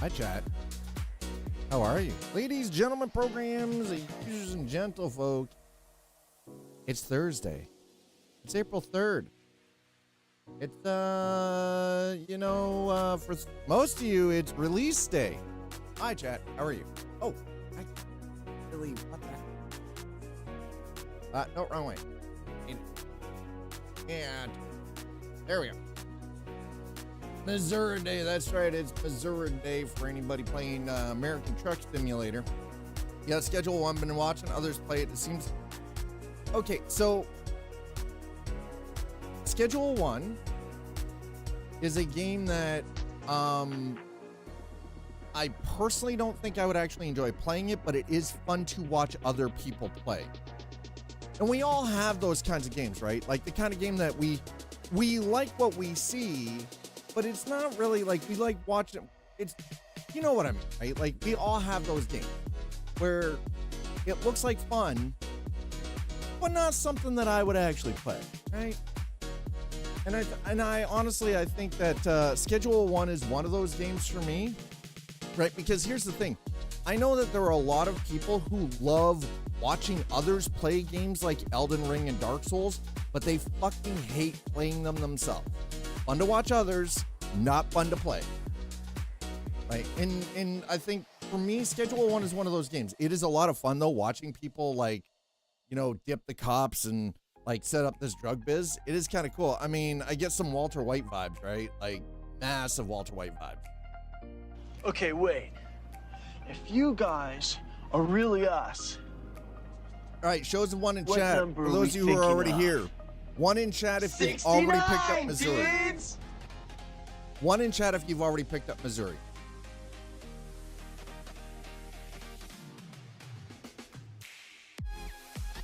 Hi, chat. How are you? Ladies, gentlemen, programs, users, and gentle folk. It's Thursday. It's April 3rd. It's, for most of you, it's release day. Hi, chat. How are you? Oh, I really, what the heck? No, wrong way. And there we go. Missouri Day, that's right, it's Missouri Day for anybody playing American Truck Simulator. Yeah, Schedule 1, been watching others play it, it seems... Okay, so... Schedule 1 is a game that, I personally don't think I would actually enjoy playing it, but it is fun to watch other people play. And we all have those kinds of games, right? Like the kind of game that we like what we see, but it's not really like we like watching it. It's, you know what I mean, right? Like we all have those games where it looks like fun, but not something that I would actually play, right? And I honestly, I think that Schedule 1 is one of those games for me, right? Because here's the thing. I know that there are a lot of people who love watching others play games like Elden Ring and Dark Souls, but they fucking hate playing them themselves. Fun to watch others, not fun to play. Right? And I think for me, Schedule 1 is one of those games. It is a lot of fun though, watching people like, dip the cops and like set up this drug biz. It is kind of cool. I mean, I get some Walter White vibes, right? Like massive Walter White vibes. Okay, wait. If you guys are really us. All right, shows of 1 in What chat. number For are those we of you who are thinking already of? here. 1 in chat if you've already picked up Missouri. Dudes! 1 in chat if you've already picked up Missouri.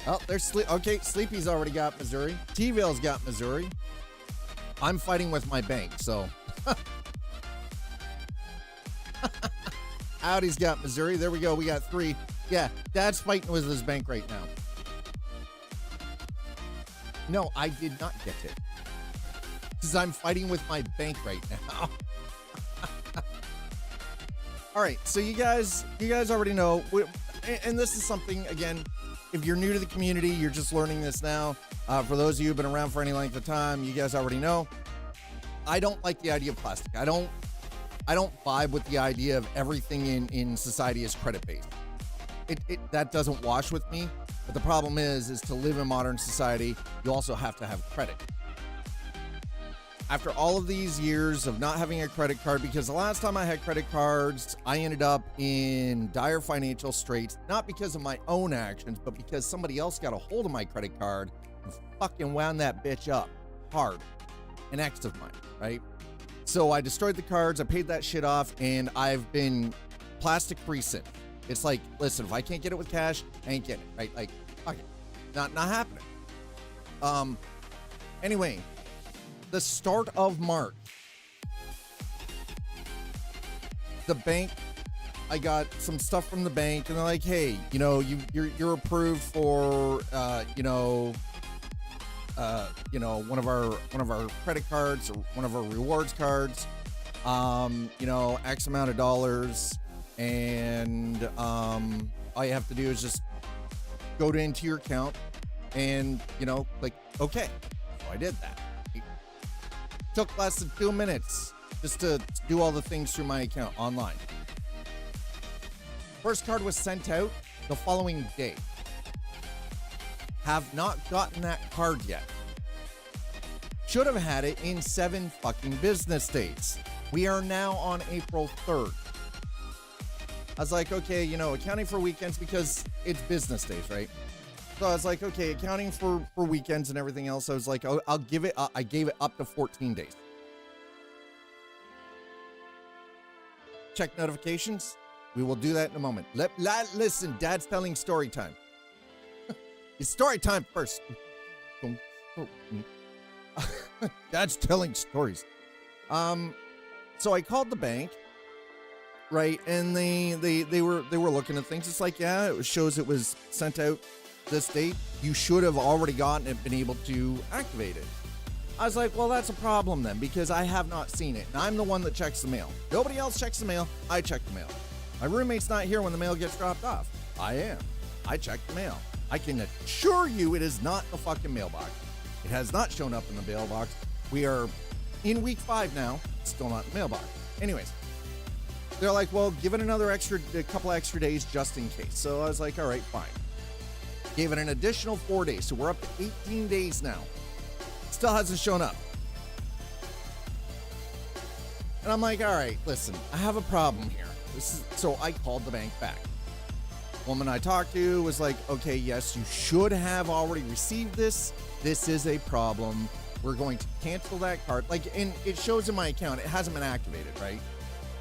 Oh, there's Sleep. Okay, Sleepy's already got Missouri. T-Vale's got Missouri. I'm fighting with my bank, so. Audi's got Missouri. There we go. We got 3. Yeah, Dad's fighting with his bank right now. No, I did not get it. Because I'm fighting with my bank right now. All right, so you guys already know, and this is something, again, if you're new to the community, you're just learning this now. For those of you who've been around for any length of time, you guys already know. I don't like the idea of plastic. I don't vibe with the idea of everything in society is credit-based. That doesn't wash with me. But the problem is to live in modern society, you also have to have credit. After all of these years of not having a credit card, because the last time I had credit cards, I ended up in dire financial straits, not because of my own actions, but because somebody else got a hold of my credit card and fucking wound that bitch up hard. An ex of mine, right? So I destroyed the cards, I paid that shit off, and I've been plastic free since. It's like, listen, if I can't get it with cash, I ain't getting it, right? Like, fuck it. Not happening. Anyway, the start of March, the bank, I got some stuff from the bank, and they're like, hey, you're approved for, one of our credit cards or one of our rewards cards, X amount of dollars. And all you have to do is just go into your account and click OK. So I did that. It took less than 2 minutes just to do all the things through my account online. First card was sent out the following day. Have not gotten that card yet. Should have had it in 7 fucking business days. We are now on April 3rd. I was like, okay, accounting for weekends because it's business days, right? So I was like, okay, accounting for weekends and everything else. I was like, I'll give it, I gave it up to 14 days. Check notifications. We will do that in a moment. Listen, Dad's telling story time. It's story time first. Dad's telling stories. So I called the bank. Right, and they were looking at things. It's like, yeah, it shows it was sent out this date. You should have already gotten it, been able to activate it. I was like, well, that's a problem then, because I have not seen it. And I'm the one that checks the mail. Nobody else checks the mail. I check the mail. My roommate's not here when the mail gets dropped off. I am. I check the mail. I can assure you it is not the fucking mailbox. It has not shown up in the mailbox. We are in week 5 now. Still not in the mailbox. Anyways, they're like, well, give it a couple extra days just in case. So I was like, all right, fine. Gave it an additional 4 days. So we're up to 18 days now. Still hasn't shown up. And I'm like, all right, listen, I have a problem here. So I called the bank back. Woman I talked to was like, okay, yes, you should have already received this. This is a problem. We're going to cancel that card. Like, and it shows in my account, it hasn't been activated, right?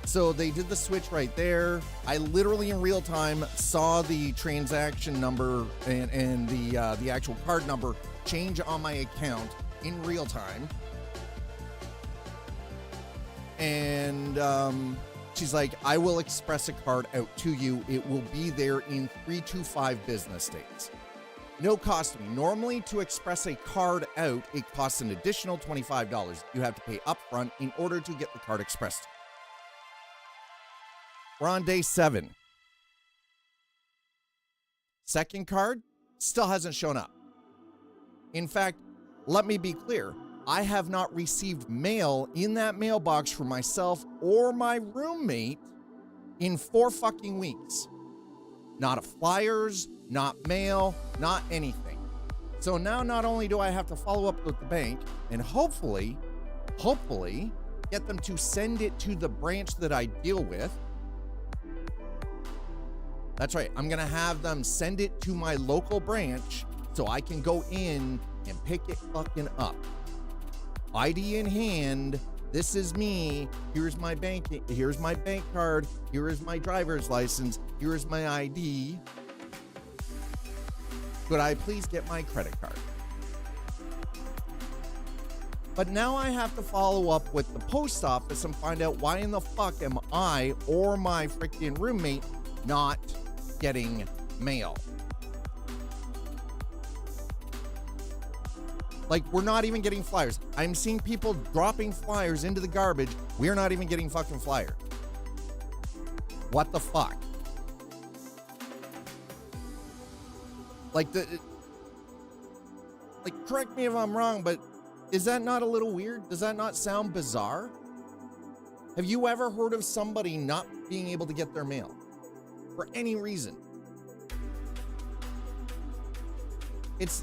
So they did the switch right there. I literally in real time saw the transaction number and the actual card number change on my account in real time. And she's like, I will express a card out to you. It will be there in 3 to 5 business days. No cost to me. Normally, to express a card out, it costs an additional $25. You have to pay upfront in order to get the card expressed. We're on day 7. Second card still hasn't shown up. In fact, let me be clear. I have not received mail in that mailbox for myself or my roommate in 4 fucking weeks. Not a flyers, not mail, not anything. So now not only do I have to follow up with the bank and hopefully get them to send it to the branch that I deal with. That's right. I'm going to have them send it to my local branch so I can go in and pick it fucking up. ID in hand. This is me. Here's my bank card. Here is my driver's license. Here is my ID. Could I please get my credit card? But now I have to follow up with the post office and find out why in the fuck am I or my freaking roommate not getting mail. Like, we're not even getting flyers. I'm seeing people dropping flyers into the garbage. We're not even getting fucking flyers. What the fuck? Like, correct me if I'm wrong, but is that not a little weird? Does that not sound bizarre? Have you ever heard of somebody not being able to get their mail for any reason?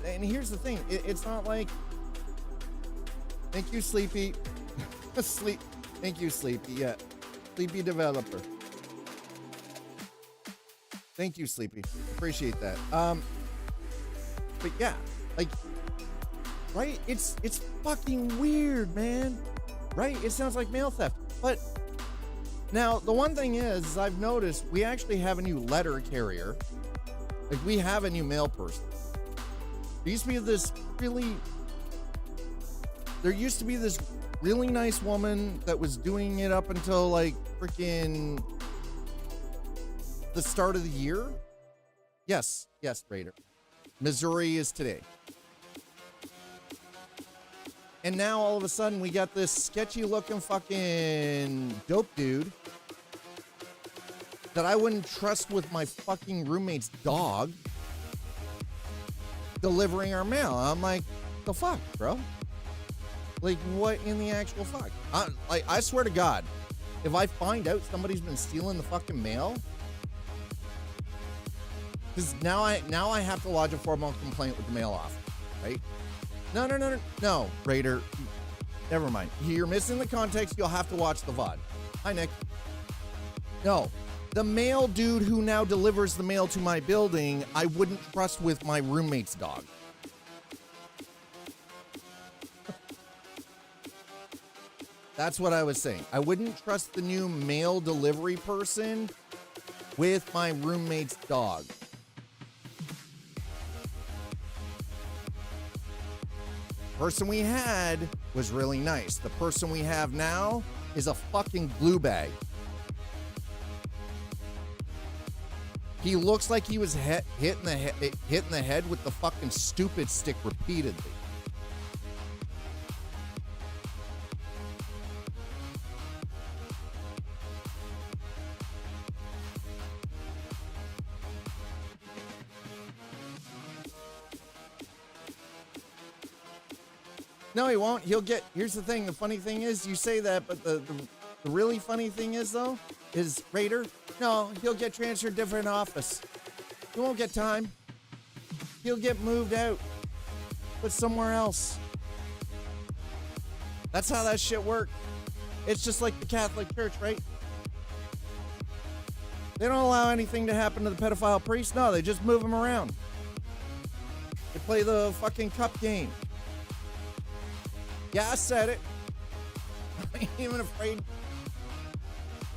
And here's the thing, it's not like, thank you, Sleepy. Thank you, Sleepy, yeah. Sleepy developer. Thank you, Sleepy. Appreciate that. But yeah, like, right? It's fucking weird, man. Right? It sounds like mail theft. But now, the one thing is I've noticed we actually have a new letter carrier. Like, we have a new mail person. There used to be this really nice woman that was doing it up until like freaking the start of the year. Yes, Raider. Missouri is today. And now all of a sudden we got this sketchy looking fucking dope dude that I wouldn't trust with my fucking roommate's dog delivering our mail. I'm like, the fuck, bro? Like, what in the actual fuck? I swear to God, if I find out somebody's been stealing the fucking mail, because now I have to lodge a formal complaint with the mail office, right? No, Raider. Never mind. You're missing the context. You'll have to watch the VOD. Hi, Nick. No. The mail dude who now delivers the mail to my building, I wouldn't trust with my roommate's dog. That's what I was saying. I wouldn't trust the new mail delivery person with my roommate's dog. Person we had was really nice. The person we have now is a fucking glue bag. He looks like he was hit in the head with the fucking stupid stick repeatedly. No, he won't. He'll get, here's the thing. The funny thing is, you say that, but the really funny thing is, though, is Raider, no, he'll get transferred to a different office. He won't get time. He'll get moved out. Put somewhere else. That's how that shit works. It's just like the Catholic Church, right? They don't allow anything to happen to the pedophile priest. No, they just move him around. They play the fucking cup game. Yeah, I said it. I ain't even afraid.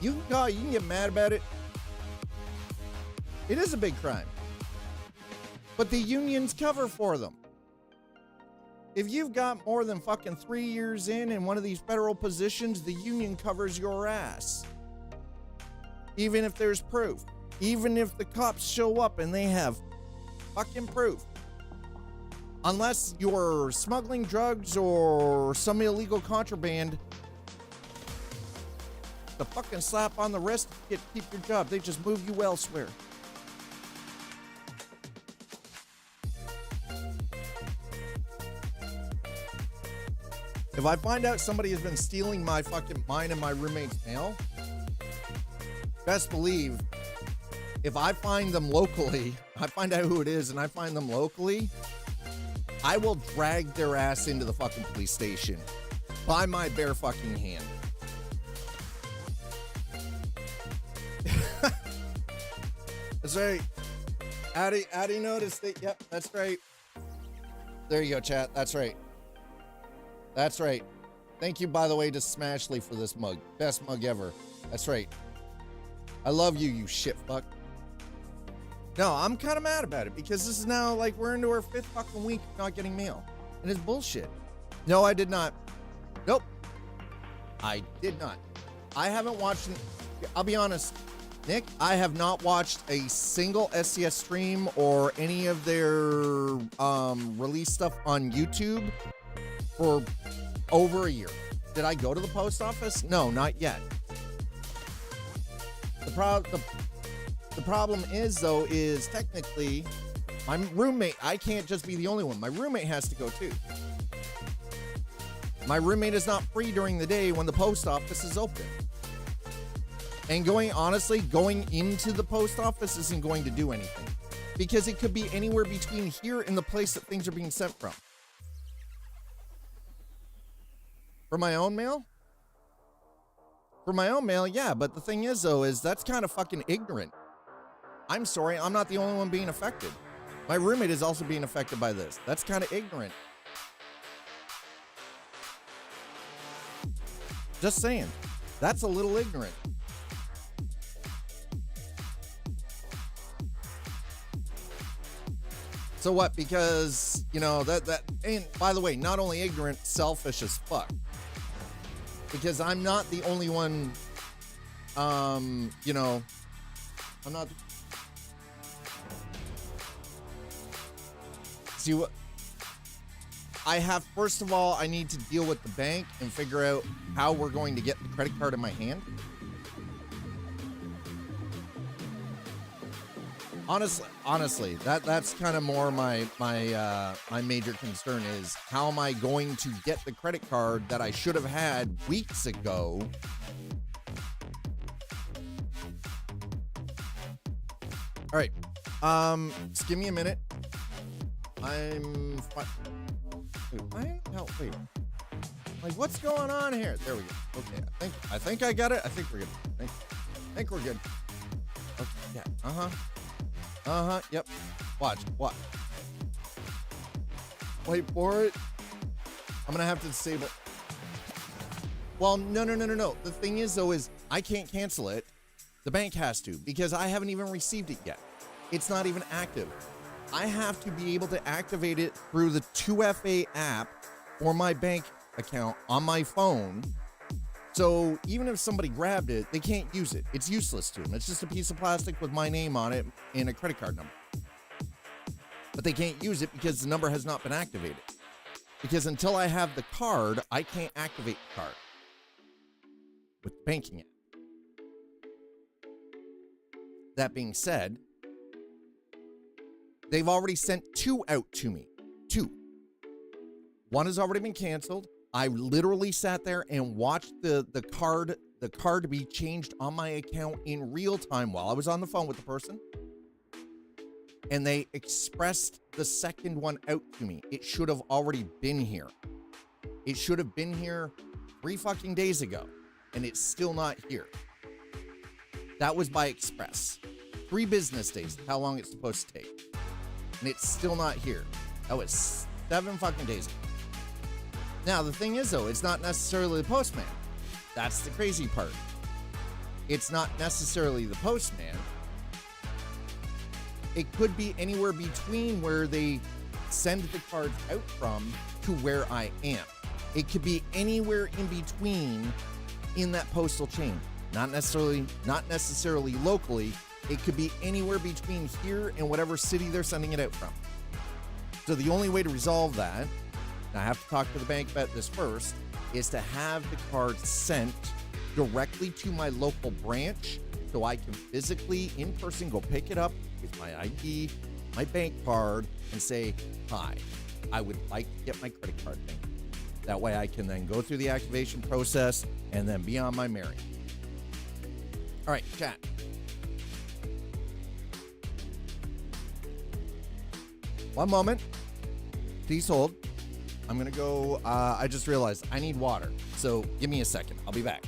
You can get mad about it. It is a big crime. But the unions cover for them. If you've got more than fucking 3 years in one of these federal positions, the union covers your ass. Even if there's proof. Even if the cops show up and they have fucking proof. Unless you're smuggling drugs or some illegal contraband, the fucking slap on the wrist, you get to keep your job. They just move you elsewhere. If I find out somebody has been stealing mine and my roommate's mail, best believe, if I find them locally, I find out who it is and I find them locally, I will drag their ass into the fucking police station by my bare fucking hand. That's right. Addie noticed it. Yep, that's right. There you go, chat. That's right. That's right. Thank you, by the way, to Smashley for this mug. Best mug ever. That's right. I love you, you shit fuck. No, I'm kind of mad about it because this is now like we're into our 5th fucking week of not getting mail. And it's bullshit. No, I did not. Nope. I did not. I haven't watched, I'll be honest, Nick, I have not watched a single SCS stream or any of their release stuff on YouTube for over a year. Did I go to the post office? No, not yet. The problem is, though, is technically my roommate, I can't just be the only one. My roommate has to go too. My roommate is not free during the day when the post office is open. And going into the post office isn't going to do anything because it could be anywhere between here and the place that things are being sent from. For my own mail? For my own mail, yeah, but the thing is, though, is that's kind of fucking ignorant. I'm sorry, I'm not the only one being affected. My roommate is also being affected by this. That's kind of ignorant. Just saying. That's a little ignorant. So what? Because, you know, that and by the way, not only ignorant, selfish as fuck. Because I'm not the only one, you know, I'm not. See what? I have, first of all, I need to deal with the bank and figure out how we're going to get the credit card in my hand. Honestly, that's kind of more my major concern is how am I going to get the credit card that I should have had weeks ago? All right, just give me a minute. Wait. Like, what's going on here? There we go. Okay, I think I got it. I think we're good. I think we're good. Okay, yeah. Yep. Watch. Wait for it. I'm gonna have to disable. Well, no. The thing is, though, is I can't cancel it. The bank has to because I haven't even received it yet. It's not even active. I have to be able to activate it through the 2FA app or my bank account on my phone. So even if somebody grabbed it, they can't use it. It's useless to them. It's just a piece of plastic with my name on it and a credit card number. But they can't use it because the number has not been activated. Because until I have the card, I can't activate the card with the banking app. That being said, they've already sent 2 out to me. 2. One has already been canceled. I literally sat there and watched the card be changed on my account in real time while I was on the phone with the person. And they expressed the second one out to me. It should have already been here. It should have been here 3 fucking days ago, and it's still not here. That was by express. 3 business days, how long it's supposed to take. And it's still not here. That was 7 fucking days ago. Now, the thing is, though, it's not necessarily the postman. That's the crazy part. It's not necessarily the postman. It could be anywhere between where they send the cards out from to where I am. It could be anywhere in between in that postal chain. Not necessarily locally. It could be anywhere between here and whatever city they're sending it out from. So the only way to resolve that, and I have to talk to the bank about this first, is to have the card sent directly to my local branch so I can physically, in person, go pick it up with my ID, my bank card, and say, hi, I would like to get my credit card thing. That way I can then go through the activation process and then be on my merry. All right, chat. One moment. Please hold. I'm going to go. I just realized I need water. So give me a second. I'll be back.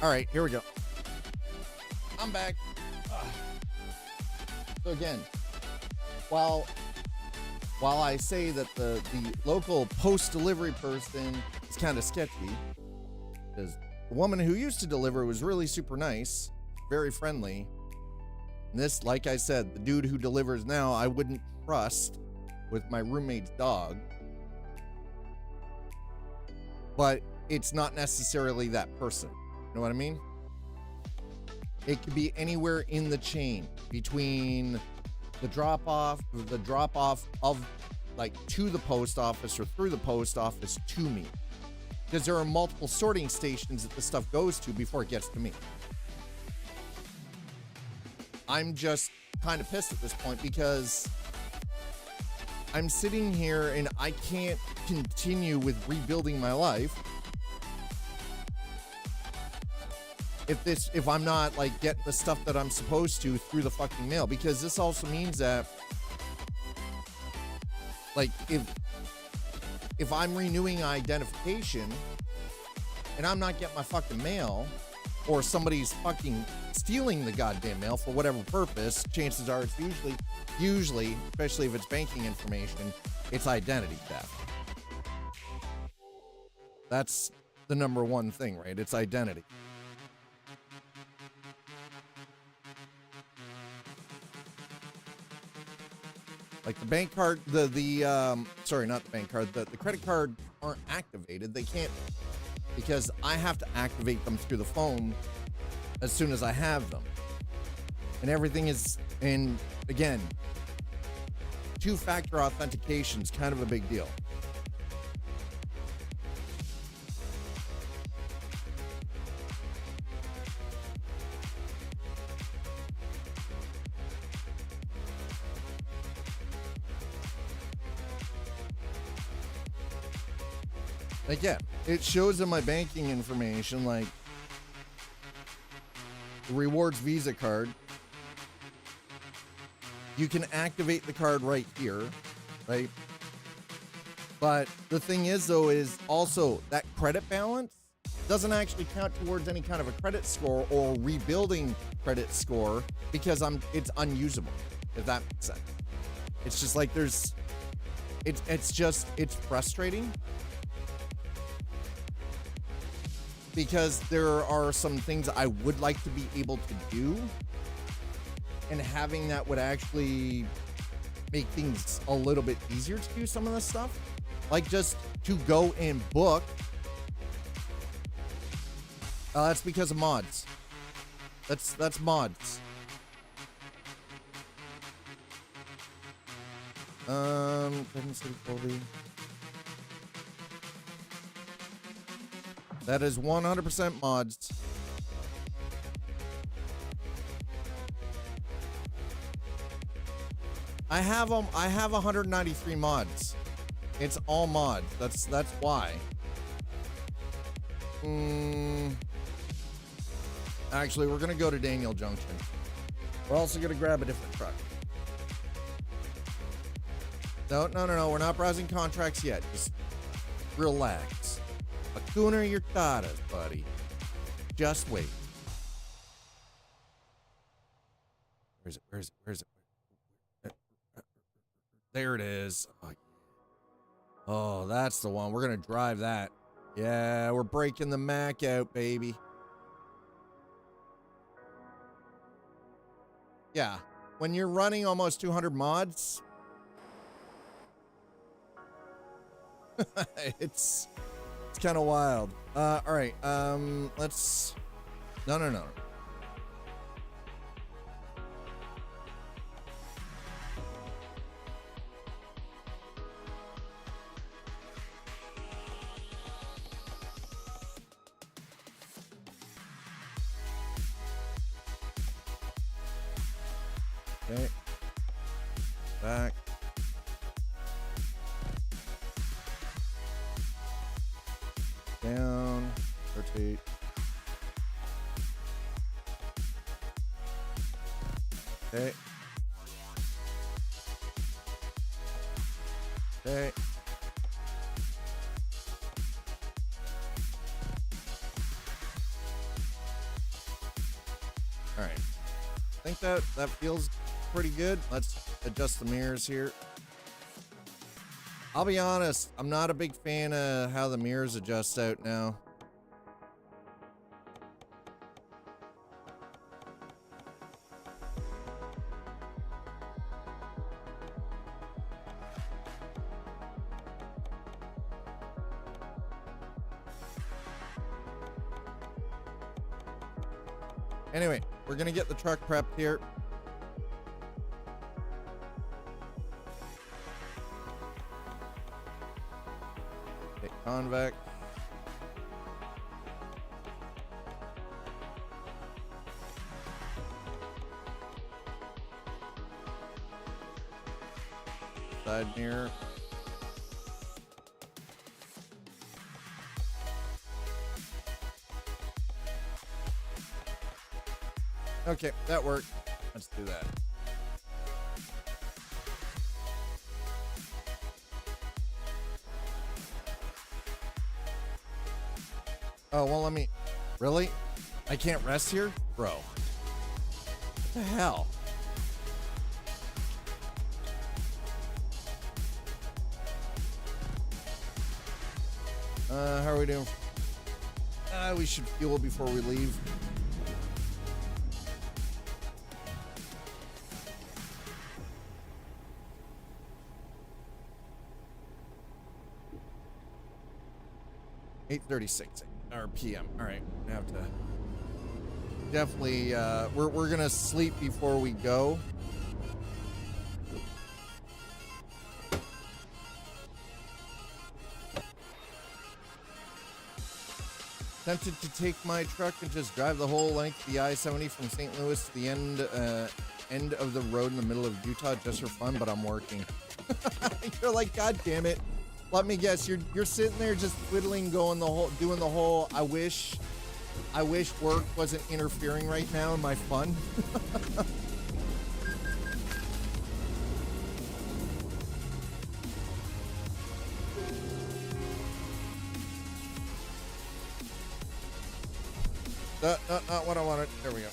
All right, here we go. I'm back. So again, while I say that the local post delivery person is kind of sketchy, because the woman who used to deliver was really super nice, very friendly. And this, like I said, the dude who delivers now, I wouldn't trust with my roommate's dog. But it's not necessarily that person. You know what I mean? It could be anywhere in the chain between the drop off of like to the post office or through the post office to me. Because there are multiple sorting stations that the stuff goes to before it gets to me. I'm just kind of pissed at this point because I'm sitting here and I can't continue with rebuilding my life if I'm not like getting the stuff that I'm supposed to through the fucking mail, because this also means that like if I'm renewing identification and I'm not getting my fucking mail, or somebody's fucking stealing the goddamn mail for whatever purpose, chances are it's usually, especially if it's banking information, it's identity theft. That's the number one thing, right? It's identity. Like the bank card, sorry, not the bank card, the credit card aren't activated. They can't, because I have to activate them through the phone as soon as I have them. And everything is, and again, two-factor authentication is kind of a big deal. Like, yeah, it shows in my banking information, like, the rewards Visa card. You can activate the card right here, right? But the thing is, though, is also that credit balance doesn't actually count towards any kind of a credit score or rebuilding credit score because it's unusable, if that makes sense. It's just like it's frustrating. Because there are some things I would like to be able to do, and having that would actually make things a little bit easier to do some of this stuff. Like just to go and book. That's because of mods. That's mods. That is 100% mods. I have 193 mods. It's all mods. That's why. Actually, we're gonna go to Daniel Junction. We're also gonna grab a different truck. No. We're not browsing contracts yet. Just relax. Hakuna your tatas, buddy. Just wait. Where is it? There it is. Oh, that's the one. We're gonna drive that. Yeah, we're breaking the Mac out, baby. Yeah, when you're running almost 200 mods, it's kind of wild. All right, let's. No. Okay. Back. Down. Rotate. Okay. Okay. All right. I think that feels pretty good. Let's adjust the mirrors here. I'll be honest, I'm not a big fan of how the mirrors adjust out now. Anyway, we're gonna get the truck prepped here. Okay, convex. Side mirror. Okay, that worked. Let's do that. Oh, well, let me... Really? I can't rest here? Bro. What the hell? How are we doing? We should fuel before we leave. 8:36 or PM. All right, I have to definitely. We're gonna sleep before we go. Tempted to take my truck and just drive the whole length of the I-70 from St. Louis to the end of the road in the middle of Utah just for fun, but I'm working. You're like, God damn it. Let me guess, you're sitting there just twiddling, doing the whole I wish work wasn't interfering right now in my fun. Not what I wanted. There we go.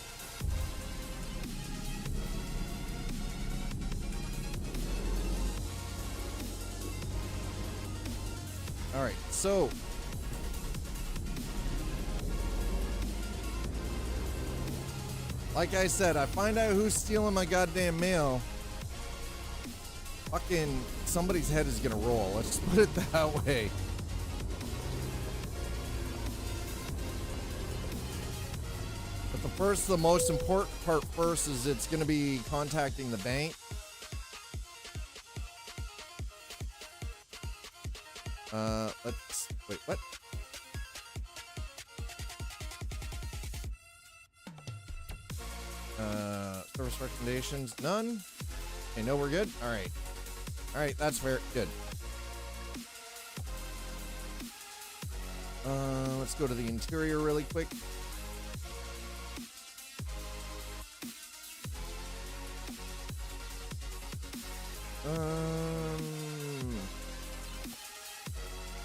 All right, so like I said, I find out who's stealing my goddamn mail. Fucking somebody's head is gonna roll. Let's put it that way. But the most important part first is it's gonna be contacting the bank. Let's wait, what? Service recommendations, none. Okay, no, we're good. All right, that's fair. Good. Let's go to the interior really quick.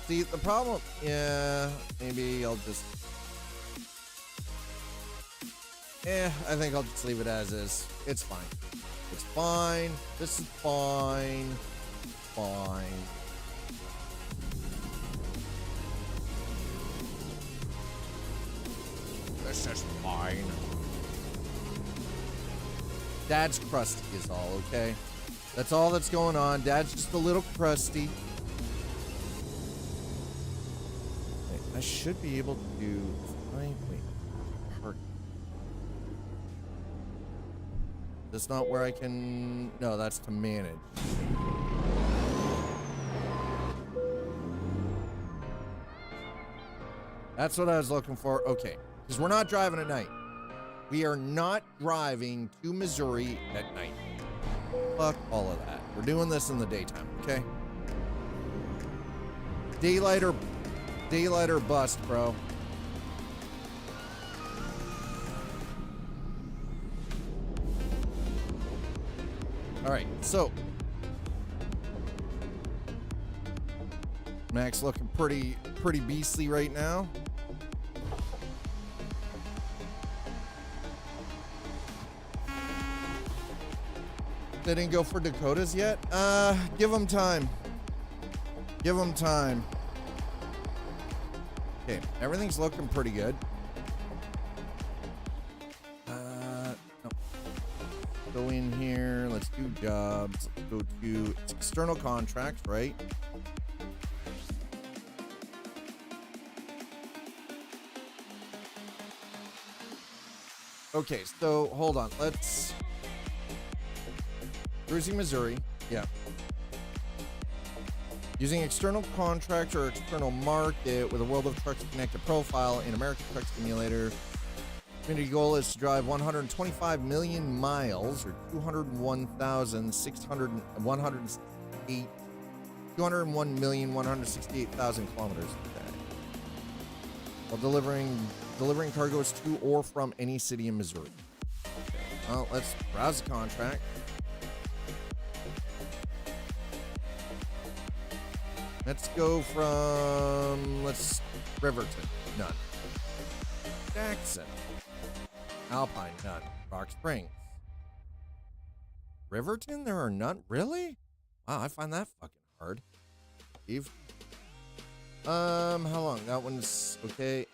See, the problem, yeah, maybe I'll just, I think I'll just leave it as is. It's fine. It's fine. This is fine. Fine. This is fine. Dad's crusty is all, okay? That's all that's going on. Dad's just a little crusty. I should be able to do. Wait, park. That's not where I can. No, that's to manage. That's what I was looking for. Okay, because we're not driving at night. We are not driving to Missouri at night. Fuck all of that. We're doing this in the daytime. Okay. Daylight or bust, bro. All right, so Max looking pretty beastly right now. They didn't go for Dakotas yet. Give them time. Give them time. Okay, everything's looking pretty good. No. Go in here. Let's do jobs. Let's go to external contracts, right? Okay, so hold on. Let's. Cruising Missouri. Yeah. Using external contract or external market with a World of Trucks connected profile in American Truck Simulator. Community goal is to drive 125 million miles or 201,168,000 kilometers a day. While delivering cargoes to or from any city in Missouri. Okay. Well, let's browse the contract. Let's go from, Riverton, none. Jackson, Alpine, none. Rock Springs. Riverton, there are none? Really? Wow, I find that fucking hard. Steve? How long? That one's okay.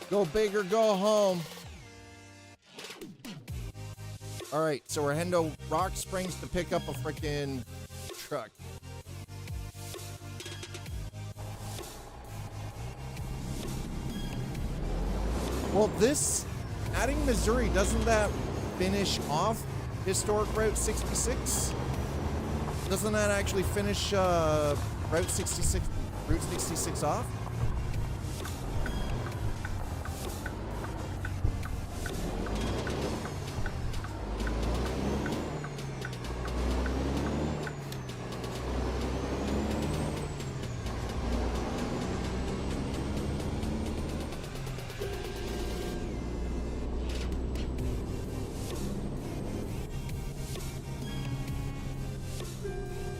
Go big or go home. All right, so we're heading to Rock Springs to pick up a freaking truck. Well, this, adding Missouri, doesn't that finish off historic Route 66? Doesn't that actually finish Route 66 off?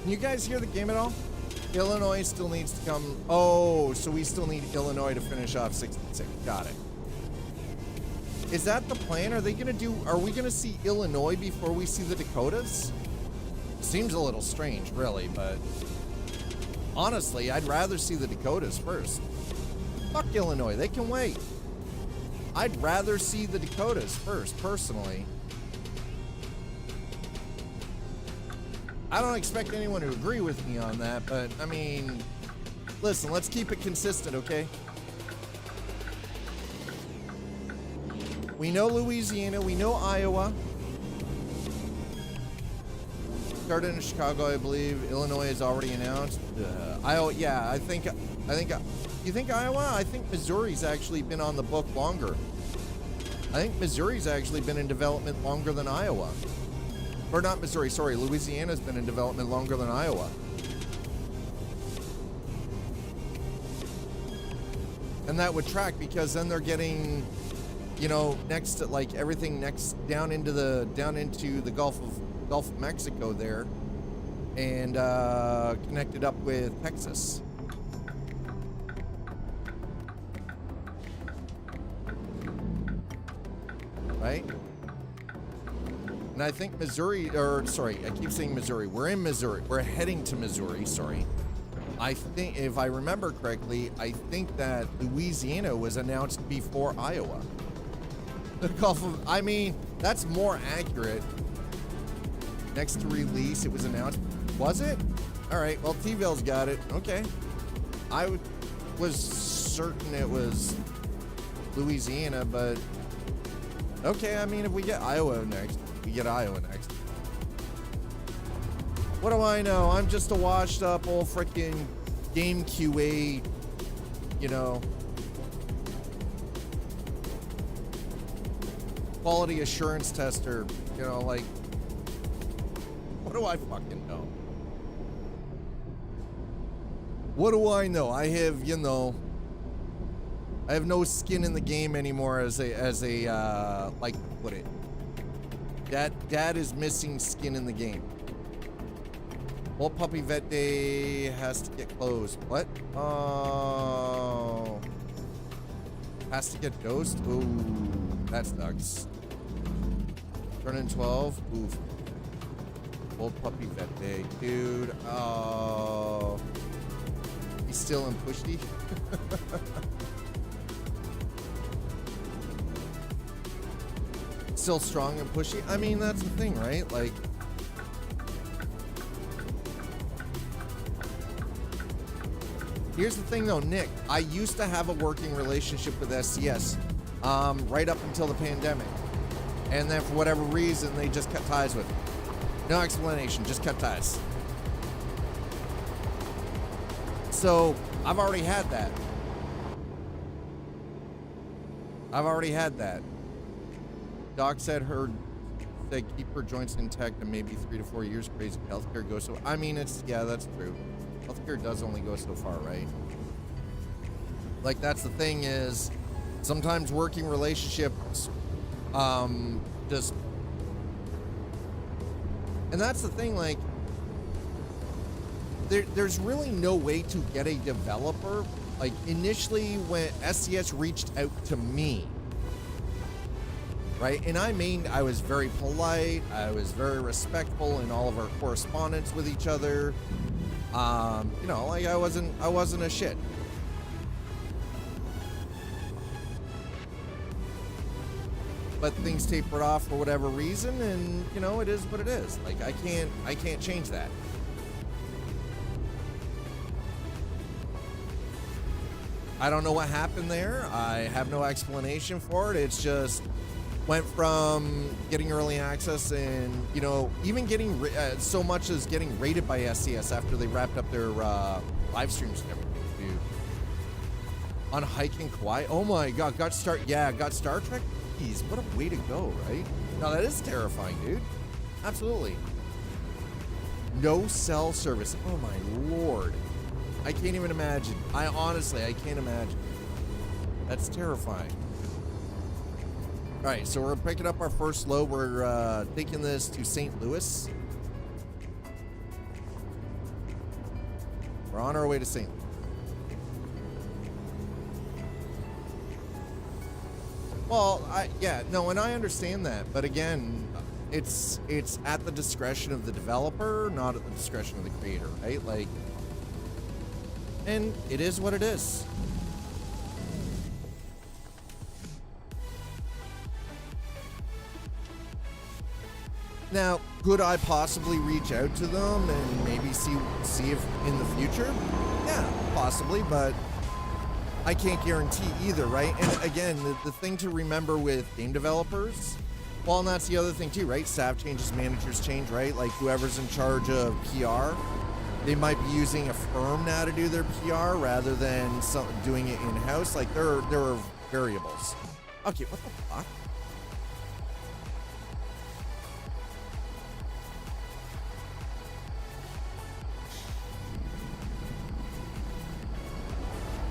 Can you guys hear the game at all? Illinois still needs to come. Oh, so we still need Illinois to finish off 66. Got it. Is that the plan? Are we going to see Illinois before we see the Dakotas? Seems a little strange, really, but honestly, I'd rather see the Dakotas first. Fuck Illinois, they can wait. I'd rather see the Dakotas first, personally. I don't expect anyone to agree with me on that, but I mean, listen, let's keep it consistent, okay? We know Louisiana, we know Iowa. Started in Chicago, I believe. Illinois is already announced. Iowa, yeah, I think, you think Iowa? I think Missouri's actually been on the book longer. I think Missouri's actually been in development longer than Iowa. Or not Missouri, sorry, Louisiana's been in development longer than Iowa. And that would track because then they're getting, you know, next to like everything next down into the Gulf of Mexico there, and connected up with Texas. Right? And I think Missouri, or sorry, I keep saying Missouri. We're in Missouri. We're heading to Missouri, sorry. I think, if I remember correctly, I think that Louisiana was announced before Iowa. The Gulf of, I mean, that's more accurate. Next to release, it was announced. Was it? All right, well, T-Ville's got it. Okay. I was certain it was Louisiana, but okay, I mean, if we get Iowa next, we get Iowa next. What do I know? I'm just a washed up old freaking game QA, you know, quality assurance tester, you know, like, what do I fucking know? What do I know? I have, you know, I have no skin in the game anymore as a like, put it. Dad is missing skin in the game. Old Puppy Vet Day has to get closed. What? Oh. Has to get dosed? Ooh, that sucks. Turning 12? Oof. Old Puppy Vet Day. Dude, oh. He's still in pushy? Still strong and pushy. I mean, that's the thing, right? Like, here's the thing though, Nick. I used to have a working relationship with SCS right up until the pandemic. And then for whatever reason, they just cut ties with me. No explanation, just cut ties. So I've already had that. Doc said keep her joints intact and maybe 3 to 4 years. Crazy healthcare goes so. I mean, yeah, that's true. Healthcare does only go so far, right? Like, that's the thing is, sometimes working relationships, just, and that's the thing. Like, there's really no way to get a developer. Like, initially when SCS reached out to me. Right, and I was very polite. I was very respectful in all of our correspondence with each other. You know, like I wasn't a shit. But things tapered off for whatever reason, and you know, it is what it is. Like I can't change that. I don't know what happened there. I have no explanation for it. It's just went from getting early access and, you know, even getting so much as getting rated by SCS after they wrapped up their live streams and everything, dude. On hiking Kauai. Oh my God, got Star Trek. Jeez, what a way to go, right? No, that is terrifying, dude. Absolutely. No cell service. Oh my Lord. I can't even imagine. I can't imagine. That's terrifying. All right, so we're picking up our first load. We're taking this to St. Louis. We're on our way to St. Louis. Well, and I understand that, but again, it's at the discretion of the developer, not at the discretion of the creator, right? Like, and it is what it is. Now, could I possibly reach out to them and maybe see if in the future? Yeah, possibly, but I can't guarantee either, right? And again, the thing to remember with game developers, well, and that's the other thing too, right? Staff changes, managers change, right? Like whoever's in charge of PR, they might be using a firm now to do their PR rather than doing it in-house. Like there are variables. Okay, what the fuck?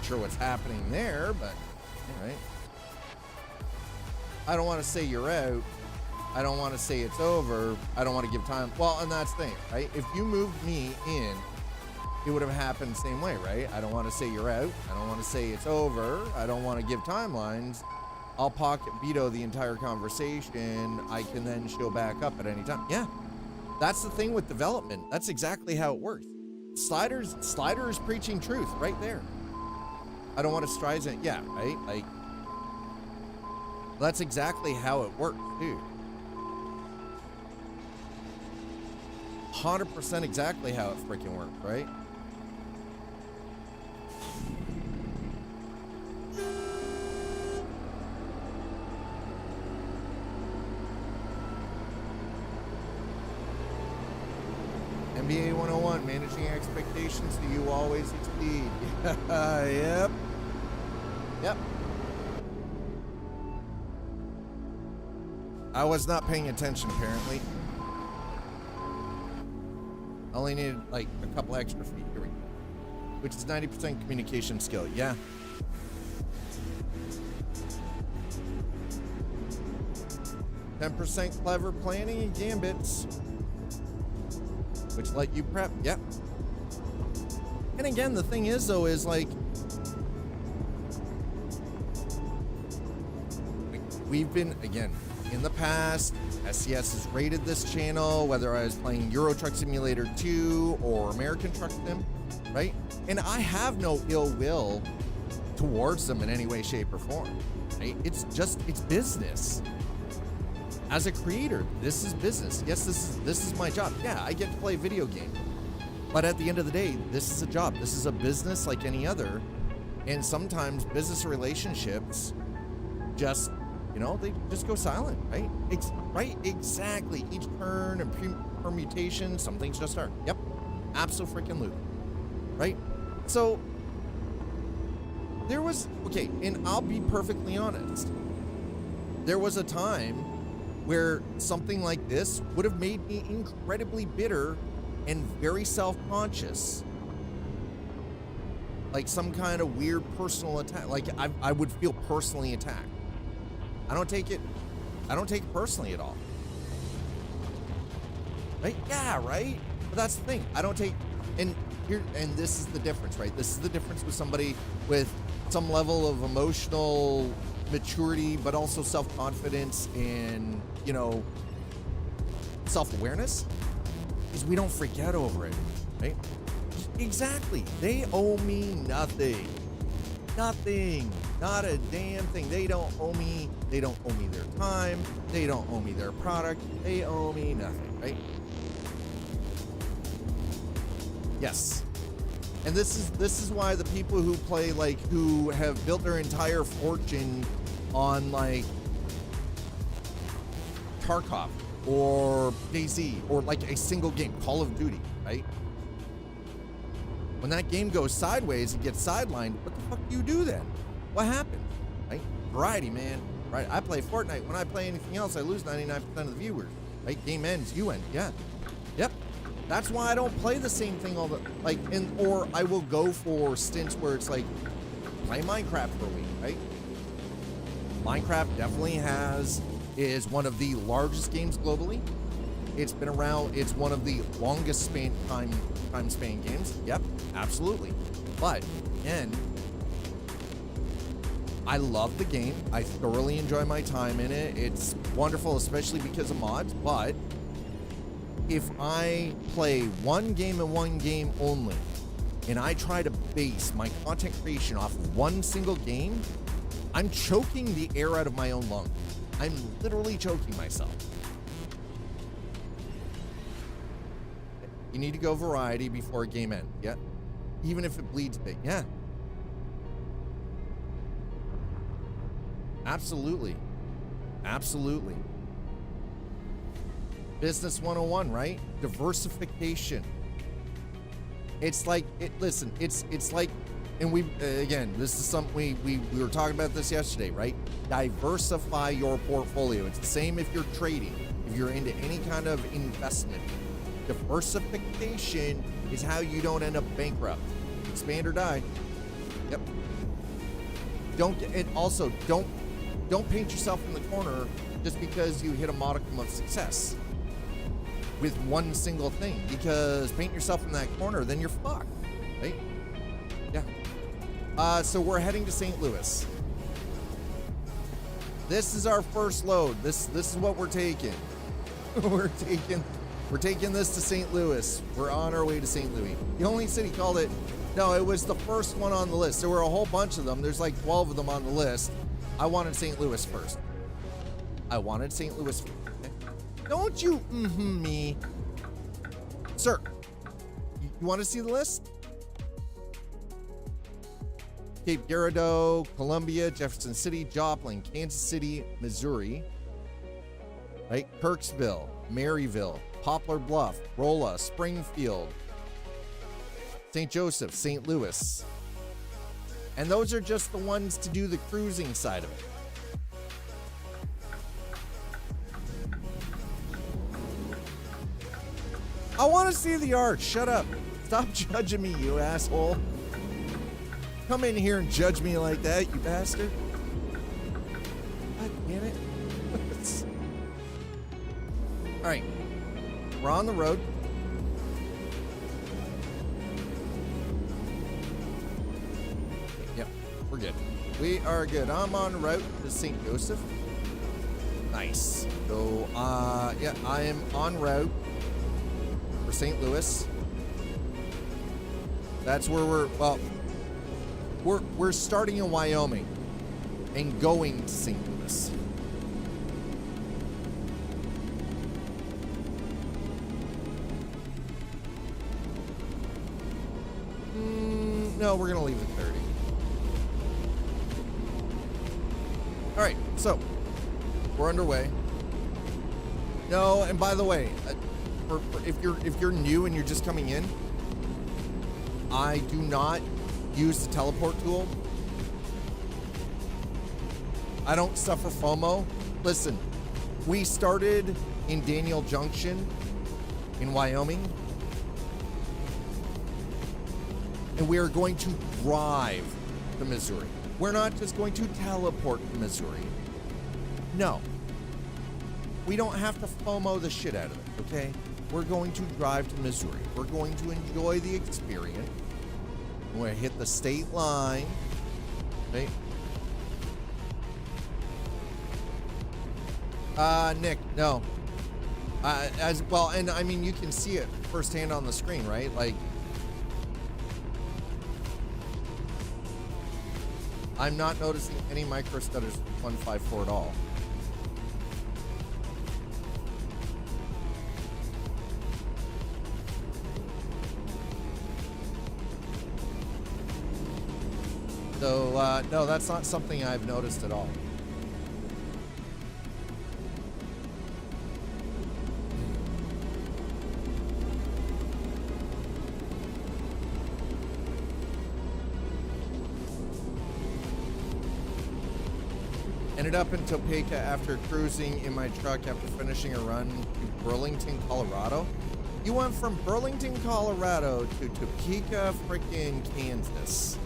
Sure what's happening there, but all right. I don't want to say you're out. I don't want to say it's over. I don't want to give time. Well, and that's the thing, right? If you moved me in, it would have happened the same way, right? I don't want to say you're out. I don't want to say it's over. I don't want to give timelines. I'll pocket veto the entire conversation. I can then show back up at any time. Yeah, that's the thing with development. That's exactly how it works. Slider is preaching truth right there. I don't want to stride it. Yeah, right? Like, that's exactly how it works, dude. 100% exactly how it freaking works, right? NBA 101, managing expectations so you always exceed. Yep. I was not paying attention, apparently. I only needed like a couple extra feet. Here we go. Which is 90% communication skill. Yeah. %, clever planning and gambits, which let you prep. Yep. And again, the thing is, though, is like we've been, again, in the past, SCS has rated this channel, whether I was playing Euro Truck Simulator 2 or American Truck Sim, right? And I have no ill will towards them in any way, shape, or form, right? It's business. As a creator, this is business. Yes, this is my job. Yeah, I get to play video games. But at the end of the day, this is a job. This is a business like any other. And sometimes business relationships just, they just go silent, right? Right, exactly. Each turn and permutation, some things just start. Yep, abso-freaking-lutely, right? So there was, okay, and I'll be perfectly honest. There was a time where something like this would have made me incredibly bitter and very self-conscious. Like some kind of weird personal attack. Like I would feel personally attacked. I don't take it personally at all. Right? Yeah, right? But that's the thing. I don't take, and this is the difference, right? This is the difference with somebody with some level of emotional maturity, but also self-confidence and, self-awareness, is we don't freak out over it, right? Exactly. They owe me nothing. Nothing. Not a damn thing. They don't owe me their time. They don't owe me their product. They owe me nothing, right? Yes. And this is why the people who play, like, who have built their entire fortune on, like, Tarkov or DayZ or like a single game, Call of Duty, right? When that game goes sideways and gets sidelined, what the fuck do you do then? What happened? Right? Variety, man. Right? I play Fortnite. When I play anything else, I lose 99% of the viewers. Right? Game ends, you end. Yeah. Yep. That's why I don't play the same thing all the like, or I will go for stints where it's like play Minecraft for a week, right? Minecraft definitely is one of the largest games globally. It's been around. It's one of the longest time span games. Yep, absolutely. But again, I love the game. I thoroughly enjoy my time in it. It's wonderful, especially because of mods. But if I play one game and one game only, and I try to base my content creation off of one single game, I'm choking the air out of my own lungs. I'm literally choking myself. You need to go variety before a game ends. Yeah. Even if it bleeds big. Yeah. Absolutely. Absolutely. Business 101, right? Diversification. It's like, listen, it's like, and we, again, this is something we were talking about this yesterday, right? Diversify your portfolio. It's the same if you're trading, if you're into any kind of investment. Diversification is how you don't end up bankrupt. Expand or die. Yep. Don't paint yourself in the corner just because you hit a modicum of success with one single thing, because paint yourself in that corner, then you're fucked, right? Yeah. So we're heading to St. Louis. This is our first load. This is what we're taking. we're taking this to St. Louis. We're on our way to St. Louis. The only city called it, no, it was the first one on the list. There were a whole bunch of them. There's like 12 of them on the list. I wanted St. Louis first. Okay. Don't you me. Sir, you want to see the list? Cape Girardeau, Columbia, Jefferson City, Joplin, Kansas City, Missouri, right? Kirksville, Maryville, Poplar Bluff, Rolla, Springfield, St. Joseph, St. Louis. And those are just the ones to do the cruising side of it. I want to see the art. Shut up. Stop judging me, you asshole. Come in here and judge me like that, you bastard. God damn it. All right. We're on the road. Yep, we're good. We are good. I'm on route to St. Joseph. Nice. So, yeah, I am en route for St. Louis. That's where we're starting in Wyoming and going to St. Louis. No, we're gonna leave at 30. All right, so we're underway. No, and by the way, if you're new and you're just coming in, I do not use the teleport tool. I don't suffer FOMO. Listen, we started in Daniel Junction in Wyoming, and we are going to drive to Missouri. We're not just going to teleport to Missouri. No. We don't have to FOMO the shit out of it, okay? We're going to drive to Missouri. We're going to enjoy the experience. We're going to hit the state line, okay? Nick, no. As well, and I mean, you can see it firsthand on the screen, right? Like, I'm not noticing any micro stutters with 154 at all. So, no, that's not something I've noticed at all. Ended up in Topeka after cruising in my truck after finishing a run to Burlington, Colorado. You went from Burlington, Colorado to Topeka, freaking Kansas.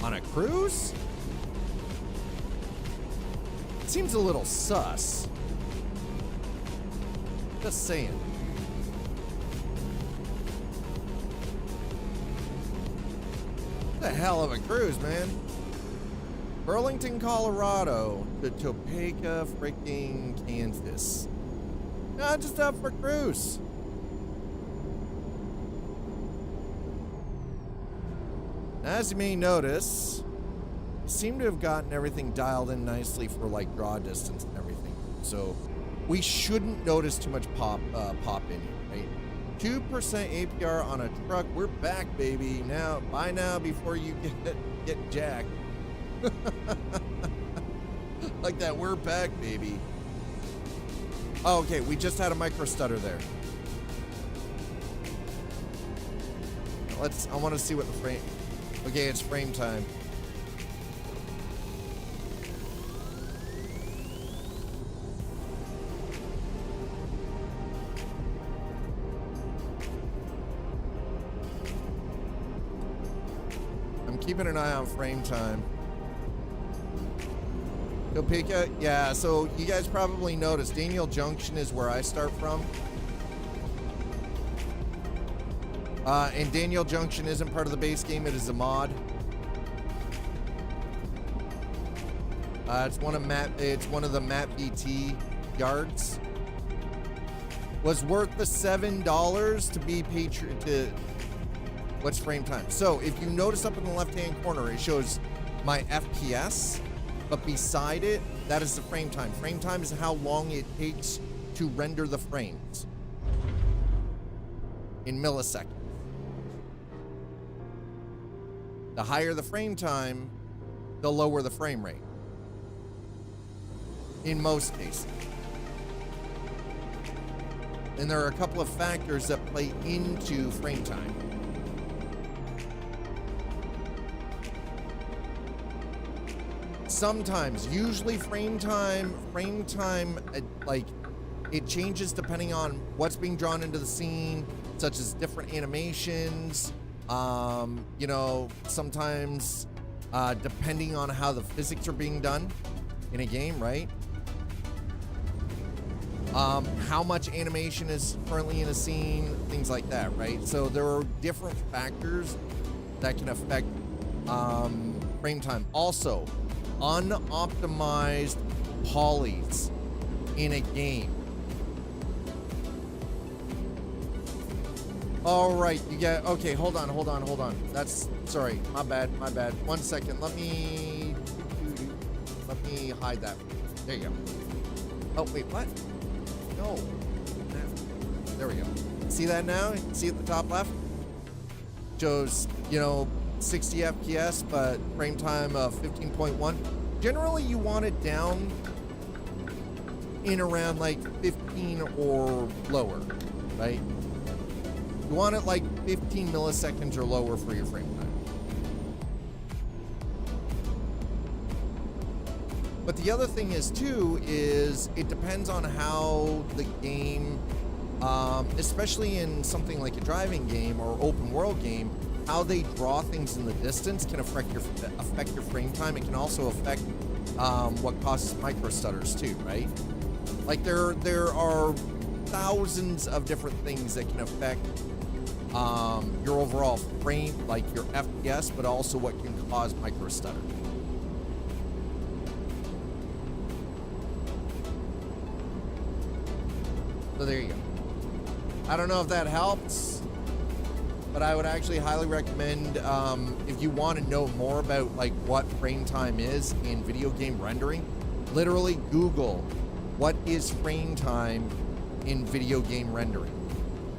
On a cruise? Seems a little sus. Just saying. The hell of a cruise, man. Burlington, Colorado to Topeka, freaking Kansas. Not just up for cruise. As you may notice, seem to have gotten everything dialed in nicely for like draw distance and everything. So we shouldn't notice too much pop in, right? 2% APR on a truck. We're back, baby. Now, buy now before you get jacked. Like that, we're back, baby. Oh, okay, we just had a micro stutter there. I want to see what the frame. Okay, it's frame time. I'm keeping an eye on frame time. Topeka, yeah, so you guys probably noticed Daniel Junction is where I start from. And Daniel Junction isn't part of the base game, it is a mod. It's one of the Map VT yards. Was worth the $7 to be to what's frame time. So if you notice up in the left-hand corner, it shows my FPS. But beside it, that is the frame time. Frame time is how long it takes to render the frames in milliseconds. The higher the frame time, the lower the frame rate. In most cases. And there are a couple of factors that play into frame time. Sometimes, usually frame time, like, it changes depending on what's being drawn into the scene, such as different animations, you know, sometimes, depending on how the physics are being done in a game, right? How much animation is currently in a scene, things like that, right? So there are different factors that can affect, frame time. Also, unoptimized polys in a game. All right, you get, okay, hold on. That's, sorry, my bad. 1 second, let me hide that. There you go. Oh, wait, what? No. There we go. See that now? See at the top left? Shows, you know, 60 FPS, but frame time of 15.1. Generally, you want it down in around like 15 or lower, right? You want it like 15 milliseconds or lower for your frame time. But the other thing is too, is it depends on how the game, especially in something like a driving game or open world game, how they draw things in the distance can affect your frame time. It can also affect what causes micro stutters too, right? Like there are thousands of different things that can affect your overall frame, like your FPS, but also what can cause micro stutter. So there you go. I don't know if that helps, but I would actually highly recommend, if you want to know more about like what frame time is in video game rendering, literally Google what is frame time in video game rendering.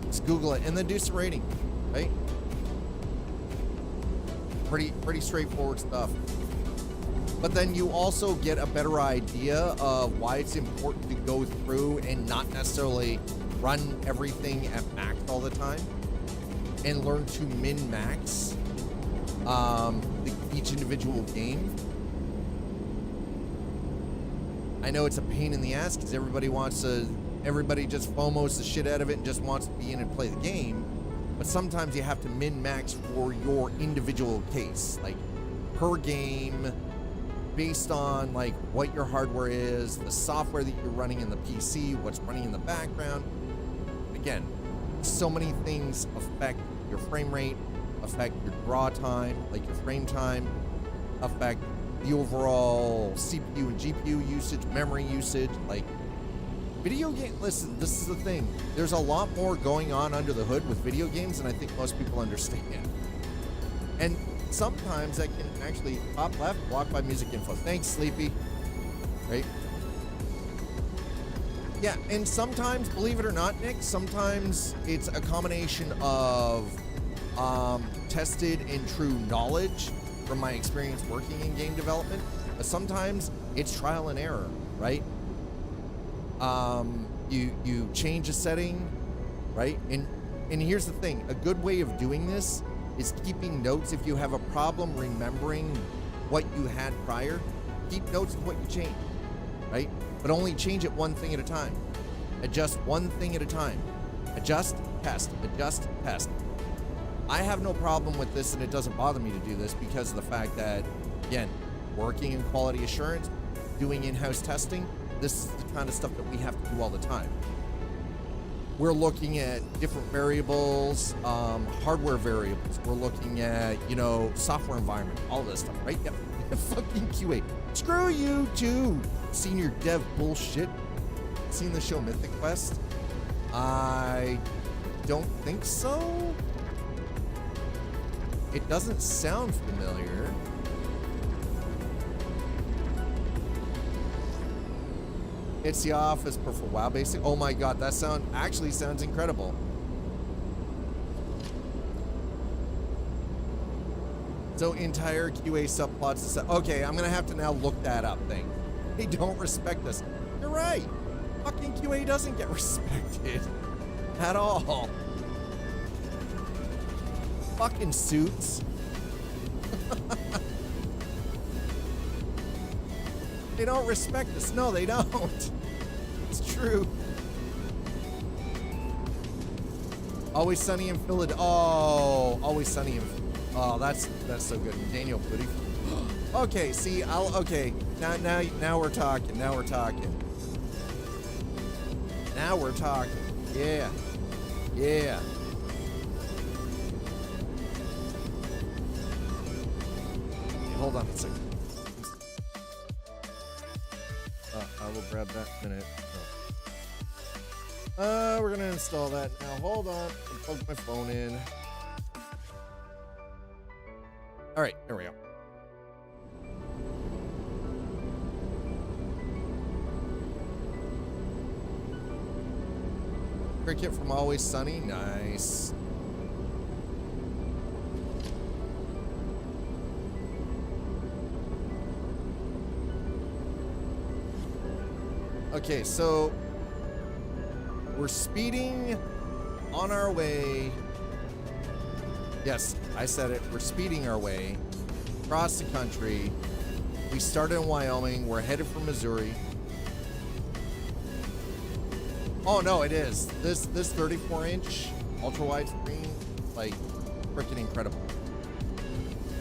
Just Google it and then do some rating, right? Pretty straightforward stuff. But then you also get a better idea of why it's important to go through and not necessarily run everything at max all the time, and learn to min-max each individual game. I know it's a pain in the ass because everybody just FOMOs the shit out of it and just wants to be in and play the game. But sometimes you have to min-max for your individual case, like per game, based on like what your hardware is, the software that you're running in the PC, what's running in the background. Again, so many things affect your frame rate, affect your draw time, like your frame time, affect the overall CPU and GPU usage, memory usage. Like video game, listen, this is the thing. There's a lot more going on under the hood with video games than I think most people understand. And sometimes that can actually, top left, block by music info. Thanks, Sleepy. Right? Yeah, and sometimes, believe it or not, Nick, sometimes it's a combination of tested and true knowledge from my experience working in game development, but sometimes it's trial and error, right? You change a setting, right? And here's the thing, a good way of doing this is keeping notes. If you have a problem remembering what you had prior, keep notes of what you changed, right? But only change it one thing at a time. Adjust one thing at a time. Adjust, test, adjust, test. I have no problem with this, and it doesn't bother me to do this because of the fact that, again, working in quality assurance, doing in-house testing, this is the kind of stuff that we have to do all the time. We're looking at different variables, hardware variables. We're looking at, software environment, all this stuff, right? Yep. Fucking QA. Screw you too, senior dev bullshit. Seen the show Mythic Quest? I don't think so. It doesn't sound familiar. It's the office for WoW basic. Oh my god, that actually sounds incredible. So entire QA subplots. Okay, I'm gonna have to now look that up. Thing. They don't respect us. You're right. Fucking QA doesn't get respected at all. Fucking suits. They don't respect us. No, they don't. It's true. Always Sunny in Philadelphia. Oh, Always Sunny in. Oh, that's so good. Daniel Putty. Okay, see, okay. Now we're talking. Now we're talking. Now we're talking. Yeah. Yeah. Hold on a second. I will grab that in a minute. Oh. We're gonna install that now. Hold on. I'll plug my phone in. All right, there we go. Cricket from Always Sunny. Nice. Okay, so we're speeding on our way. Yes, I said it. We're speeding our way across the country. We started in Wyoming. We're headed for Missouri. Oh no, it is. This 34-inch ultra-wide screen, like, freaking incredible.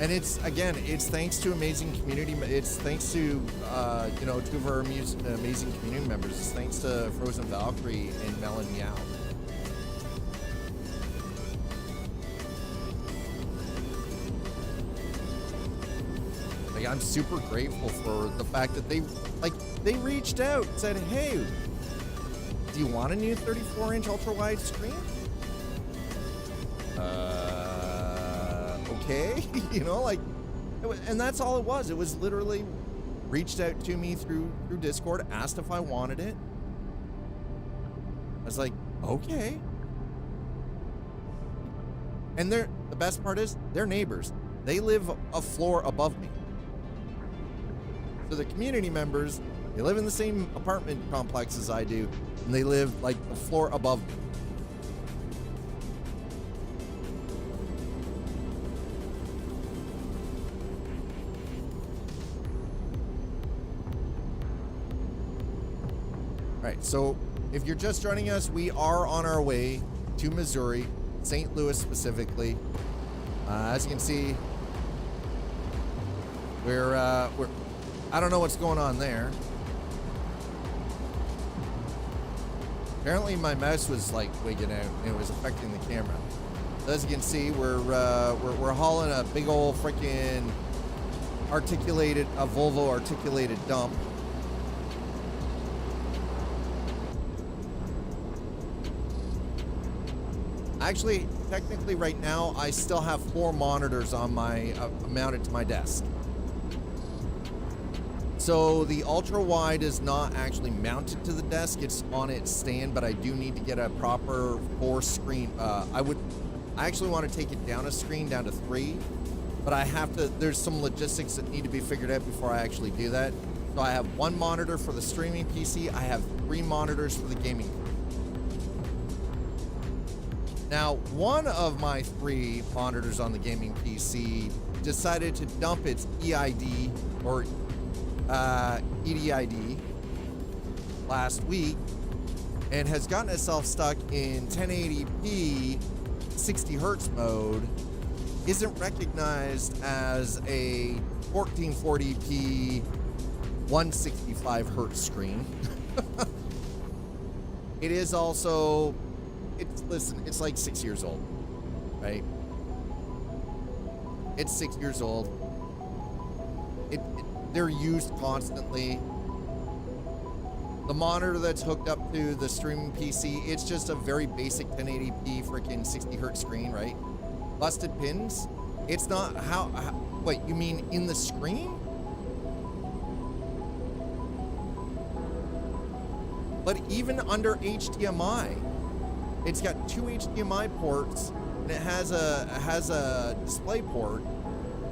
And it's thanks to amazing community. It's thanks to, two of our amazing community members. It's thanks to Frozen Valkyrie and Melon Meow. Like, I'm super grateful for the fact that they reached out and said, hey, do you want a new 34-inch ultra-wide screen? Okay, and that's all it was. It was literally reached out to me through Discord, asked if I wanted it. I was like, okay. And the best part is, they're neighbors. They live a floor above me. So the community members, they live in the same apartment complex as I do, and they live like a floor above me. All right, so if you're just joining us, we are on our way to Missouri, St. Louis specifically. As you can see, we're I don't know what's going on there. Apparently my mouse was like wigging out and it was affecting the camera. So as you can see, we're hauling a big old freaking Volvo articulated dump. Actually, technically right now, I still have 4 monitors on my mounted to my desk. So the ultra wide is not actually mounted to the desk; it's on its stand. But I do need to get a proper 4 screen. I actually want to take it down a screen down to 3, but I have to. There's some logistics that need to be figured out before I actually do that. So I have 1 monitor for the streaming PC. I have 3 monitors for the gaming. Now, one of my 3 monitors on the gaming PC decided to dump its EID or EDID last week and has gotten itself stuck in 1080p 60 hertz mode, isn't recognized as a 1440p 165 hertz screen. It is also, listen, it's like 6 years old, right? It's 6 years old. They're used constantly. The monitor that's hooked up to the streaming PC, it's just a very basic 1080p freaking 60 hertz screen, right? Busted pins. It's not wait, you mean in the screen? But even under HDMI, it's got 2 HDMI ports and it has a display port.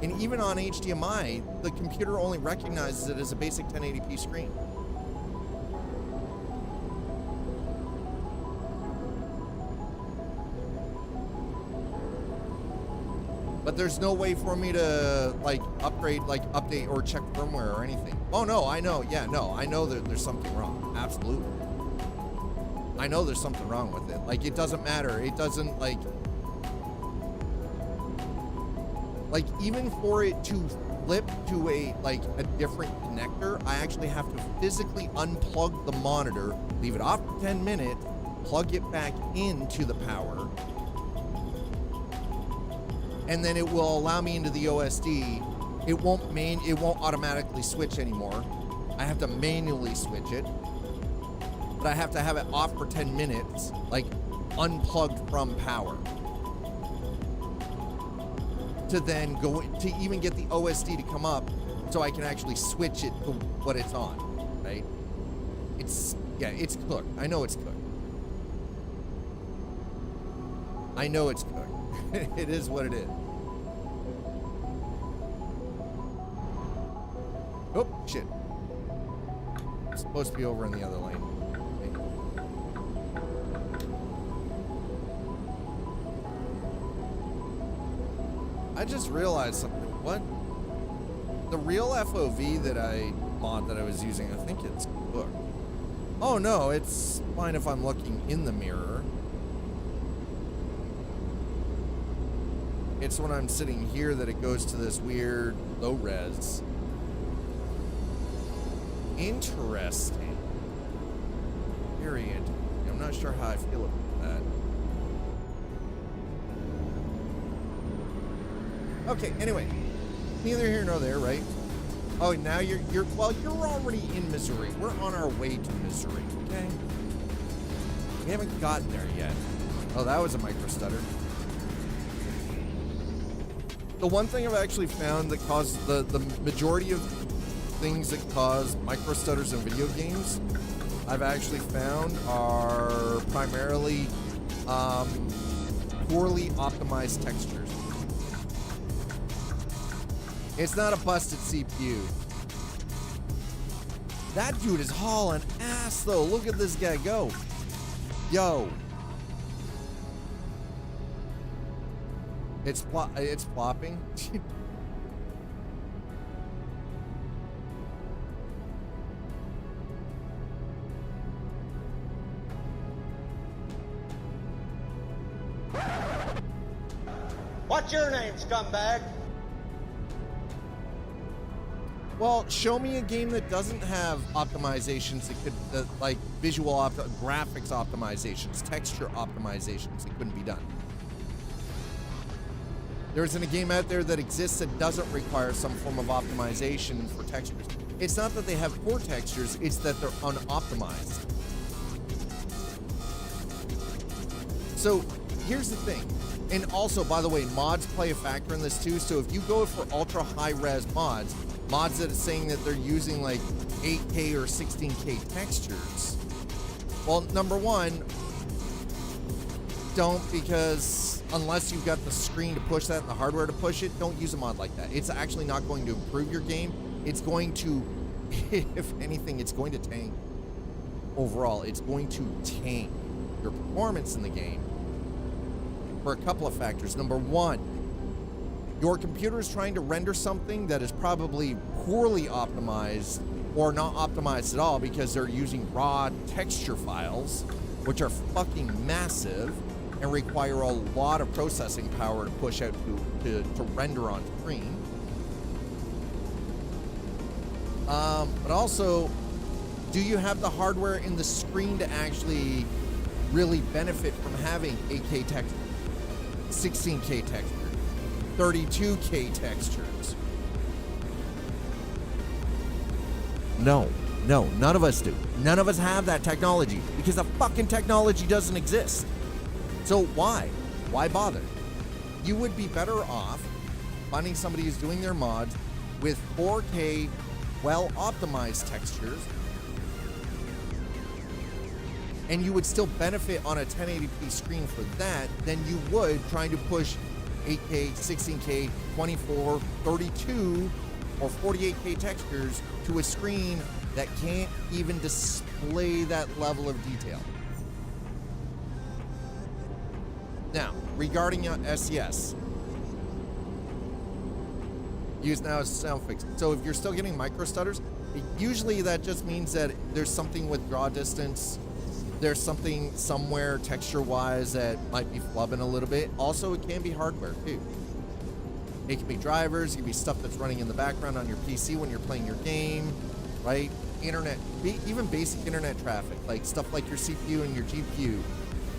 And even on HDMI, the computer only recognizes it as a basic 1080p screen. But there's no way for me to like upgrade, like update or check firmware or anything. Oh no, I know. Yeah, no, I know that there's something wrong. Absolutely. I know there's something wrong with it. Like, it doesn't matter. It doesn't like even for it to flip to a different connector, I actually have to physically unplug the monitor, leave it off for 10 minutes, plug it back into the power, and then it will allow me into the OSD. It won't automatically switch anymore. I have to manually switch it, but I have to have it off for 10 minutes, like unplugged from power, to then go to even get the OSD to come up so I can actually switch it to what it's on, right? It's cooked. I know it's cooked. I know it's cooked. It is what it is. Oh, shit. I'm supposed to be over in the other lane. I just realized something. What? The real FOV that I was using, I think it's cooked. Oh no, it's fine if I'm looking in the mirror. It's when I'm sitting here that it goes to this weird low res. Interesting. Period. I'm not sure how I feel about that. Okay, anyway, neither here nor there, right? Oh, now you're already in Missouri. We're on our way to Missouri, okay? We haven't gotten there yet. Oh, that was a micro stutter. The one thing I've actually found that causes the majority of things that cause micro stutters in video games, I've actually found are primarily poorly optimized textures. It's not a busted CPU. That dude is hauling ass, though. Look at this guy go. Yo. It's flopping. What's your name, scumbag? Well, show me a game that doesn't have optimizations that could, like visual graphics optimizations, texture optimizations that couldn't be done. There isn't a game out there that exists that doesn't require some form of optimization for textures. It's not that they have poor textures, it's that they're unoptimized. So here's the thing. And also, by the way, mods play a factor in this too. So if you go for ultra high res mods that are saying that they're using like 8K or 16K textures, well, number one, don't, because unless you've got the screen to push that and the hardware to push it, don't use a mod like that. It's actually not going to improve your game. It's going to, if anything, it's going to tank. Overall, it's going to tank your performance in the game for a couple of factors. Number one, your computer is trying to render something that is probably poorly optimized or not optimized at all because they're using raw texture files, which are fucking massive and require a lot of processing power to push out to render on screen. But also, do you have the hardware in the screen to actually really benefit from having 8K texture, 16K texture, 32K textures? No, none of us do. None of us have that technology because the fucking technology doesn't exist. So why bother? You would be better off finding somebody who's doing their mods with 4K well-optimized textures, and you would still benefit on a 1080p screen for that than you would trying to push 8K, 16K, 24, 32, or 48K textures to a screen that can't even display that level of detail. Now, regarding SCS, use now as sound fix. So if you're still getting micro stutters, usually that just means that there's something with draw distance. There's something somewhere texture-wise that might be flubbing a little bit. Also, it can be hardware too. It can be drivers, it can be stuff that's running in the background on your PC when you're playing your game, right? Internet, even basic internet traffic, like stuff like your CPU and your GPU.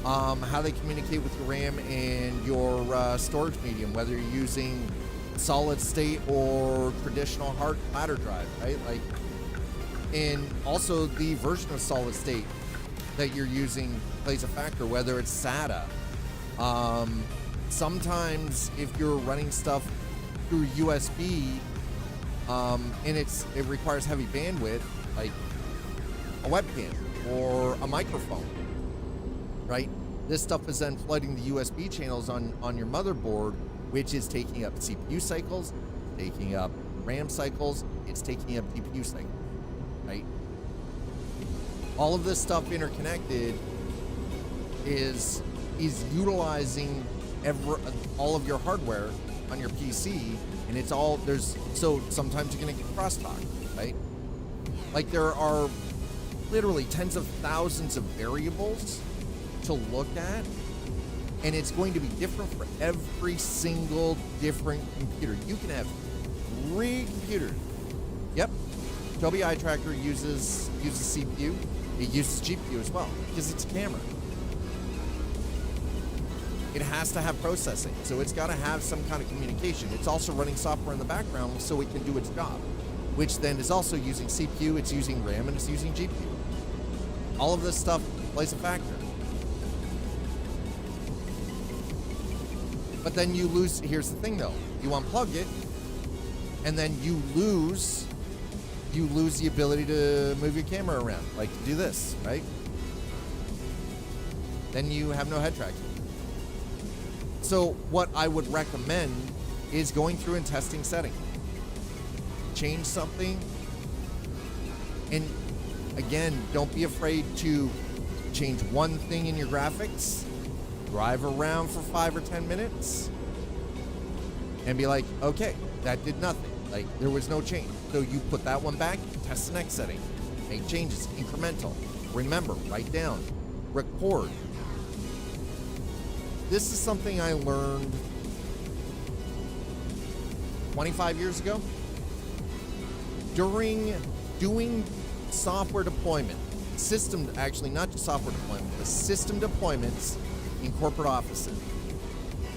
How they communicate with your RAM and your storage medium, whether you're using solid state or traditional hard platter drive, right? Like, and also the version of solid state that you're using plays a factor, whether it's SATA. Sometimes if you're running stuff through USB, and it requires heavy bandwidth, like a webcam or a microphone, right? This stuff is then flooding the USB channels on your motherboard, which is taking up CPU cycles, taking up RAM cycles, it's taking up GPU cycles, right? All of this stuff interconnected is utilizing all of your hardware on your PC, and it's all so sometimes you're gonna get crosstalk, right? Like there are literally tens of thousands of variables to look at, and it's going to be different for every single different computer. You can have 3 computers. Yep, Tobii Eye Tracker uses CPU. It uses GPU as well because it's a camera. It has to have processing, so it's got to have some kind of communication. It's also running software in the background so it can do its job, which then is also using CPU, it's using RAM, and it's using GPU. All of this stuff plays a factor. But then you lose, here's the thing though, you unplug it, and then you lose the ability to move your camera around, like to do this, right? Then you have no head tracking. So what I would recommend is going through and testing settings. change something. And again, don't be afraid to change one thing in your graphics, drive around for 5 or 10 minutes, and be like, okay, that did nothing. Like, there was no change. So you put that one back, test the next setting, make changes, incremental. Remember, write down, record. This is something I learned 25 years ago during doing software deployment. Actually not just software deployment, but system deployments in corporate offices.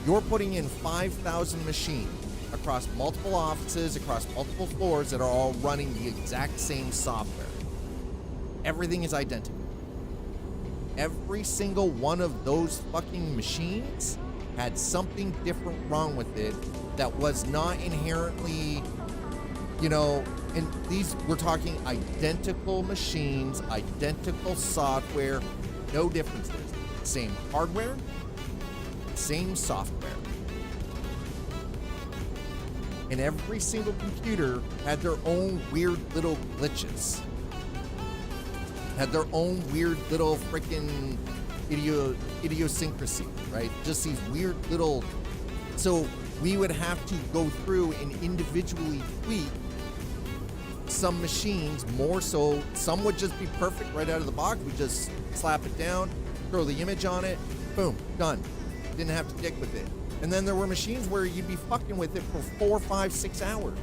You're putting in 5,000 machines across multiple offices, across multiple floors that are all running the exact same software. Everything is identical. Every single one of those fucking machines had something different wrong with it that was not inherently, and these, we're talking identical machines, identical software, no differences. Same hardware, same software. And every single computer had their own weird little glitches. Had their own weird little freaking idiosyncrasy, right? Just these weird little... So we would have to go through and individually tweak some machines more so. Some would just be perfect right out of the box. We just slap it down, throw the image on it, boom, done. Didn't have to dick with it. And then there were machines where you'd be fucking with it for 4, 5, 6 hours.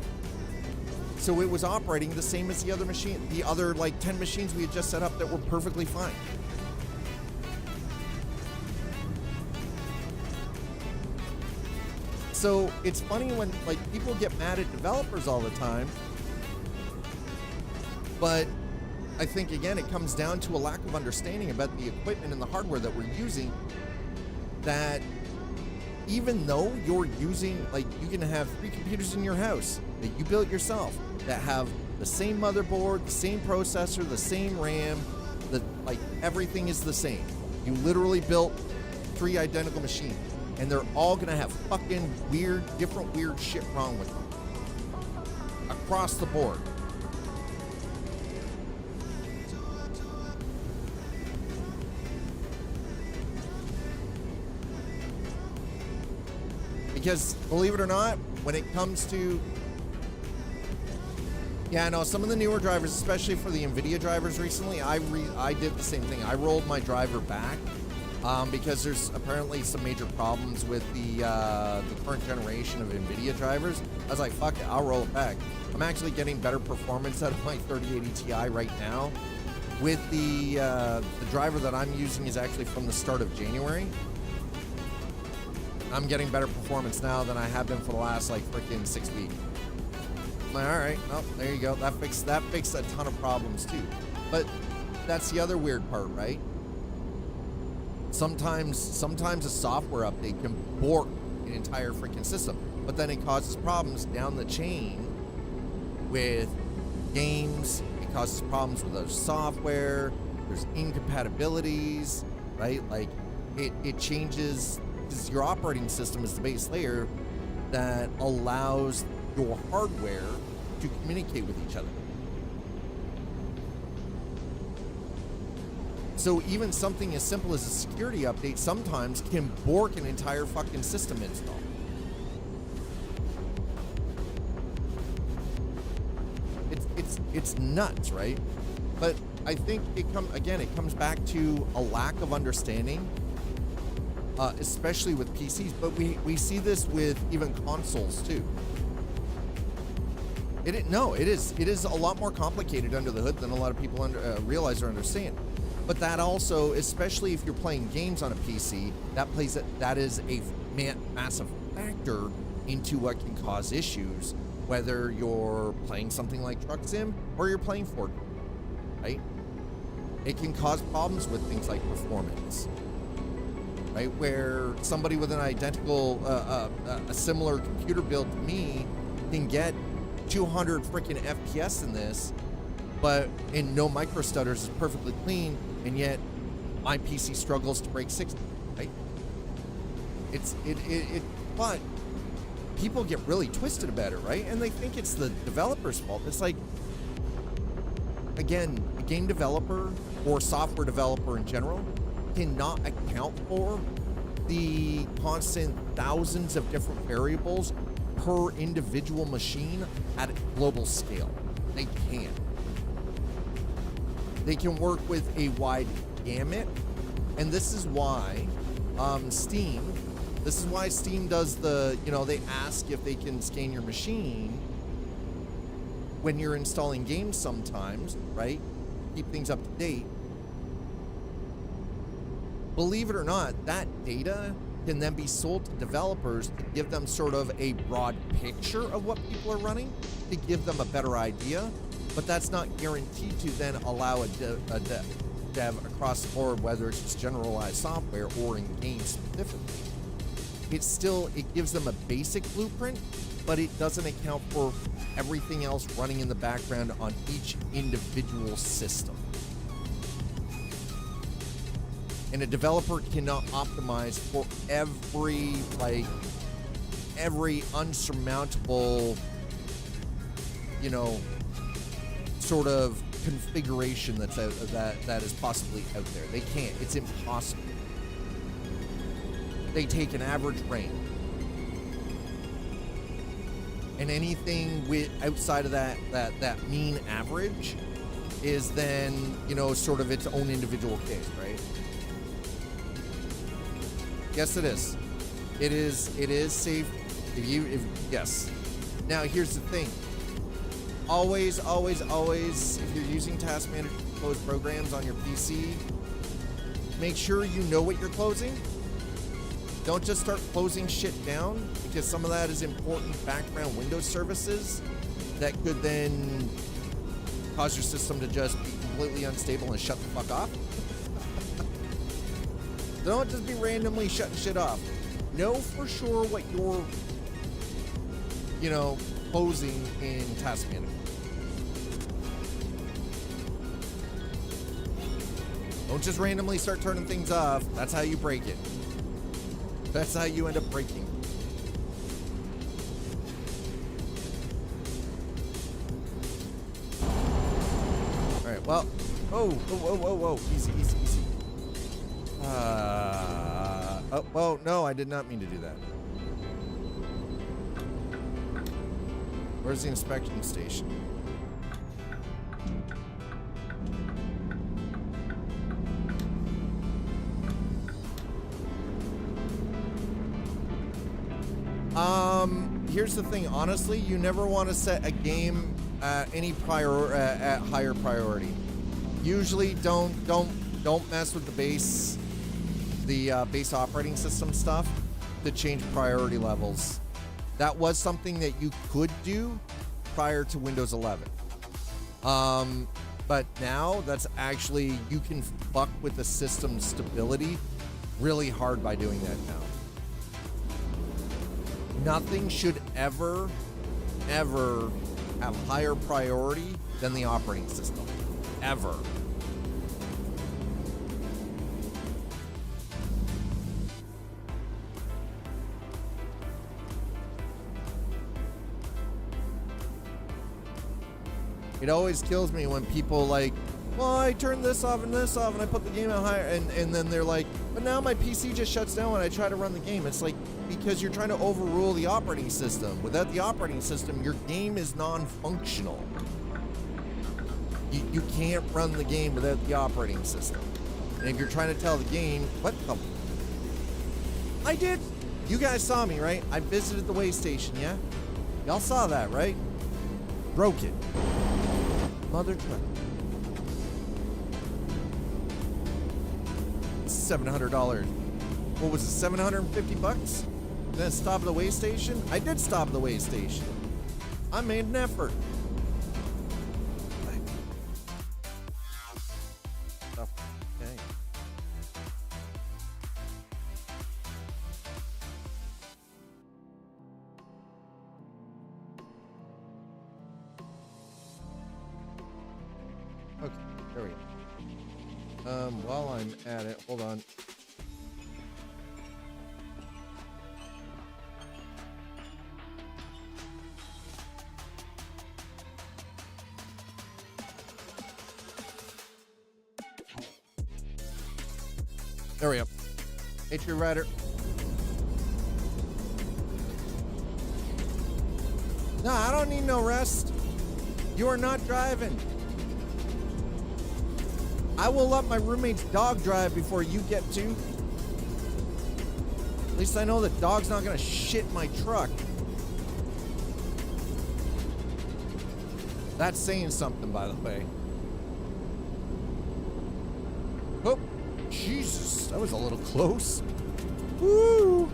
So it was operating the same as the other machine, the other like 10 machines we had just set up that were perfectly fine. So it's funny when like people get mad at developers all the time, but I think again it comes down to a lack of understanding about the equipment and the hardware that we're using. That even though you're using, like, you can have 3 computers in your house that you built yourself that have the same motherboard, the same processor, the same RAM, like everything is the same. You literally built 3 identical machines, and they're all gonna have fucking different weird shit wrong with them across the board. Because believe it or not, when it comes to, some of the newer drivers, especially for the NVIDIA drivers recently, I did the same thing. I rolled my driver back because there's apparently some major problems with the current generation of NVIDIA drivers. I was like, fuck it, I'll roll it back. I'm actually getting better performance out of my 3080 Ti right now. With the driver that I'm using is actually from the start of January. I'm getting better performance now than I have been for the last like freaking 6 weeks. I'm like, all right, well, there you go. That fixed a ton of problems too. But that's the other weird part, right? Sometimes a software update can bork an entire freaking system, but then it causes problems down the chain with games. It causes problems with other software. There's incompatibilities, right? Like it changes. Your operating system is the base layer that allows your hardware to communicate with each other. So even something as simple as a security update sometimes can bork an entire fucking system install. It's nuts, right? But I think it comes back to a lack of understanding. Especially with PCs, but we see this with even consoles too. It is a lot more complicated under the hood than a lot of people realize or understand. But that also, especially if you're playing games on a PC, that is a massive factor into what can cause issues, whether you're playing something like Truck Sim or you're playing Fortnite, right? It can cause problems with things like performance. Right, where somebody with an identical, a similar computer build to me can get 200 freaking FPS in this, but in no micro stutters is perfectly clean, and yet my PC struggles to break 60. Right? But people get really twisted about it, right? And they think it's the developer's fault. It's like, again, a game developer or software developer in general cannot account for the constant thousands of different variables per individual machine at a global scale. They can't. They can work with a wide gamut, and this is why Steam does the, they ask if they can scan your machine when you're installing games sometimes, right? Keep things up to date. Believe it or not, that data can then be sold to developers to give them sort of a broad picture of what people are running, to give them a better idea, but that's not guaranteed to then allow a dev across the board, whether it's just generalized software or in games specifically. It gives them a basic blueprint, but it doesn't account for everything else running in the background on each individual system. And a developer cannot optimize for every unsurmountable, sort of configuration that is possibly out there. They can't. It's impossible. They take an average range, and anything outside of that mean average is then sort of its own individual case, right? Yes, it is. It is safe. Yes. Now here's the thing. Always, if you're using Task Manager to close programs on your PC, make sure you know what you're closing. Don't just start closing shit down, because some of that is important background Windows services that could then cause your system to just be completely unstable and shut the fuck off. Don't just be randomly shutting shit off. Know for sure what you're, closing in Task Manager. Don't just randomly start turning things off. That's how you break it. That's how you end up breaking. All right, well, whoa. Easy. Oh, no, I did not mean to do that. Where's the inspection station? Here's the thing. Honestly, you never want to set a game at higher priority. Usually, don't mess with the base operating system stuff to change priority levels. That was something that you could do prior to Windows 11. But now that's actually, you can fuck with the system stability really hard by doing that now. Nothing should ever have higher priority than the operating system. Ever. It always kills me when people like, well, I turned this off and I put the game on higher, and then they're like, but now my PC just shuts down when I try to run the game. It's like, because you're trying to overrule the operating system. Without the operating system, your game is non-functional. You can't run the game without the operating system. And if you're trying to tell the game, what the? I did. You guys saw me, right? I visited the way station, yeah? Y'all saw that, right? Broke it. Mother truck. $700. What was it, $750? Then stop at the way station? I did stop at the way station. I made an effort. Okay. Okay, there we go. While I'm at it, hold on. There we go. Hey, True Rider. No, I don't need no rest. You are not driving. I will let my roommate's dog drive before you get to. At least I know the dog's not gonna shit in my truck. That's saying something, by the way. Oh, Jesus, that was a little close. Woo!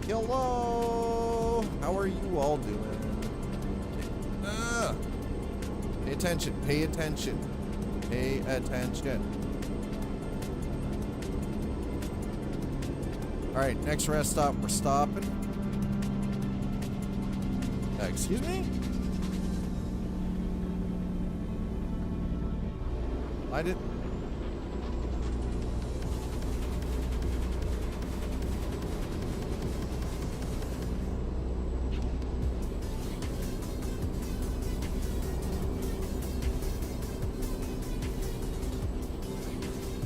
Hello! How are you all doing? Pay attention, pay attention, pay attention. All right, next rest stop, we're stopping. Excuse me? I did.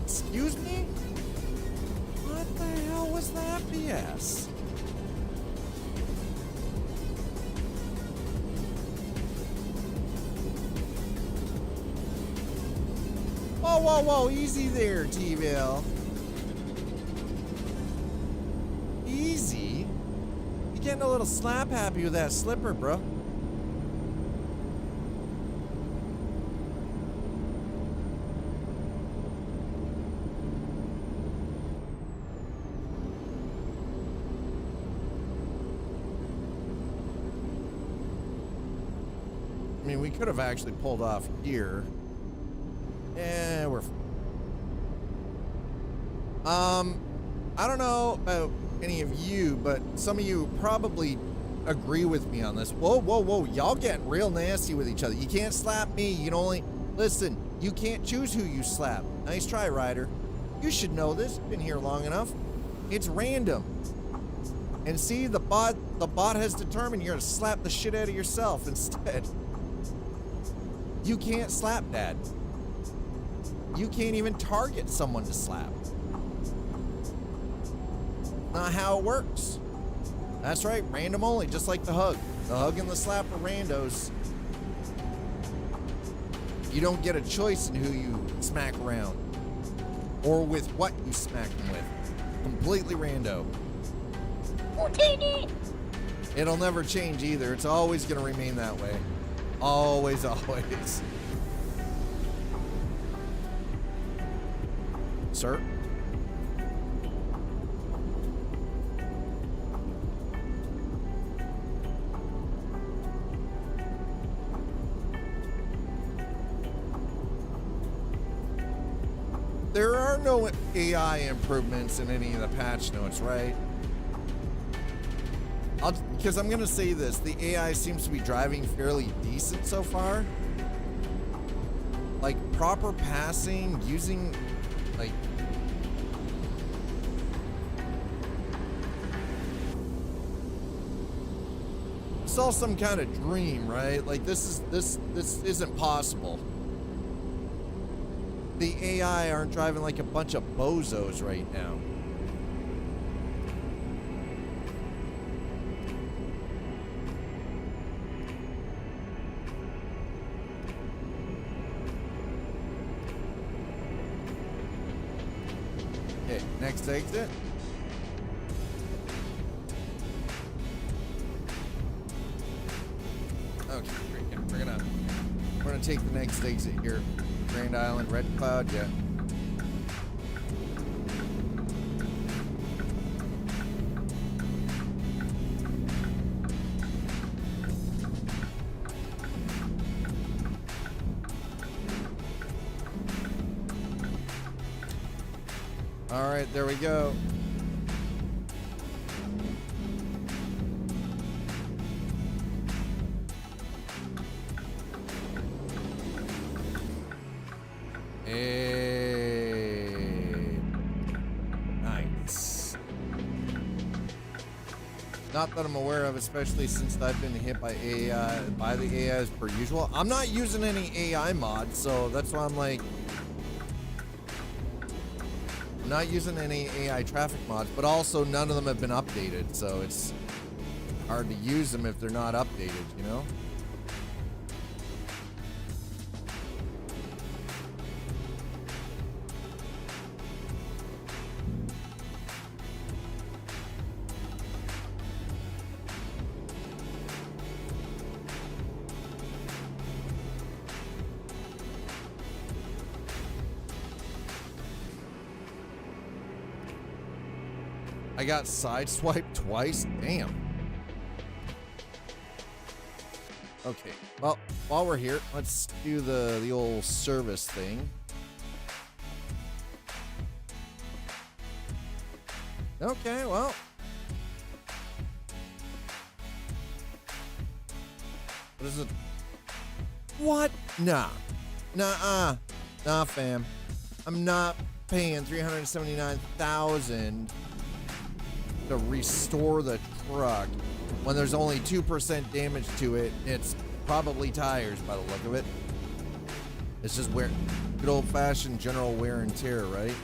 Excuse me? What the hell was that BS? Whoa, whoa, whoa, easy there, T-Ville. Easy? You getting a little slap happy with that slipper, bro. I mean, we could have actually pulled off here. Yeah, we're. I don't know about any of you, but some of you probably agree with me on this. Whoa, whoa, whoa! Y'all getting real nasty with each other. You can't slap me. You can only listen. You can't choose who you slap. Nice try, Ryder. You should know this. Been here long enough. It's random. And see, the bot has determined you're gonna slap the shit out of yourself instead. You can't slap Dad. You can't even target someone to slap. Not how it works. That's right, random only, just like the hug. The hug and the slap are randos. You don't get a choice in who you smack around. Or with what you smack them with. Completely rando. It'll never change either. It's always gonna remain that way. Always, always. Sir? There are no AI improvements in any of the patch notes, right? Because I'm going to say this, the AI seems to be driving fairly decent so far. Like, proper passing, using, like... It's all some kind of dream, right? Like, this isn't possible. The AI aren't driving like a bunch of bozos right now. Okay, next exit. Okay, we're gonna take the next exit here. Grand Island, Red Cloud, yeah. All right, there we go. Nice. Not that I'm aware of, especially since I've been hit by the AI as per usual. I'm not using any AI mods, so that's why I'm like, I'm not using any AI traffic mods, but also none of them have been updated, so it's hard to use them if they're not updated, you know? I got sideswiped twice. Damn. Okay. Well, while we're here, let's do the old service thing. Okay, well. What is it? What? Nah. Nah, nah, fam. I'm not paying $379,000 to restore the truck when there's only 2% damage to it. It's probably tires by the look of it. It's just wear, good old-fashioned general wear and tear, right?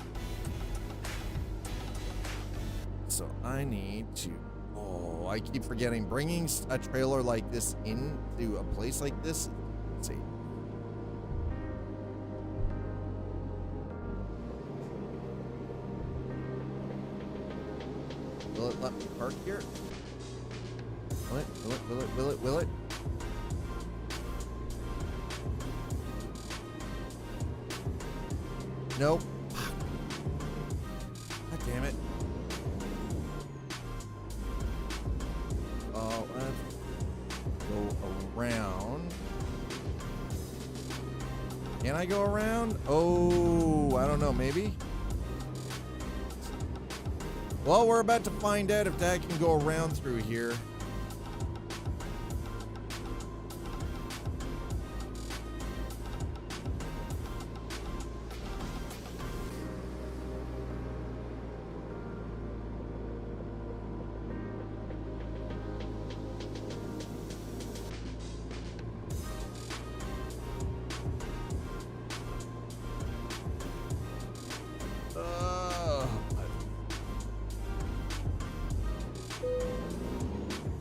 So I need to, oh, I keep forgetting, bringing a trailer like this into a place like this. Let's see. Will it let me park here? Will it? Will it? Will it? Will it? Will it? Nope. God damn it. Oh, let's go around. Can I go around? Oh, I don't know, maybe? Well, we're about to find out if that can go around through here.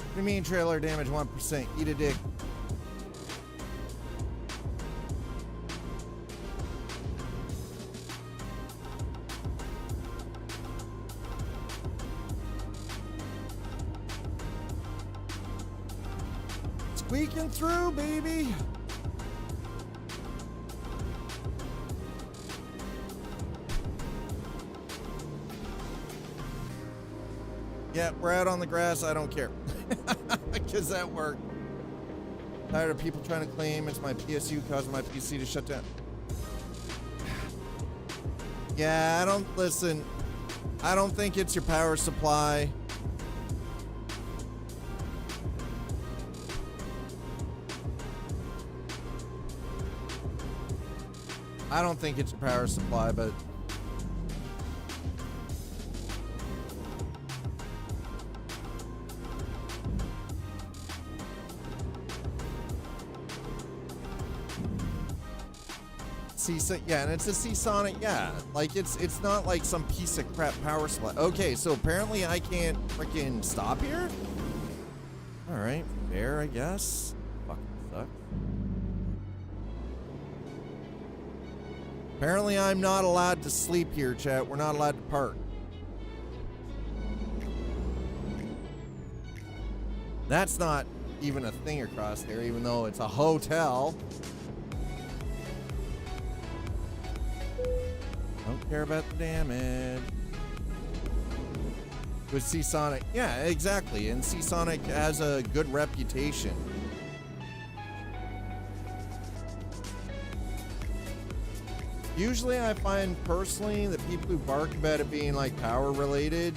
What do you mean trailer damage 1%? Eat a dick. Squeaking through, baby. Yeah, we're out on the grass. I don't care. Because that worked. Tired of people trying to claim it's my PSU causing my PC to shut down. Yeah, I don't listen. I don't think it's your power supply. I don't think it's your power supply, but yeah, and it's a Seasonic, yeah. Like it's not like some piece of crap power supply. Okay, so apparently I can't freaking stop here? Alright, fair, I guess. Fucking sucks. Apparently I'm not allowed to sleep here, chat. We're not allowed to park. That's not even a thing across there, even though it's a hotel. Don't care about the damage. With Seasonic, yeah, exactly. And Seasonic has a good reputation. Usually I find personally that people who bark about it being like power related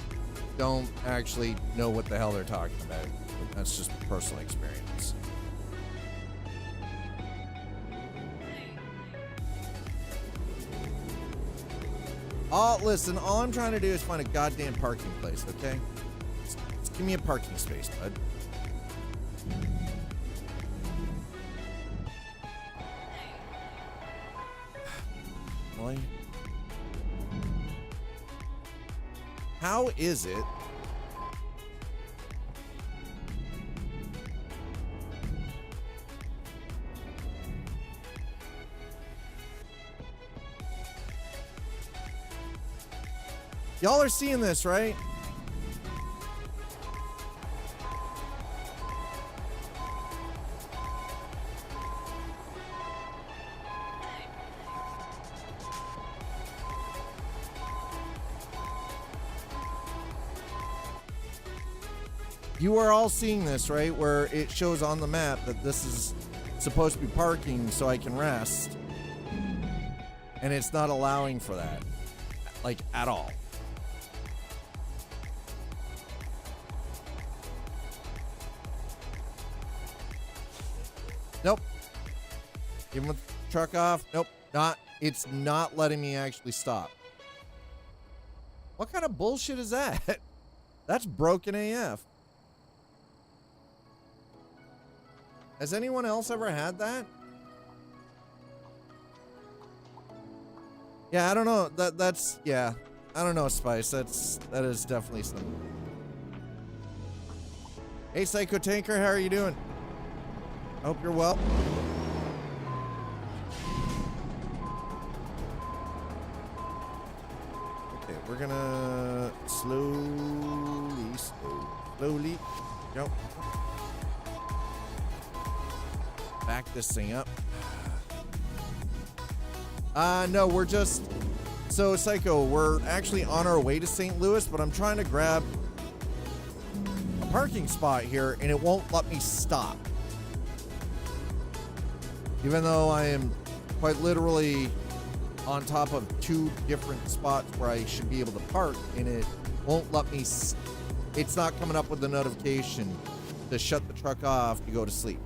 don't actually know what the hell they're talking about. That's just personal experience. Oh, listen, all I'm trying to do is find a goddamn parking place, okay? Just give me a parking space, bud. Really? How is it? Y'all are seeing this, right? You are all seeing this, right? Where it shows on the map that this is supposed to be parking so I can rest. And it's not allowing for that. Like, at all. Nope. Even with the truck off, nope. It's not letting me actually stop. What kind of bullshit is that? That's broken AF. Has anyone else ever had that? Yeah, I don't know. That's yeah. I don't know, Spice. That is definitely something. Hey, Psycho Tanker, how are you doing? I hope you're well. Okay, we're gonna slowly. Nope. Back this thing up. No, we're just... So, Psycho, we're actually on our way to St. Louis, but I'm trying to grab a parking spot here, and it won't let me stop. Even though I am quite literally on top of two different spots where I should be able to park, and it won't let me... It's not coming up with the notification to shut the truck off to go to sleep.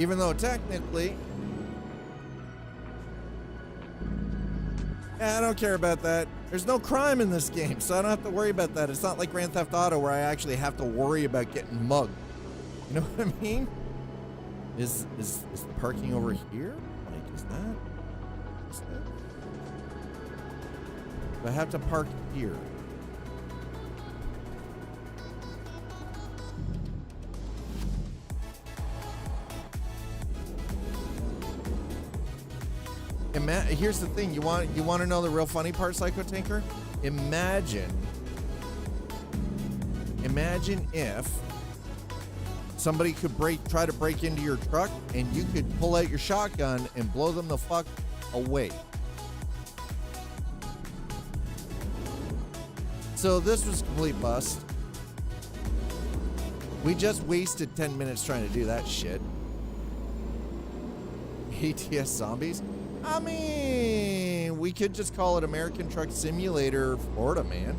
Even though technically, I don't care about that. There's no crime in this game, so I don't have to worry about that. It's not like Grand Theft Auto where I actually have to worry about getting mugged. You know what I mean? Is the parking over here? Like, is that? Do I have to park here? Here's the thing. You want to know the real funny part, Psycho Tinker? Imagine if somebody could try to break into your truck and you could pull out your shotgun and blow them the fuck away. So this was a complete bust. We just wasted 10 minutes trying to do that shit. ATS zombies? I mean, we could just call it American Truck Simulator Florida, man.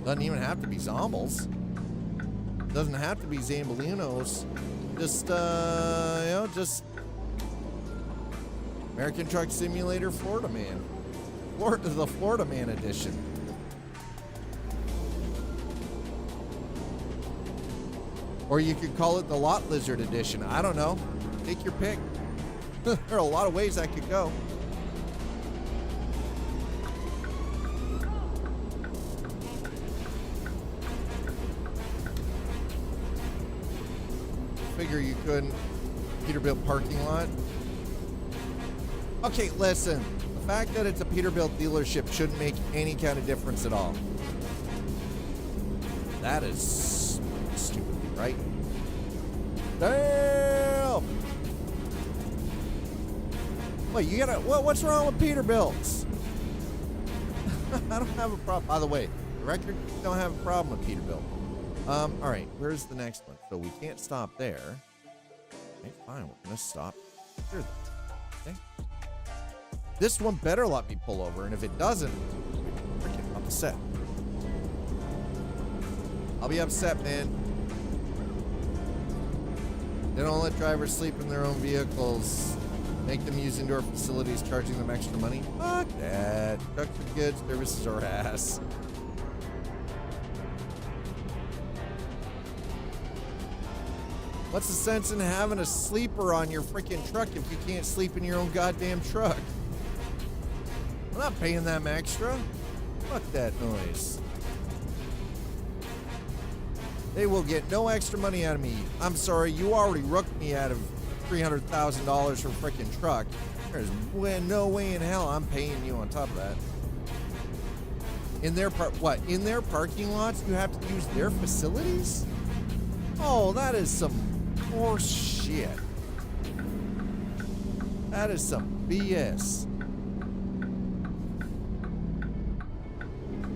Doesn't even have to be zombies. Doesn't have to be Zambalinos. Just, just American Truck Simulator Florida, man. The Florida Man edition. Or you could call it the Lot Lizard edition. I don't know. Take your pick. There are a lot of ways that could go. Figure you couldn't. Peterbilt parking lot. Okay, listen. The fact that it's a Peterbilt dealership shouldn't make any kind of difference at all. That is stupid, right? Damn! Wait, you gotta... What's wrong with Peterbilts? I don't have a problem. By the way, the record don't have a problem with Peterbilt. All right, where's the next one? So we can't stop there. Okay, fine. We're gonna stop here. Okay. This one better let me pull over, and if it doesn't, I'm freaking upset. I'll be upset, man. They don't let drivers sleep in their own vehicles. Make them use indoor facilities, charging them extra money. Fuck that. Trucks are good, services are ass. What's the sense in having a sleeper on your freaking truck if you can't sleep in your own goddamn truck? I'm not paying them extra. Fuck that noise. They will get no extra money out of me. I'm sorry, you already rooked me out of $300,000 for a freaking truck. There's no way in hell I'm paying you on top of that. In their in their parking lots, you have to use their facilities? Oh, that is some horse shit. That is some BS.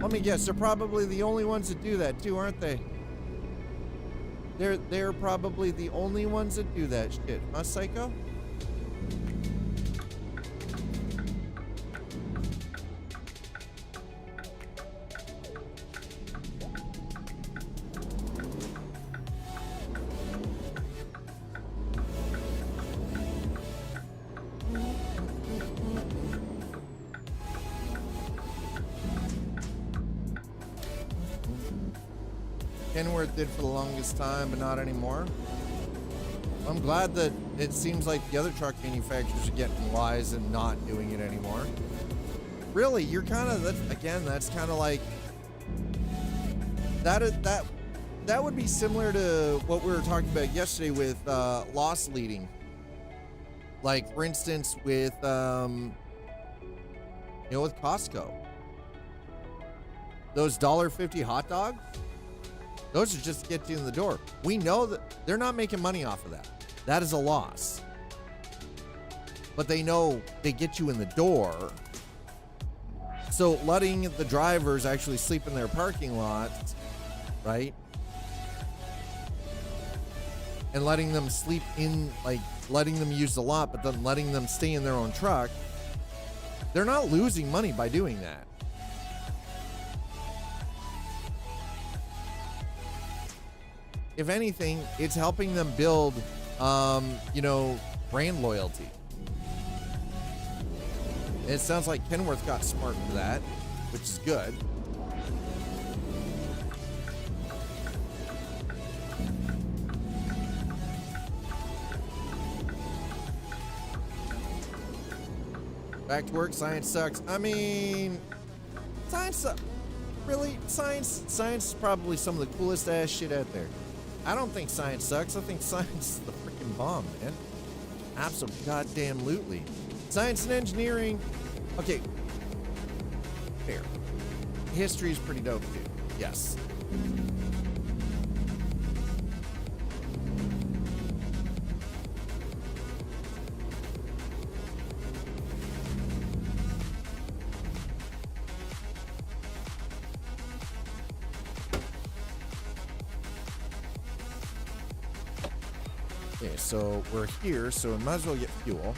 Let me guess, they're probably the only ones that do that too, aren't they? They're probably the only ones that do that shit, huh, Psycho? Kenworth did for the longest time, but not anymore. I'm glad that it seems like the other truck manufacturers are getting wise and not doing it anymore. Really, you're kind of, that's kind of like, that would be similar to what we were talking about yesterday with loss leading. Like, for instance, with, with Costco. Those $1.50 hot dogs, those are just to get you in the door. We know that they're not making money off of that. That is a loss. But they know they get you in the door. So letting the drivers actually sleep in their parking lot, right? And letting them sleep in, like letting them use the lot, but then letting them stay in their own truck. They're not losing money by doing that. If anything, it's helping them build, brand loyalty. It sounds like Kenworth got smart for that, which is good. Back to work, science sucks. I mean, science really? Science is probably some of the coolest ass shit out there. I don't think science sucks. I think science is the freaking bomb, man. Absolutely. Science and engineering. Okay. Fair. History is pretty dope, too. Yes. Okay, so we're here, so we might as well get fuel.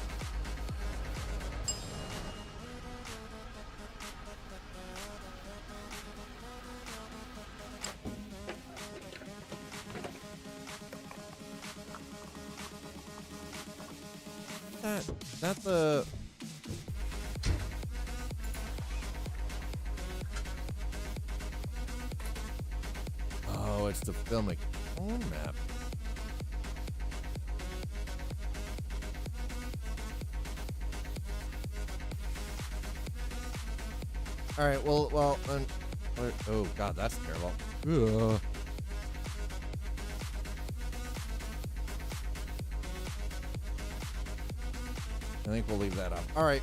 That the... Oh, it's the filmic phone map. All right, well, oh God, that's terrible. Ugh. I think we'll leave that up. All right.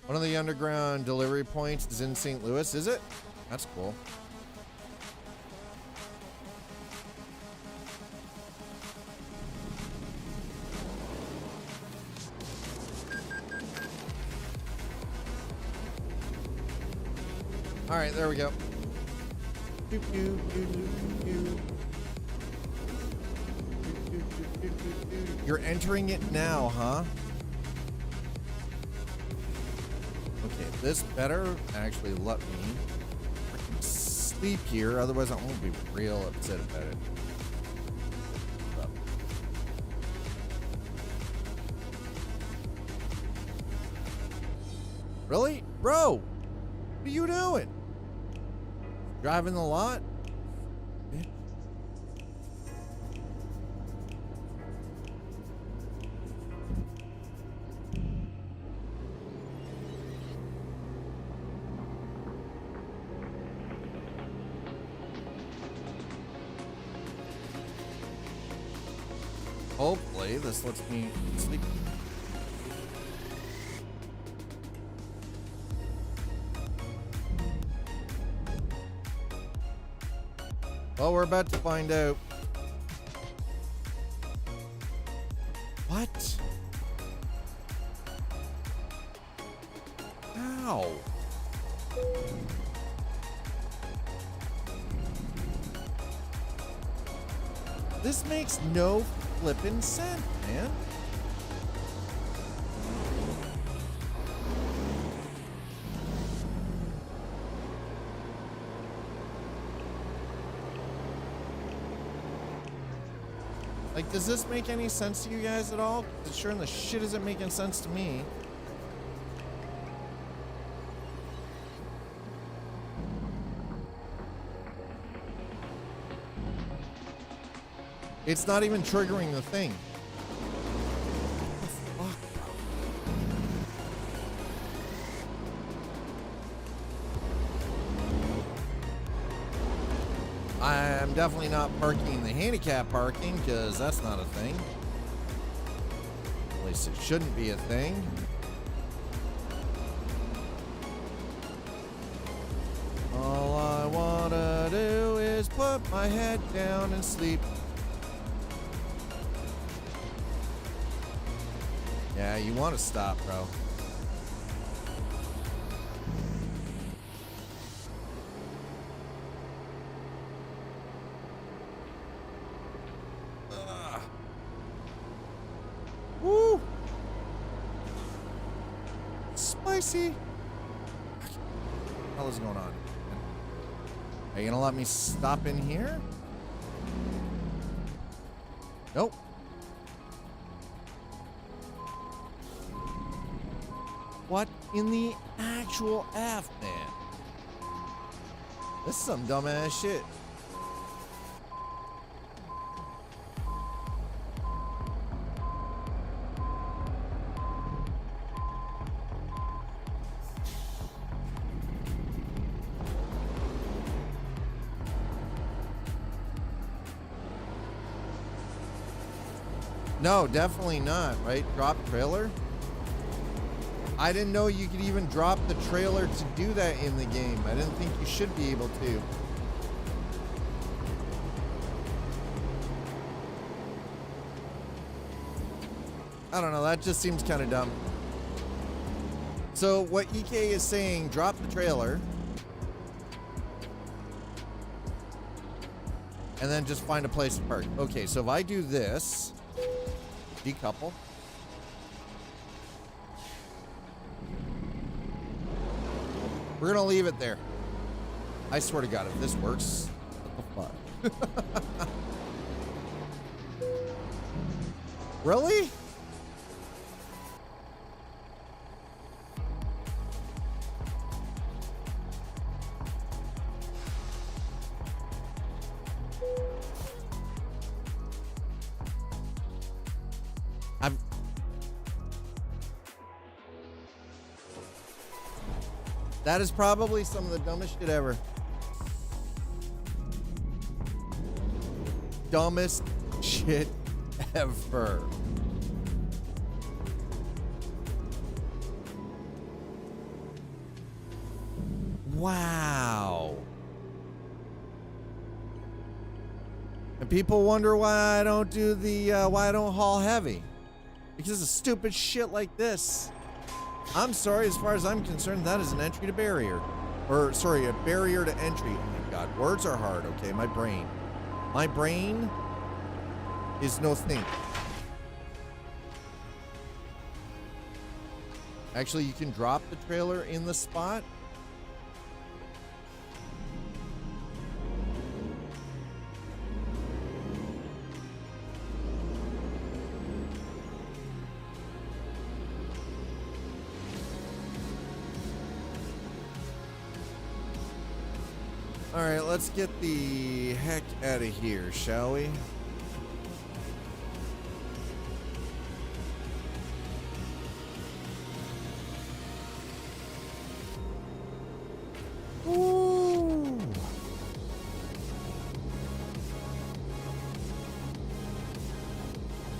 One of the underground delivery points is in St. Louis, is it? That's cool. All right, there we go. You're entering it now, huh? Okay, this better actually let me sleep here, otherwise I'm gonna be real upset about it. Really? Bro, what are you doing? Driving the lot? Hopefully, this lets me sleep. Well, we're about to find out. What? How? This makes no flippin' sense, man. Like, does this make any sense to you guys at all? It sure in the shit isn't making sense to me. It's not even triggering the thing. What the fuck, bro? I'm definitely not parking the handicap parking because that's not a thing. At least it shouldn't be a thing. All I wanna do is put my head down and sleep. Yeah, you want to stop, bro. Ugh. Woo! Spicy. What the hell is going on? Are you gonna let me stop in here? Nope. What in the actual F, man? This is some dumbass shit. No, definitely not, right? Drop trailer? I didn't know you could even drop the trailer to do that in the game. I didn't think you should be able to. I don't know, that just seems kind of dumb. So what EK is saying, drop the trailer and then just find a place to park. Okay, so if I do this, decouple. We're gonna leave it there. I swear to God, if this works, what the fuck? Really? That is probably some of the dumbest shit ever. Dumbest shit ever. Wow. And people wonder why I don't do the, why I don't haul heavy. Because of stupid shit like this. I'm sorry, as far as I'm concerned, that is an entry to barrier. Or, sorry, a barrier to entry. Oh my God, words are hard, okay? My brain. My brain is no thing. Actually, you can drop the trailer in the spot. All right, let's get the heck out of here, shall we? Ooh.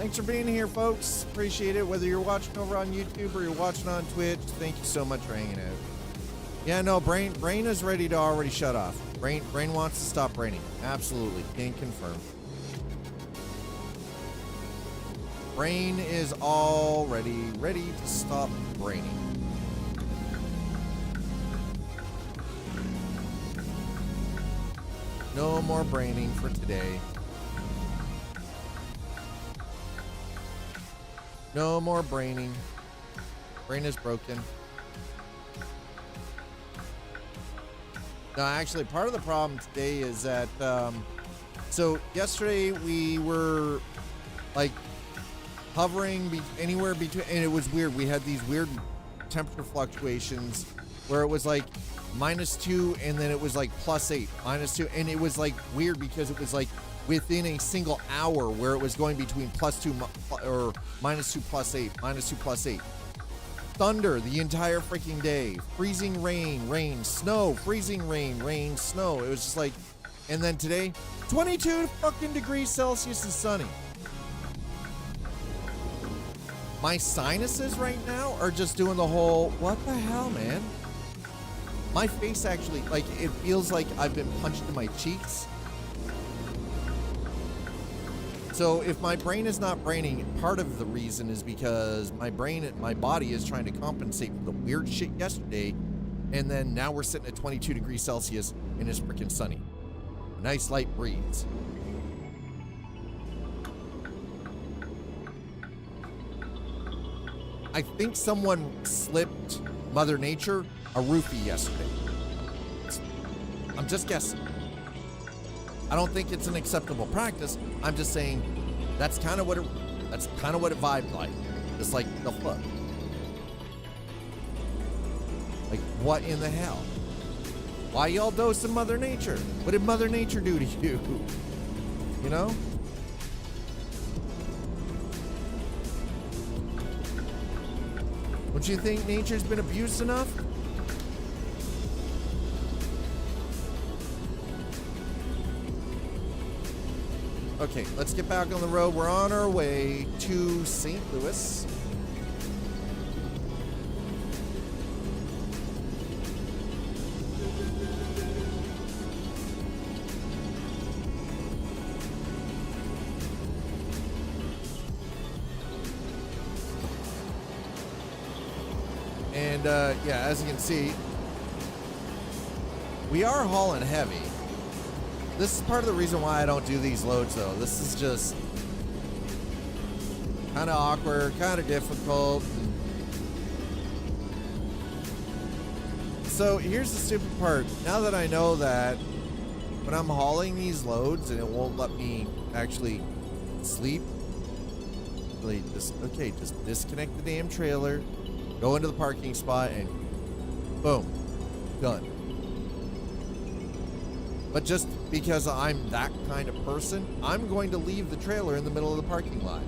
Thanks for being here, folks. Appreciate it. Whether you're watching over on YouTube or you're watching on Twitch, thank you so much for hanging out. Yeah, no, brain is ready to already shut off. Brain wants to stop braining. Absolutely, can confirm. Brain is already ready to stop braining. No more braining for today. No more braining. Brain is broken. No, actually, part of the problem today is that, so yesterday we were like hovering anywhere between, and it was weird. We had these weird temperature fluctuations where it was like -2 and then it was like +8, -2. And it was like weird because it was like within a single hour where it was going between +2 or -2 +8, -2 +8. Thunder the entire freaking day. Freezing rain, snow, freezing rain, snow. It was just like, and then today, 22 fucking degrees Celsius and sunny. My sinuses right now are just doing the whole, what the hell, man? My face actually, like, it feels like I've been punched in my cheeks. So if my brain is not braining, part of the reason is because my body is trying to compensate for the weird shit yesterday. And then now we're sitting at 22 degrees Celsius and it's freaking sunny. A nice light breeze. I think someone slipped Mother Nature a roofie yesterday. I'm just guessing. I don't think it's an acceptable practice. I'm just saying that's kind of what it vibed like. Just like the fuck. Like, what in the hell? Why y'all dosing Mother Nature? What did Mother Nature do to you? You know? Don't you think nature's been abused enough? Okay, let's get back on the road. We're on our way to St. Louis. And yeah, as you can see, we are hauling heavy. This is part of the reason why I don't do these loads, though. This is just kind of awkward, kind of difficult. So here's the stupid part. Now that I know that when I'm hauling these loads and it won't let me actually sleep, really just disconnect the damn trailer, go into the parking spot, and boom, done. But just because I'm that kind of person, I'm going to leave the trailer in the middle of the parking lot.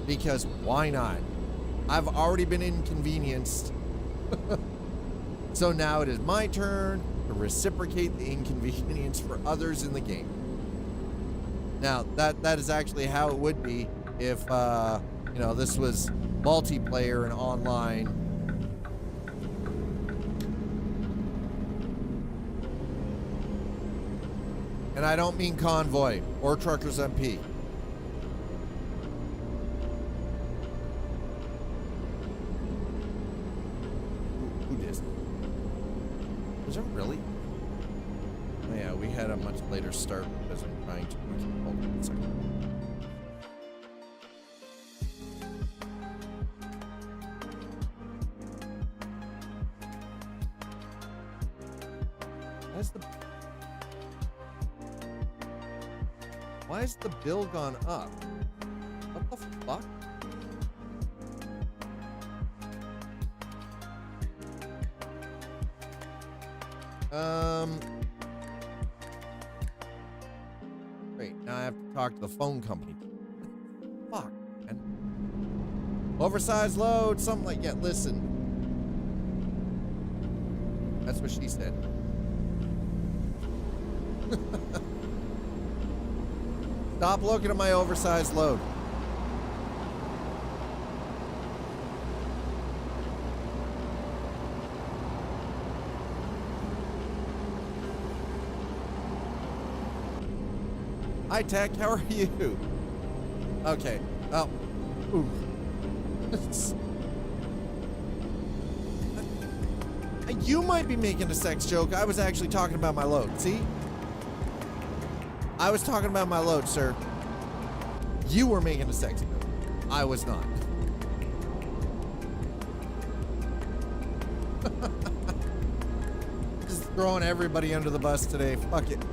Because why not? I've already been inconvenienced. So now it is my turn to reciprocate the inconvenience for others in the game. Now, that is actually how it would be if, you know, this was multiplayer and online. And I don't mean Convoy or Truckers MP. Who did? Was it really? Oh yeah, we had a much later start because I'm trying to. Hold on a second. Why has the bill gone up? What the fuck? Great, now I have to talk to the phone company. Fuck, man. Oversized load, something like that. Listen. That's what she said. Stop looking at my oversized load. Hi, Tech. How are you? Okay. Oh. Ooh. You might be making a sex joke. I was actually talking about my load. See? I was talking about my load, sir. You were making a sex joke. I was not. Just throwing everybody under the bus today. Fuck it.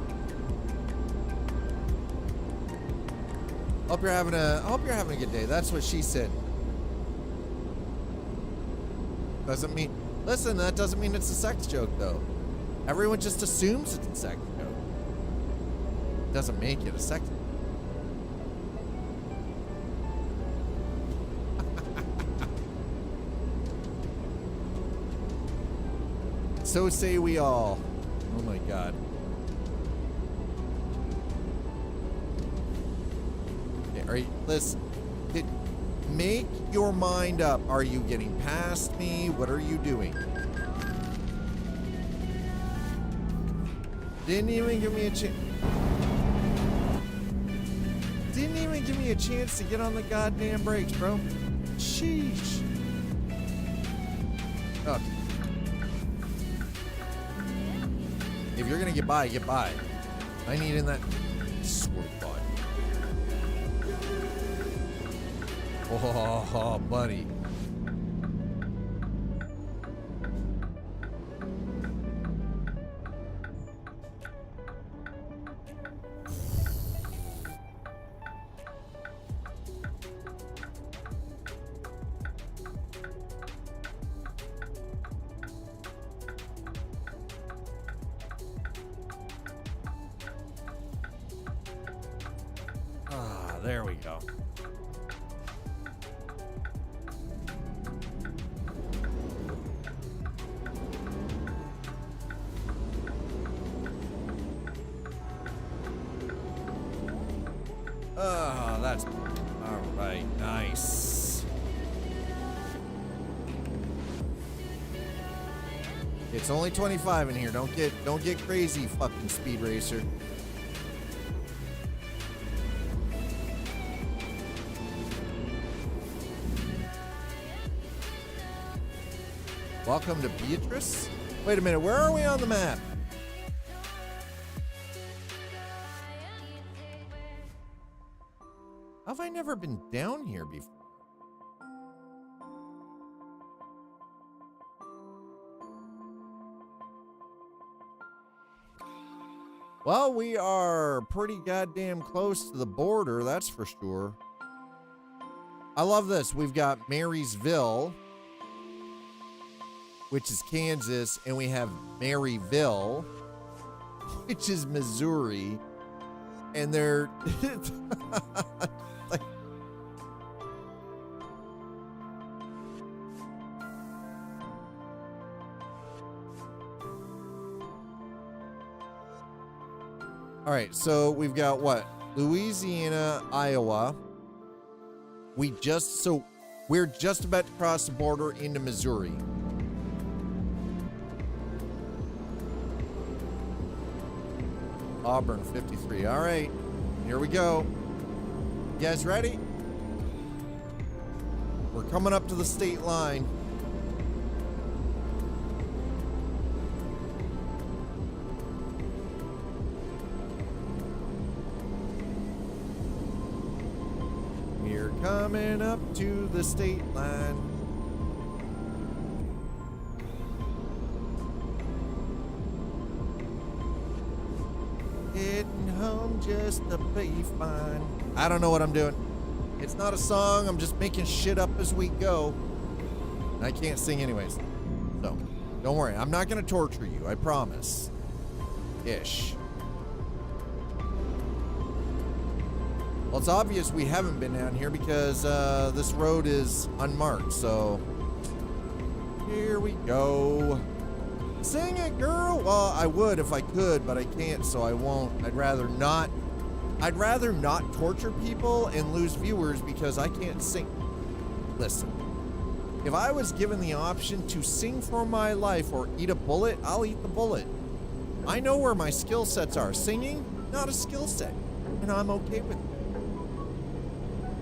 Hope you're having a good day. That's what she said. Doesn't mean, listen, that doesn't mean it's a sex joke though. Everyone just assumes it's a sex joke. Doesn't make it a sex joke. So say we all. Oh my God. Okay, are you, listen, make your mind up. Are you getting past me? What are you doing? Didn't even give me a chance. Didn't even give me a chance to get on the goddamn brakes, bro. Sheesh. Okay. If you're gonna get by, get by. I need in that squirt body. Oh, buddy. Ah, there we go. Oh, that's all right. Nice. It's only 25 in here. Don't get crazy, fucking speed racer. Welcome to Beatrice. Wait a minute, where are we on the map? Have I never been down here before? Well, we are pretty goddamn close to the border, that's for sure. I love this. We've got Marysville, which is Kansas, and we have Maryville, which is Missouri, and they're like, all right, so we've got what? Louisiana, Iowa. We're just about to cross the border into Missouri. Auburn 53. All right, here we go. You guys ready? We're coming up to the state line. We're coming up to the state line. Getting home just to be fine. I don't know what I'm doing. It's not a song. I'm just making shit up as we go. And I can't sing anyways. So, don't worry. I'm not going to torture you. I promise. Ish. Well, it's obvious we haven't been down here because this road is unmarked. So, here we go. Sing it, girl. Well, I would if I could, but I can't, so I won't. I'd rather not I'd rather not torture people and lose viewers because I can't sing. Listen, if I was given the option to sing for my life or eat a bullet, I'll eat the bullet. I know where my skill sets are. Singing, not a skill set, and I'm okay with it.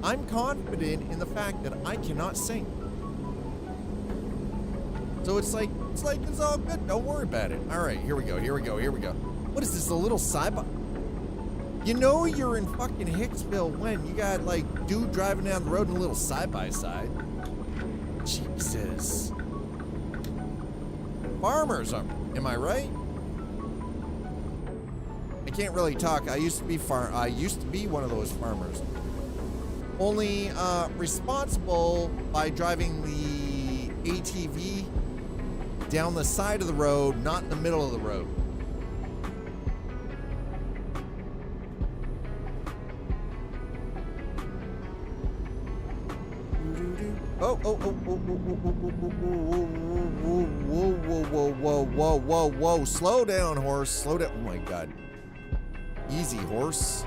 I'm confident in the fact that I cannot sing. So it's all good. Don't worry about it. All right, here we go. What is this, a little side-by? You know you're in fucking Hicksville when you got like dude driving down the road in a little side-by-side. Jesus. Farmers are, am I right? I can't really talk. I used to be one of those farmers. Only responsible by driving the ATV down the side of the road, not in the middle of the road. Whoa. Slow down, horse. Slow down. Oh my God. Easy, horse.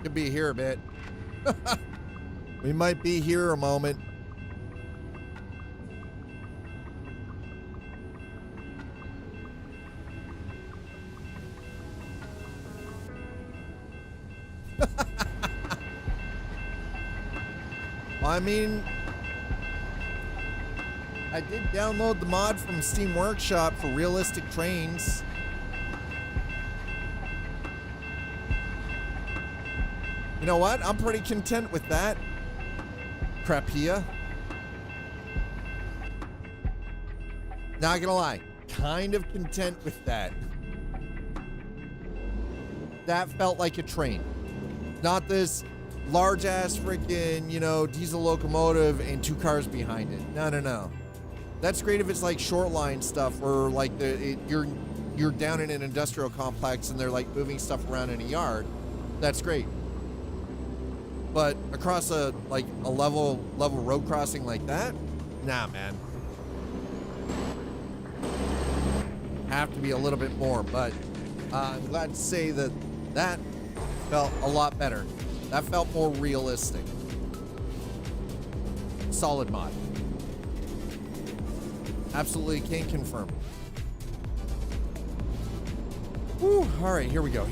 Could be here a bit. We might be here a moment. I mean, I did download the mod from Steam Workshop for realistic trains. You know what? I'm pretty content with that. Crapia. Not gonna lie, kind of content with that. That felt like a train. Not this large ass freaking, diesel locomotive and 2 cars behind it. No. That's great if it's like short line stuff where like you're down in an industrial complex and they're like moving stuff around in a yard. That's great. But across a level road crossing like that, nah, man. Have to be a little bit more, but I'm glad to say that felt a lot better. That felt more realistic. Solid mod. Absolutely can confirm. Whew, all right, here we go.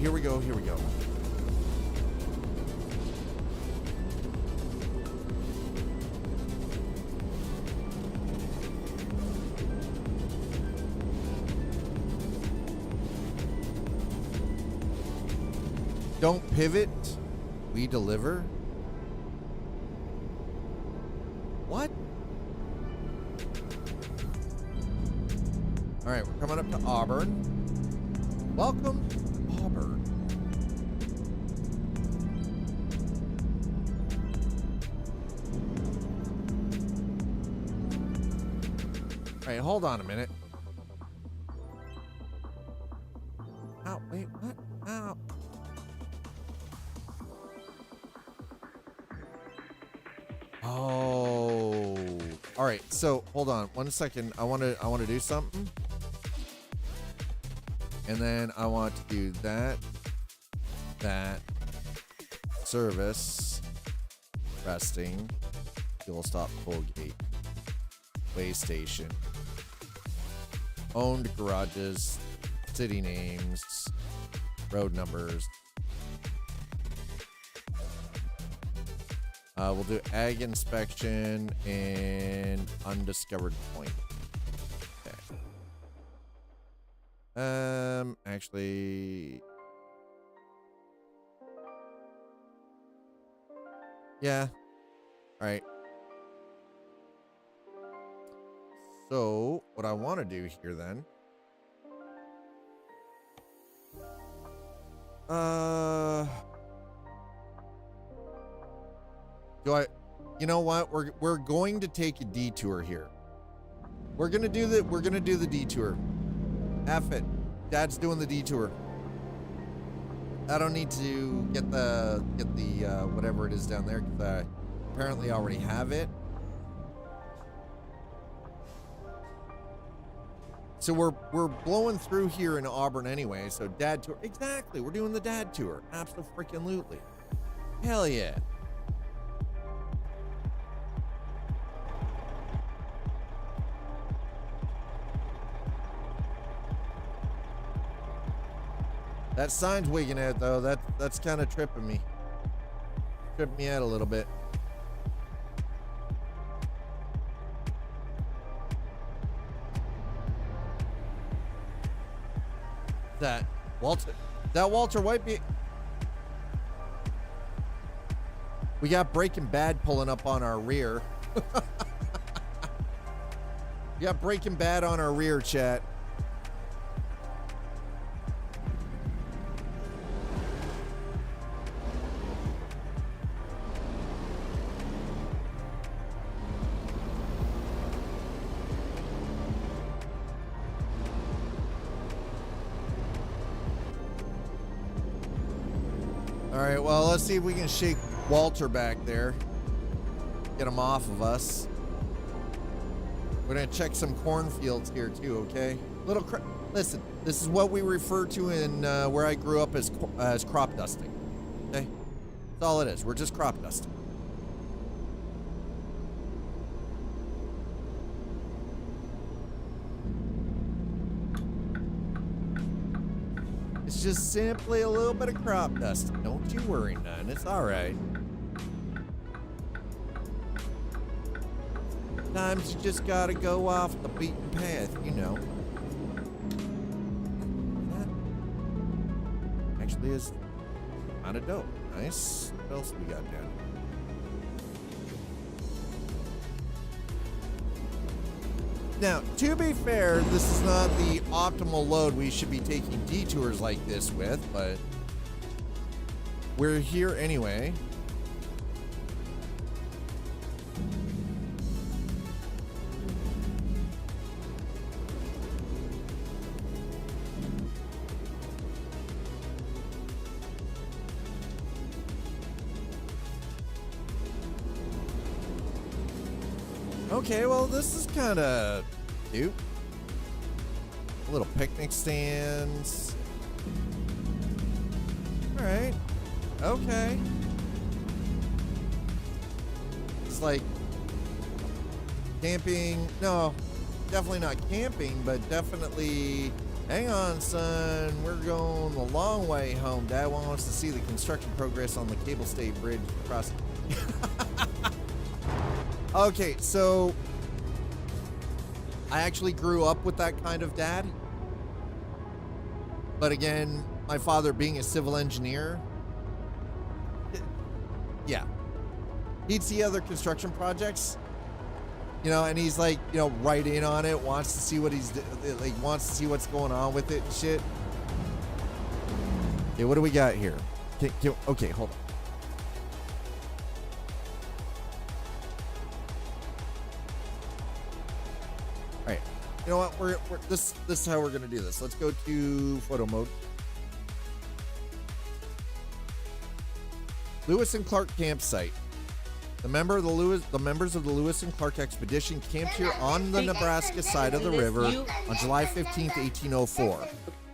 Don't pivot. We deliver. What? All right, we're coming up to Auburn. Welcome, Auburn. All right, hold on a minute. Oh, wait, what? Ow. Oh, all right. So hold on 1 second. I want to do something, and then I want to do that service, resting, fuel stop, full gate, way station, owned garages, city names, road numbers. We'll do ag inspection and undiscovered point. Okay. Actually, yeah. All right. So what I want to do here then, you know what? We're going to take a detour here. We're gonna do the detour. F it. Dad's doing the detour. I don't need to get the whatever it is down there because I apparently already have it. So we're blowing through here in Auburn anyway. So dad tour, exactly. We're doing the dad tour. Absolutely. Hell yeah. That sign's wigging out though. That's kind of tripping me out a little bit. That Walter White. We got Breaking Bad pulling up on our rear. We got Breaking Bad on our rear, chat. All right, well, let's see if we can shake Walter back there. Get him off of us. We're gonna check some cornfields here too, okay? Listen, this is what we refer to in where I grew up as crop dusting, okay? That's all it is. We're just crop dusting. It's just simply a little bit of crop dusting. Don't you worry, none. It's all right. Sometimes you just gotta go off the beaten path, you know. That actually is kind of dope. Nice. What else we got down? Now, to be fair, this is not the optimal load we should be taking detours like this with, but we're here anyway. Okay, well, this is kind of cute. Little picnic stands. All right. Okay. It's like camping. No, definitely not camping, but definitely. Hang on, son. We're going the long way home. Dad wants to see the construction progress on the cable stayed bridge across. Okay, so I actually grew up with that kind of dad. But again, my father being a civil engineer, yeah, he'd see other construction projects, you know, and he's like, you know, right in on it, wants to see what wants to see what's going on with it and shit. Okay, what do we got here? Okay, hold on. You know what? This is how we're gonna do this. Let's go to photo mode. Lewis and Clark campsite. The members of the Lewis and Clark expedition camped here on the Nebraska side of the river on July 15th, 1804.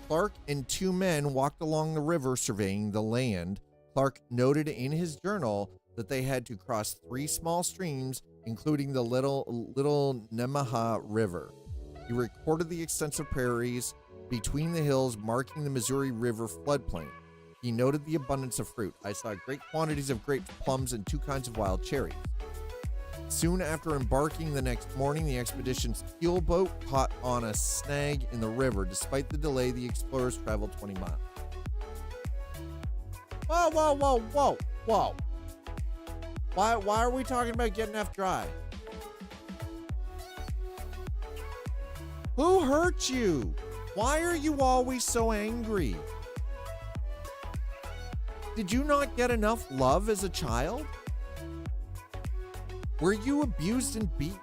Clark and two men walked along the river surveying the land. Clark noted in his journal that they had to cross 3 small streams, including the little Nemaha River. He recorded the extensive prairies between the hills marking the Missouri River floodplain. He noted the abundance of fruit. I saw great quantities of grapes, plums, and 2 kinds of wild cherries. Soon after embarking the next morning, the expedition's keel boat caught on a snag in the river. Despite the delay, the explorers traveled 20 miles. Whoa. Why are we talking about getting F dry? Who hurt you? Why are you always so angry? Did you not get enough love as a child? Were you abused and beat?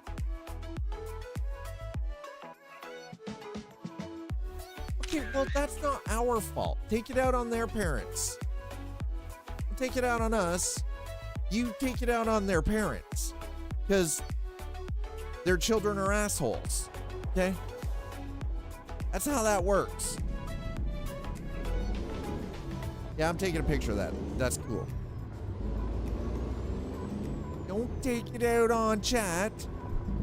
What Okay, well, that's not our fault. Take it out on their parents. Don't take it out on us. You take it out on their parents. Because their children are assholes. Okay? That's how that works. Yeah, I'm taking a picture of that. That's cool. Don't take it out on chat.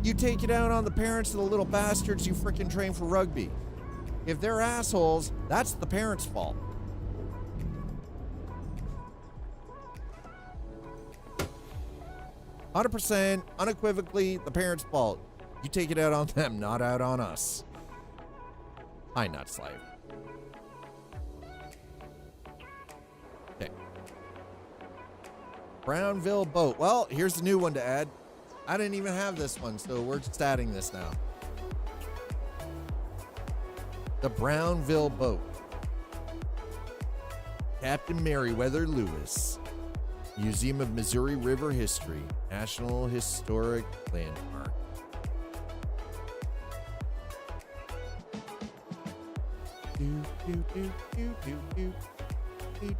You take it out on the parents of the little bastards you freaking train for rugby. If they're assholes, that's the parents' fault. %, unequivocally, the parents' fault. You take it out on them, not out on us. Hi, not slave. Okay. Brownville boat. Well, here's the new one to add. I didn't even have this one, so we're just adding this now. The Brownville boat. Captain Meriwether Lewis. Museum of Missouri River History. National Historic Landmark. Do, do, do, do, do, do. Do, do,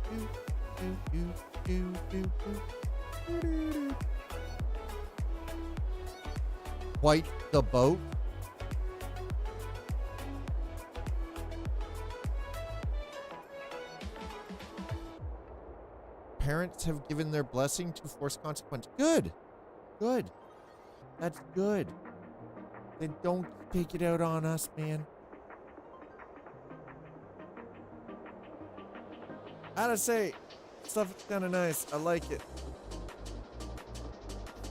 do, do, do, do, do, do. Quite the boat. Parents have given their blessing to force consequence. Good. Good. That's good. Then don't take it out on us, man. I gotta say, stuff is kind of nice. I like it.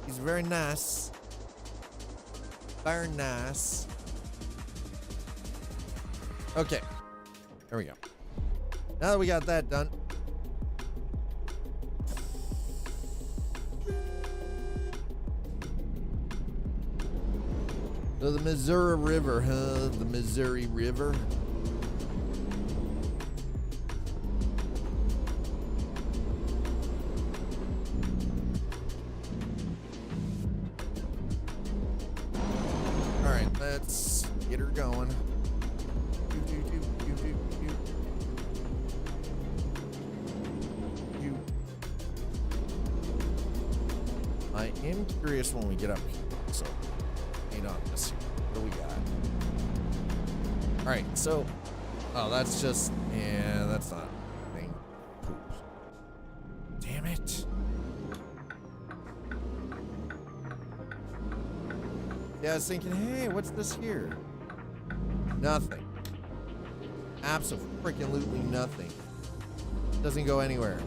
He's very nice. Very nice. Okay. There we go. Now that we got that done. So the Missouri River, huh? The Missouri River. All right, let's get her going. I am curious when we get up here, so hang on this. What do we got? All right, so, oh, that's just, yeah, that's not thing. Poop. Damn it. Yeah, I was thinking, hey, what's this here? Nothing. Abso-freaking-lutely nothing. Doesn't go anywhere.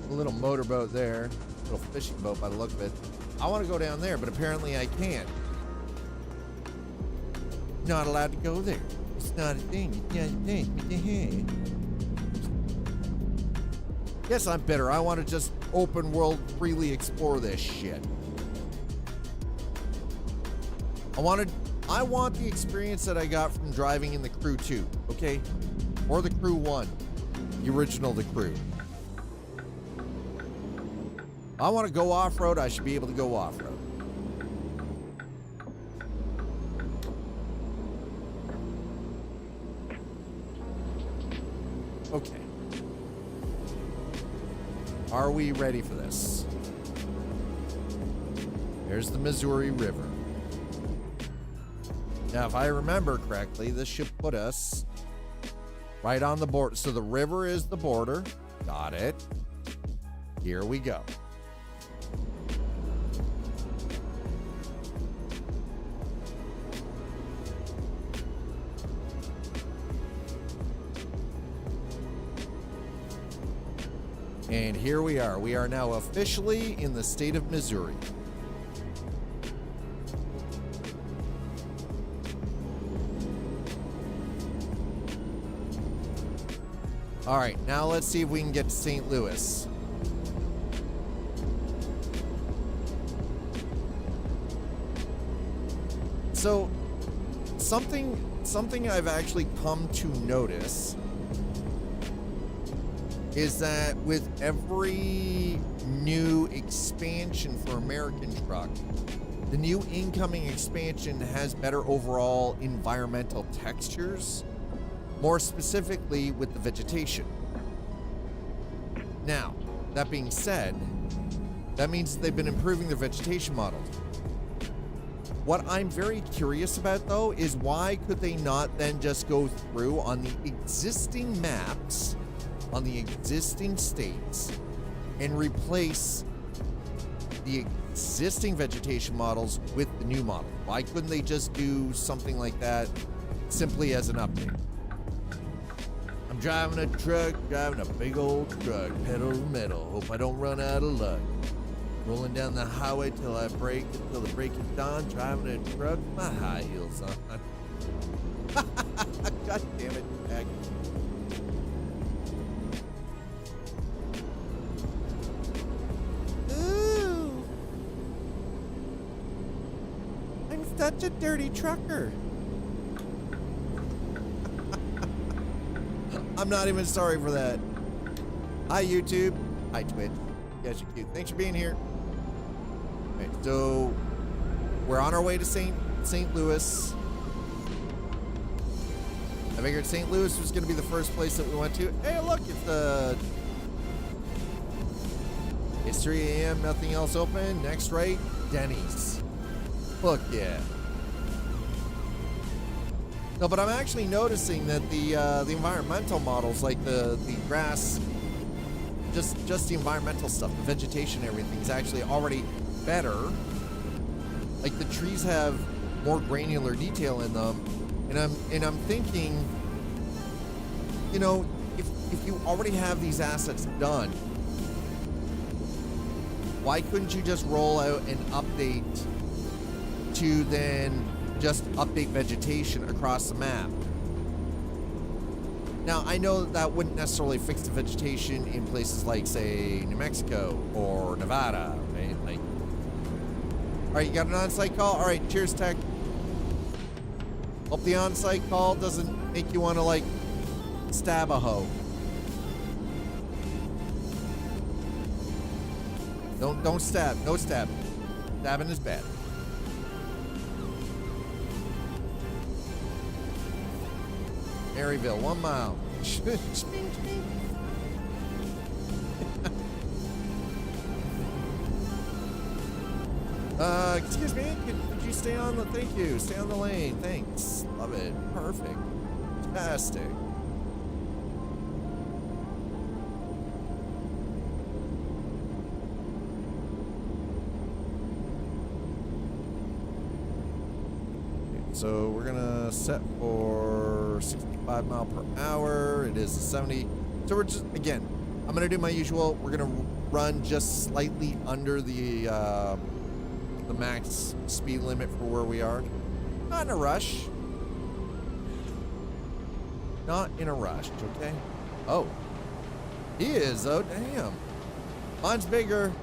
A little motorboat there. A little fishing boat by the look of it. I want to go down there, but apparently I can't. Not allowed to go there. It's not a thing. It's not a thing. What the heck? Yes, I'm bitter. I want to just open world freely explore this shit. I want the experience that I got from driving in the Crew 2, okay? Or the Crew 1. The original The Crew. I want to go off-road, I should be able to go off-road. Okay. Are we ready for this? There's the Missouri River. Now, if I remember correctly, this should put us right on the border. So the river is the border. Got it. Here we go. And here we are. We are now officially in the state of Missouri. All right, now let's see if we can get to St. Louis. So, something I've actually come to notice is that with every new expansion for American truck, The new incoming expansion has better overall environmental textures, more specifically with the vegetation. Now, that being said, that means they've been improving their vegetation models. What I'm very curious about, though, is why could they not then just go through on the existing maps, on the existing states, and replace the existing vegetation models with the new model? Why couldn't they just do something like that simply as an update? I'm driving a truck, driving a big old truck, pedal to metal, hope I don't run out of luck. Rolling down the highway till I break, until the break of dawn, driving a truck, my high heels on. God damn it, Jack. Ooh. I'm such a dirty trucker. I'm not even sorry for that. Hi, YouTube. Hi, Twitch. You guys are cute. Thanks for being here. Right, so we're on our way to St. Louis. I figured St. Louis was going to be the first place that we went to. Hey, look, it's 3 a.m. Nothing else open. Next right, Denny's. Look, yeah. No, but I'm actually noticing that the environmental models, like the grass, just the environmental stuff, the vegetation, everything is actually already better. Like the trees have more granular detail in them, and I'm thinking, you know, if you already have these assets done, why couldn't you just roll out an update to then just update vegetation across the map? Now, I know that wouldn't necessarily fix the vegetation in places like, say, New Mexico or Nevada, right? Like, all right, you got an on-site call? All right, cheers, tech. Hope the on-site call doesn't make you want to, like, stab a hoe. Don't stab. No stab. Stabbing is bad. Maryville, 1 mile. Excuse me, could you stay on the, thank you, stay on the lane, thanks, love it, perfect, fantastic. So we're gonna set for 65 mile per hour. It is a 70. So we're just, again, I'm gonna do my usual. We're gonna run just slightly under the max speed limit for where we are. Not in a rush. Not in a rush, okay? Oh, he is, oh damn. Mine's bigger.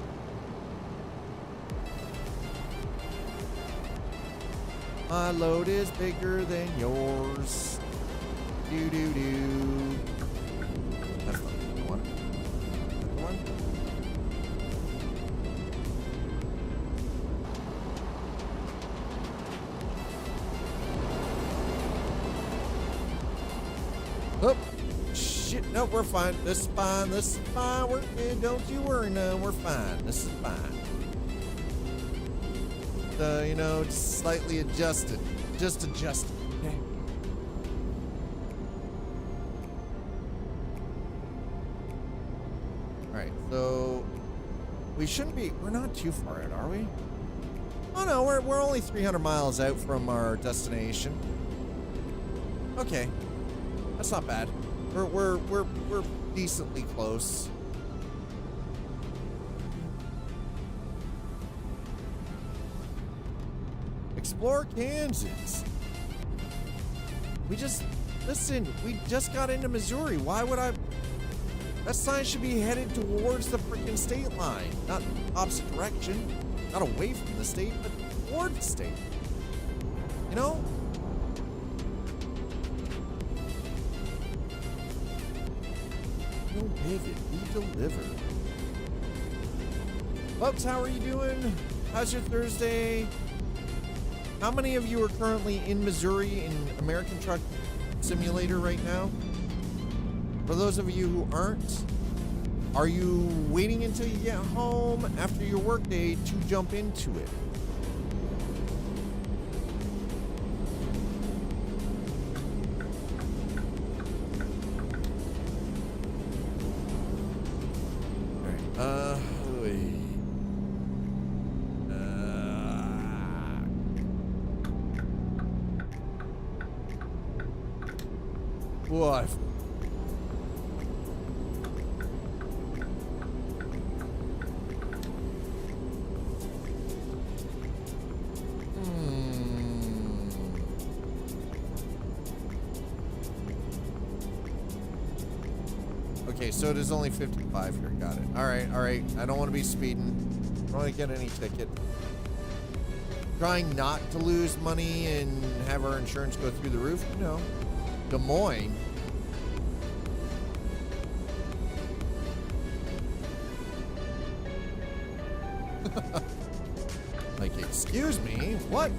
My load is bigger than yours. Do do do. That's not the one. The one. Oh, shit! No, we're fine. This is fine. This is fine. We're good. Don't you worry. No, we're fine. This is fine. You know, just slightly adjusted. Just adjusted, okay? Alright, so we shouldn't be, we're not too far out, are we? Oh no, we're only 300 miles out from our destination. Okay. That's not bad. We're decently close. Explore Kansas. We just got into Missouri. Why would I? That sign should be headed towards the freaking state line, not opposite direction, not away from the state, but toward the state. You know? No pivot, we deliver. Folks, how are you doing? How's your Thursday? How many of you are currently in Missouri in American Truck Simulator right now? For those of you who aren't, are you waiting until you get home after your workday to jump into it? What? Okay, so it is only 55 here. Got it. All right, all right. I don't want to be speeding. I don't want to get any ticket. Trying not to lose money and have our insurance go through the roof? No. Des Moines. Like, excuse me? What?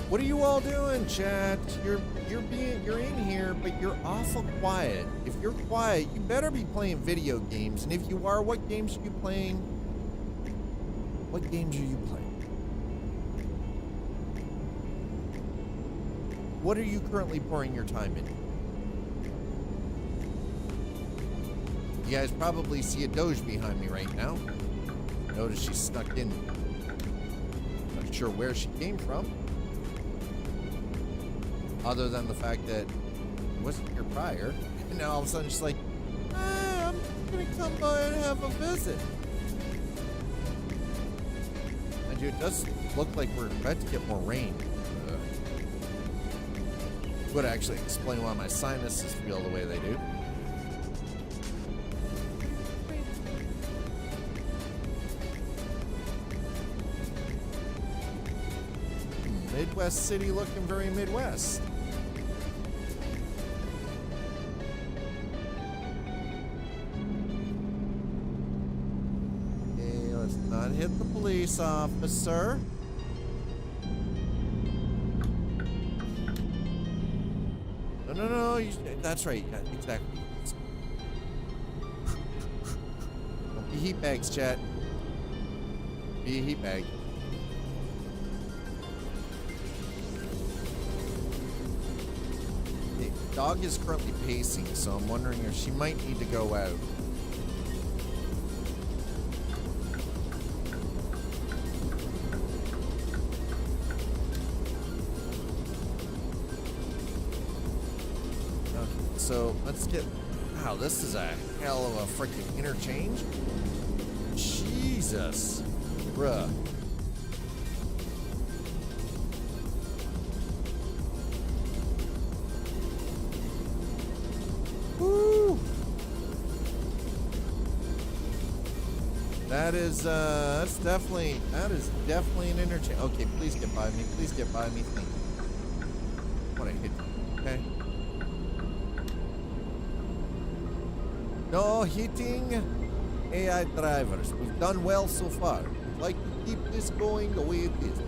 What are you all doing, chat? You're in here, but you're awful quiet. If you're quiet, you better be playing video games. And if you are, what games are you playing? What games are you playing? What are you currently pouring your time in? You guys probably see a Doge behind me right now. Notice she snuck in. Not sure where she came from. Other than the fact that it wasn't here prior. And now all of a sudden she's like, I'm gonna come by and have a visit. And dude, it does look like we're about to get more rain. Would actually explain why my sinuses feel the way they do. Midwest city looking very Midwest. Okay, let's not hit the police officer. No, that's right. Yeah, exactly. Don't be heat bags, chat. Be a heat bag. The dog is currently pacing, so I'm wondering if she might need to go out. So let's get, wow, this is a hell of a freaking interchange. Jesus, bruh. Woo. That is definitely an interchange. Okay, please get by me. Please get by me. Thank you. What I hit. Okay. No hitting AI drivers. We've done well so far. We'd like to keep this going the way it is.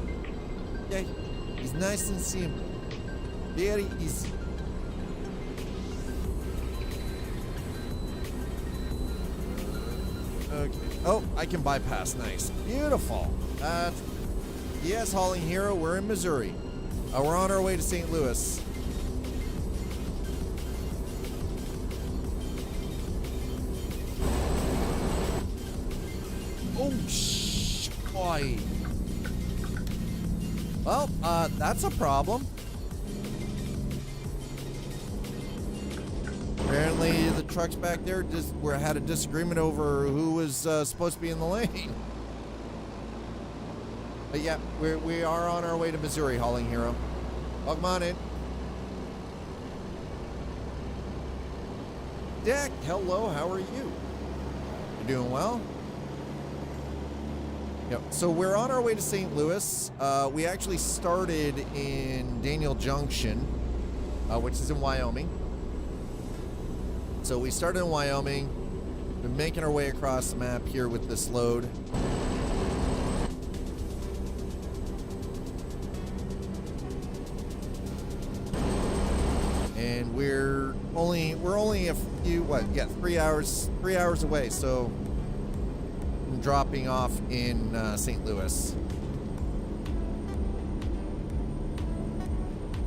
Okay? It's nice and simple. Very easy. Okay. Oh, I can bypass. Nice. Beautiful. Yes, Hauling Hero, we're in Missouri. We're on our way to St. Louis. Oh, boy. Well, that's a problem. Apparently, the trucks back there just had a disagreement over who was supposed to be in the lane. But yeah, we are on our way to Missouri, Hauling Hero. Welcome on in. Dick, hello, how are you? You doing well? Yep. So we're on our way to St. Louis. We actually started in Daniel Junction, which is in Wyoming. So we started in Wyoming. Been making our way across the map here with this load. And we're only a few, 3 hours away. So I'm dropping off in St. Louis.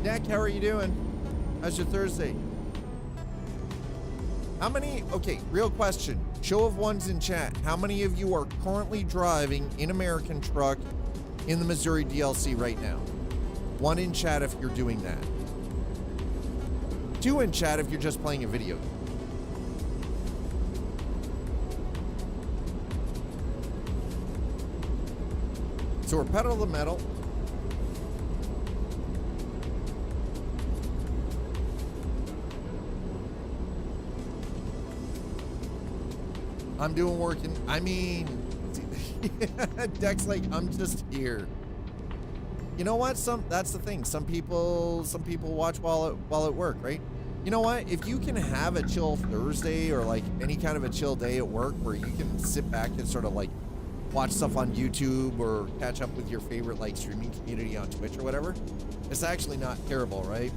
Dak, how are you doing? How's your Thursday? How many, okay, real question. Show of ones in chat. How many of you are currently driving an American truck in the Missouri DLC right now? 1 in chat if you're doing that. 2 in chat if you're just playing a video game. So we're pedal to the metal. I'm doing working. I mean, Deck's like, I'm just here. You know what? That's the thing. Some people watch while at work, right? You know what? If you can have a chill Thursday or like any kind of a chill day at work where you can sit back and sort of like watch stuff on YouTube or catch up with your favorite like streaming community on Twitch or whatever, it's actually not terrible, right?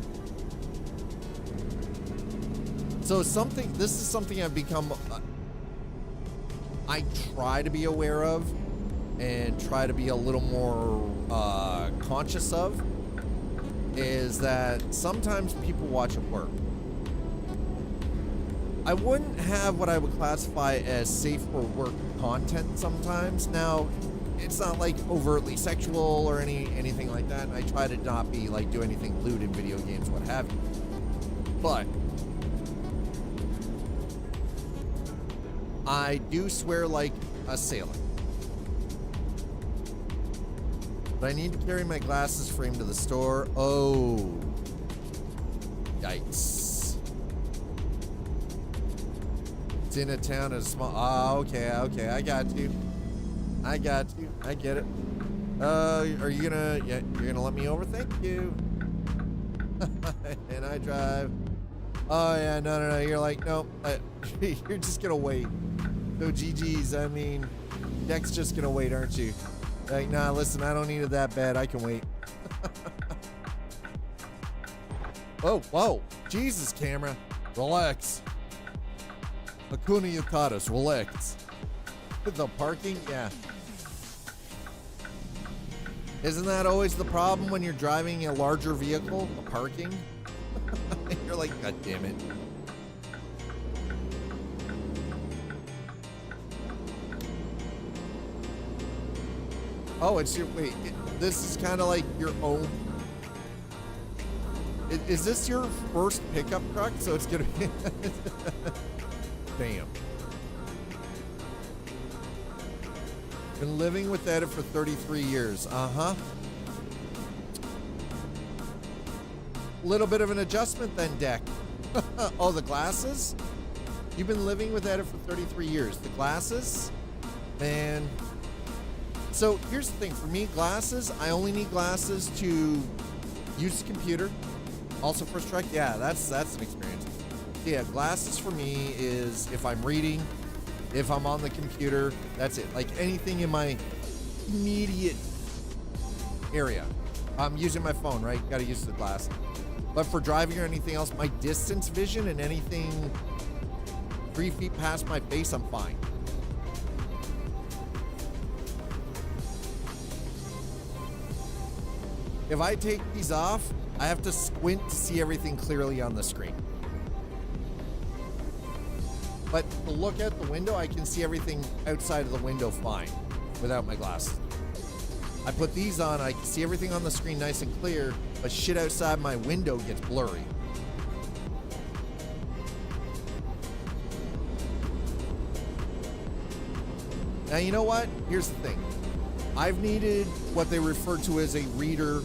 So this is something I've become. I try to be aware of and try to be a little more conscious of is that sometimes people watch at work. I wouldn't have what I would classify as safe for work content sometimes. Now, it's not like overtly sexual or anything like that. And I try to not be like do anything lewd in video games, what have you. But I do swear like a sailor. But I need to carry my glasses frame to the store. Oh. Yikes. It's in a town at a small... Oh, okay. I got you. I get it. Are you gonna... Yeah, you're gonna let me over? Thank you. And I drive. Oh, yeah, no. You're like, nope. You're just gonna wait. So GG's, I mean, Deck's just gonna wait, aren't you? Like, nah, listen, I don't need it that bad. I can wait. Oh, whoa. Jesus, camera. Relax. Hakuna Yatadas, relax. The parking? Yeah. Isn't that always the problem when you're driving a larger vehicle? The parking? You're like, God damn it. Oh, it's your, wait, this is kind of like your own. Is this your first pickup truck? So it's gonna be, damn. Been living with Edit for 33 years. Uh-huh. Little bit of an adjustment then, Deck. Oh, the glasses? You've been living with Edit for 33 years. The glasses? Man. So here's the thing, for me, glasses, I only need glasses to use the computer. Also first truck, yeah, that's an experience. Yeah, glasses for me is if I'm reading, if I'm on the computer, that's it. Like anything in my immediate area. I'm using my phone, right? Gotta use the glass. But for driving or anything else, my distance vision and anything 3 feet past my face, I'm fine. If I take these off, I have to squint to see everything clearly on the screen. But to look out the window, I can see everything outside of the window fine without my glasses. I put these on, I can see everything on the screen nice and clear, but shit outside my window gets blurry. Now, you know what? Here's the thing. I've needed what they refer to as a reader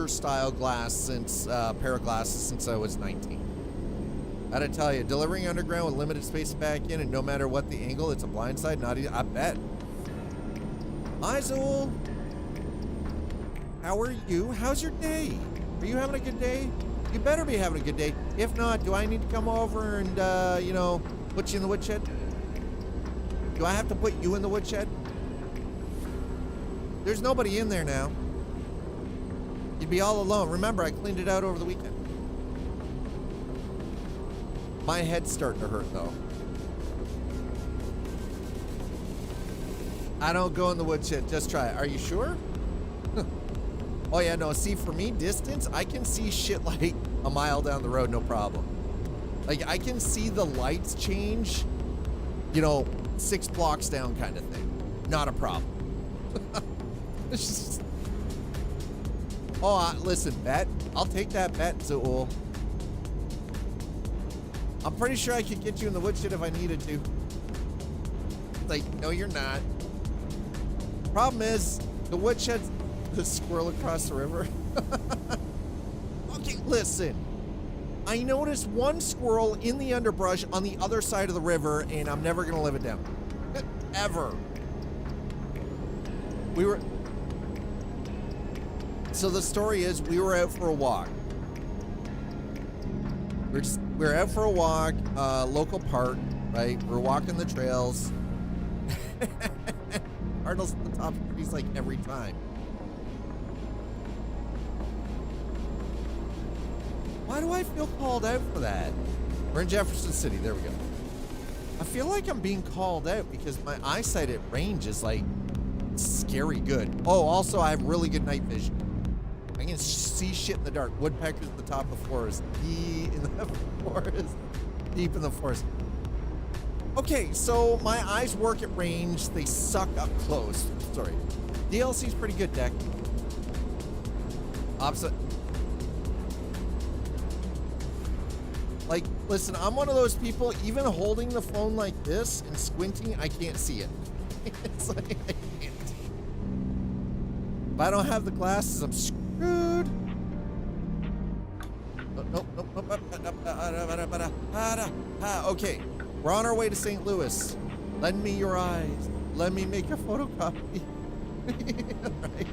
style glass since pair of glasses since I was 19. Gotta tell you, delivering underground with limited space back in, and no matter what the angle, it's a blindside. Not easy. I bet. Hi, Zool. How are you? How's your day? Are you having a good day? You better be having a good day. If not, do I need to come over and, you know, put you in the woodshed? Do I have to put you in the woodshed? There's nobody in there now. You'd be all alone. Remember, I cleaned it out over the weekend. My head's starting to hurt, though. I don't go in the woodshed. Just try it. Are you sure? Oh, yeah, no. See, for me, distance, I can see shit like a mile down the road, no problem. Like, I can see the lights change, you know, 6 blocks down kind of thing. Not a problem. It's just... Oh, listen, bet. I'll take that bet, Zool. I'm pretty sure I could get you in the woodshed if I needed to. Like, no, you're not. Problem is, the woodshed's the squirrel across the river. Okay, listen. I noticed one squirrel in the underbrush on the other side of the river, and I'm never gonna live it down. Ever. So the story is, we were out for a walk. We're out for a walk, local park, right? We're walking the trails. Cardinals at the top of the trees like every time. Why do I feel called out for that? We're in Jefferson City. There we go. I feel like I'm being called out because my eyesight at range is like scary good. Oh, also I have really good night vision. I can see shit in the dark. Woodpeckers at the top of the forest. Deep in the forest. Deep in the forest. Okay, so my eyes work at range. They suck up close. Sorry. DLC's pretty good, Deck. Opposite. Like, listen, I'm one of those people, even holding the phone like this and squinting, I can't see it. It's like, I can't. If I don't have the glasses, I'm screwed. Nope. Okay, we're on our way to St. Louis. Lend me your eyes. Let me make a photocopy. Right?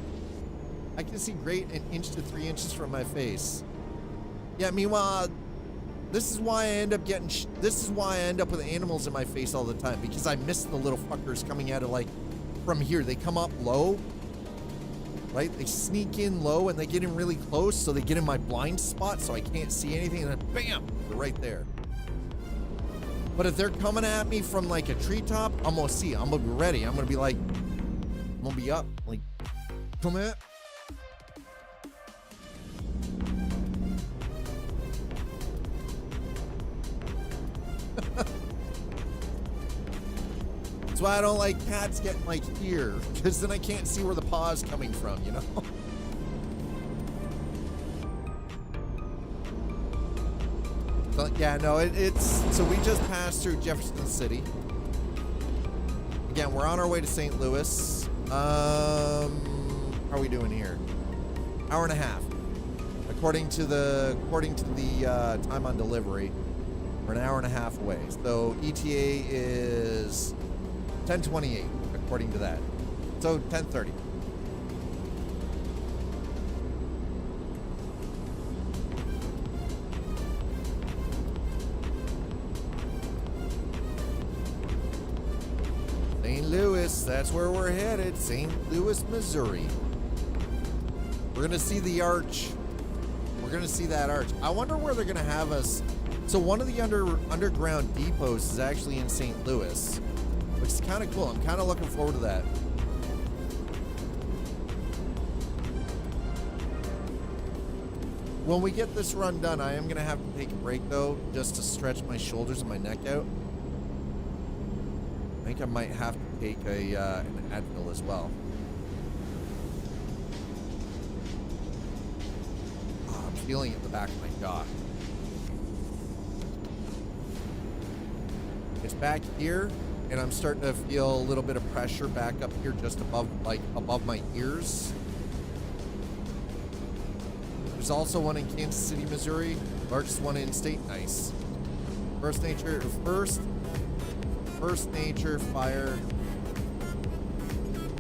I can see great an inch to 3 inches from my face. Yeah, meanwhile, this is why I end up with animals in my face all the time, because I miss the little fuckers coming out of, like, from here. They come up low, right? They sneak in low and they get in really close, so they get in my blind spot so I can't see anything, and then bam, they're right there. But if they're coming at me from like a treetop, I'm gonna see. I'm gonna be ready. I'm gonna be like, I'm gonna be up, like, come at. That's why I don't like cats getting like here, because then I can't see where the paw's coming from, you know? But yeah, no, it's, so we just passed through Jefferson City. Again, we're on our way to St. Louis. How are we doing here? Hour and a half. According to the time on delivery, we're an hour and a half away. So ETA is 10:28, according to that. So 10:30. St. Louis, that's where we're headed. St. Louis, Missouri. We're gonna see the arch. We're gonna see that arch. I wonder where they're gonna have us. So one of the underground depots is actually in St. Louis, which is kind of cool. I'm kind of looking forward to that. When we get this run done, I am going to have to take a break, though, just to stretch my shoulders and my neck out. I think I might have to take an Advil as well. Oh, I'm feeling it in the back of my jaw. It's back here, and I'm starting to feel a little bit of pressure back up here just above my ears. There's also one in Kansas City, Missouri. Largest one in state. Nice. First Nature fire.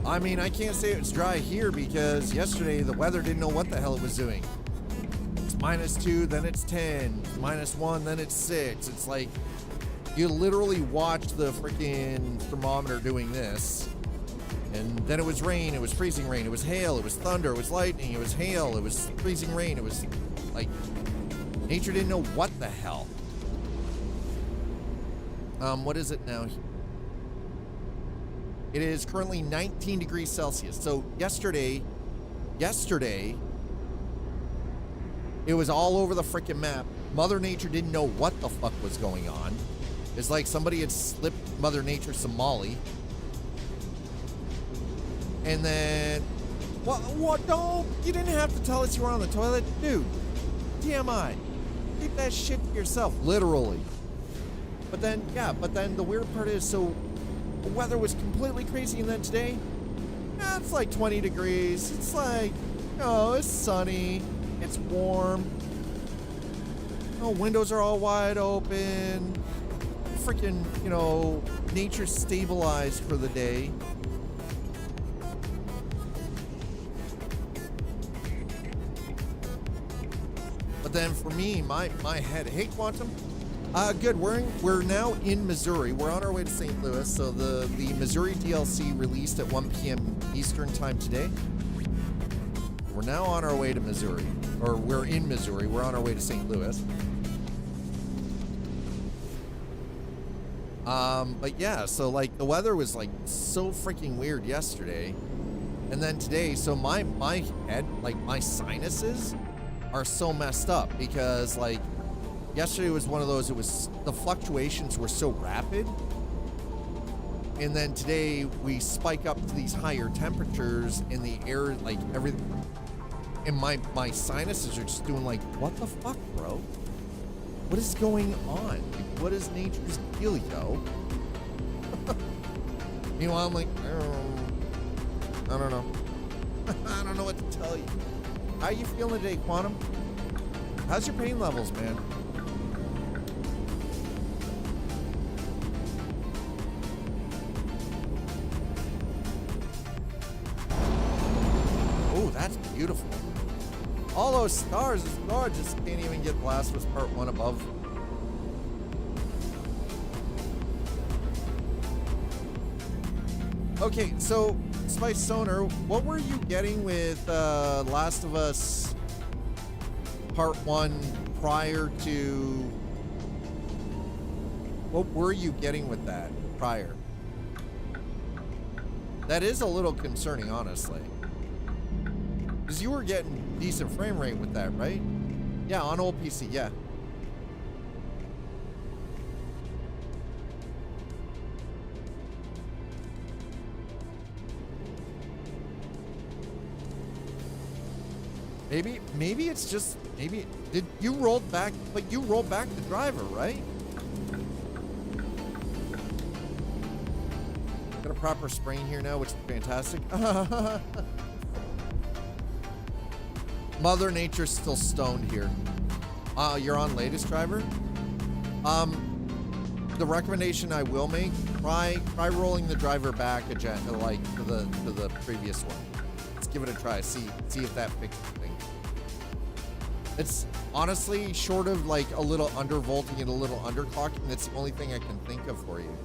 I mean, I can't say it's dry here because yesterday the weather didn't know what the hell it was doing. It's -2, then it's 10, -1, then it's 6. It's like you literally watch the freaking thermometer doing this. And then it was rain, it was freezing rain, it was hail, it was thunder, it was lightning, it was hail, it was freezing rain. It was like nature didn't know what the hell. What is it now? It is currently 19 degrees Celsius. So yesterday, it was all over the freaking map. Mother Nature didn't know what the fuck was going on. It's like somebody had slipped Mother Nature some Molly. And then, what? No, you didn't have to tell us you were on the toilet. Dude, TMI. Keep that shit to yourself, literally. But then the weird part is, so the weather was completely crazy, and then today, it's like 20 degrees. It's like, it's sunny. It's warm. Windows are all wide open. Freaking, nature's stabilized for the day. But then for me, my head, hey Quantum, good. We're now in Missouri. We're on our way to St. Louis. So the Missouri DLC released at 1 p.m. Eastern time today. We're now on our way to Missouri, or we're in Missouri. We're on our way to St. Louis. But yeah, so like the weather was like so freaking weird yesterday, and then today. So my head, like my sinuses, are so messed up because like yesterday was one of those. It was the fluctuations were so rapid, and then today we spike up to these higher temperatures in the air, like everything. And my sinuses are just doing like, what the fuck, bro? What is going on? Like, what is nature's deal, yo? Meanwhile, I'm like, I don't know. I don't know what to tell you. How you feeling today, Quantum? How's your pain levels, man? Oh, that's beautiful. All those stars is gorgeous. Can't even get Last of Us Part 1 above. Okay, so Spice Sonar, what were you getting with Last of Us Part 1 prior to... What were you getting with that prior? That is a little concerning, honestly. Because you were getting decent frame rate with that, right? Yeah, on old PC, yeah. Maybe it's just, did you roll back, but you rolled back the driver, right? Got a proper sprain here now, which is fantastic. Mother Nature's still stoned here. You're on latest driver? The recommendation I will make, try rolling the driver back like to the previous one. Let's give it a try. See if that fixes things. It's honestly short of like a little undervolting and a little underclocking. That's the only thing I can think of for you.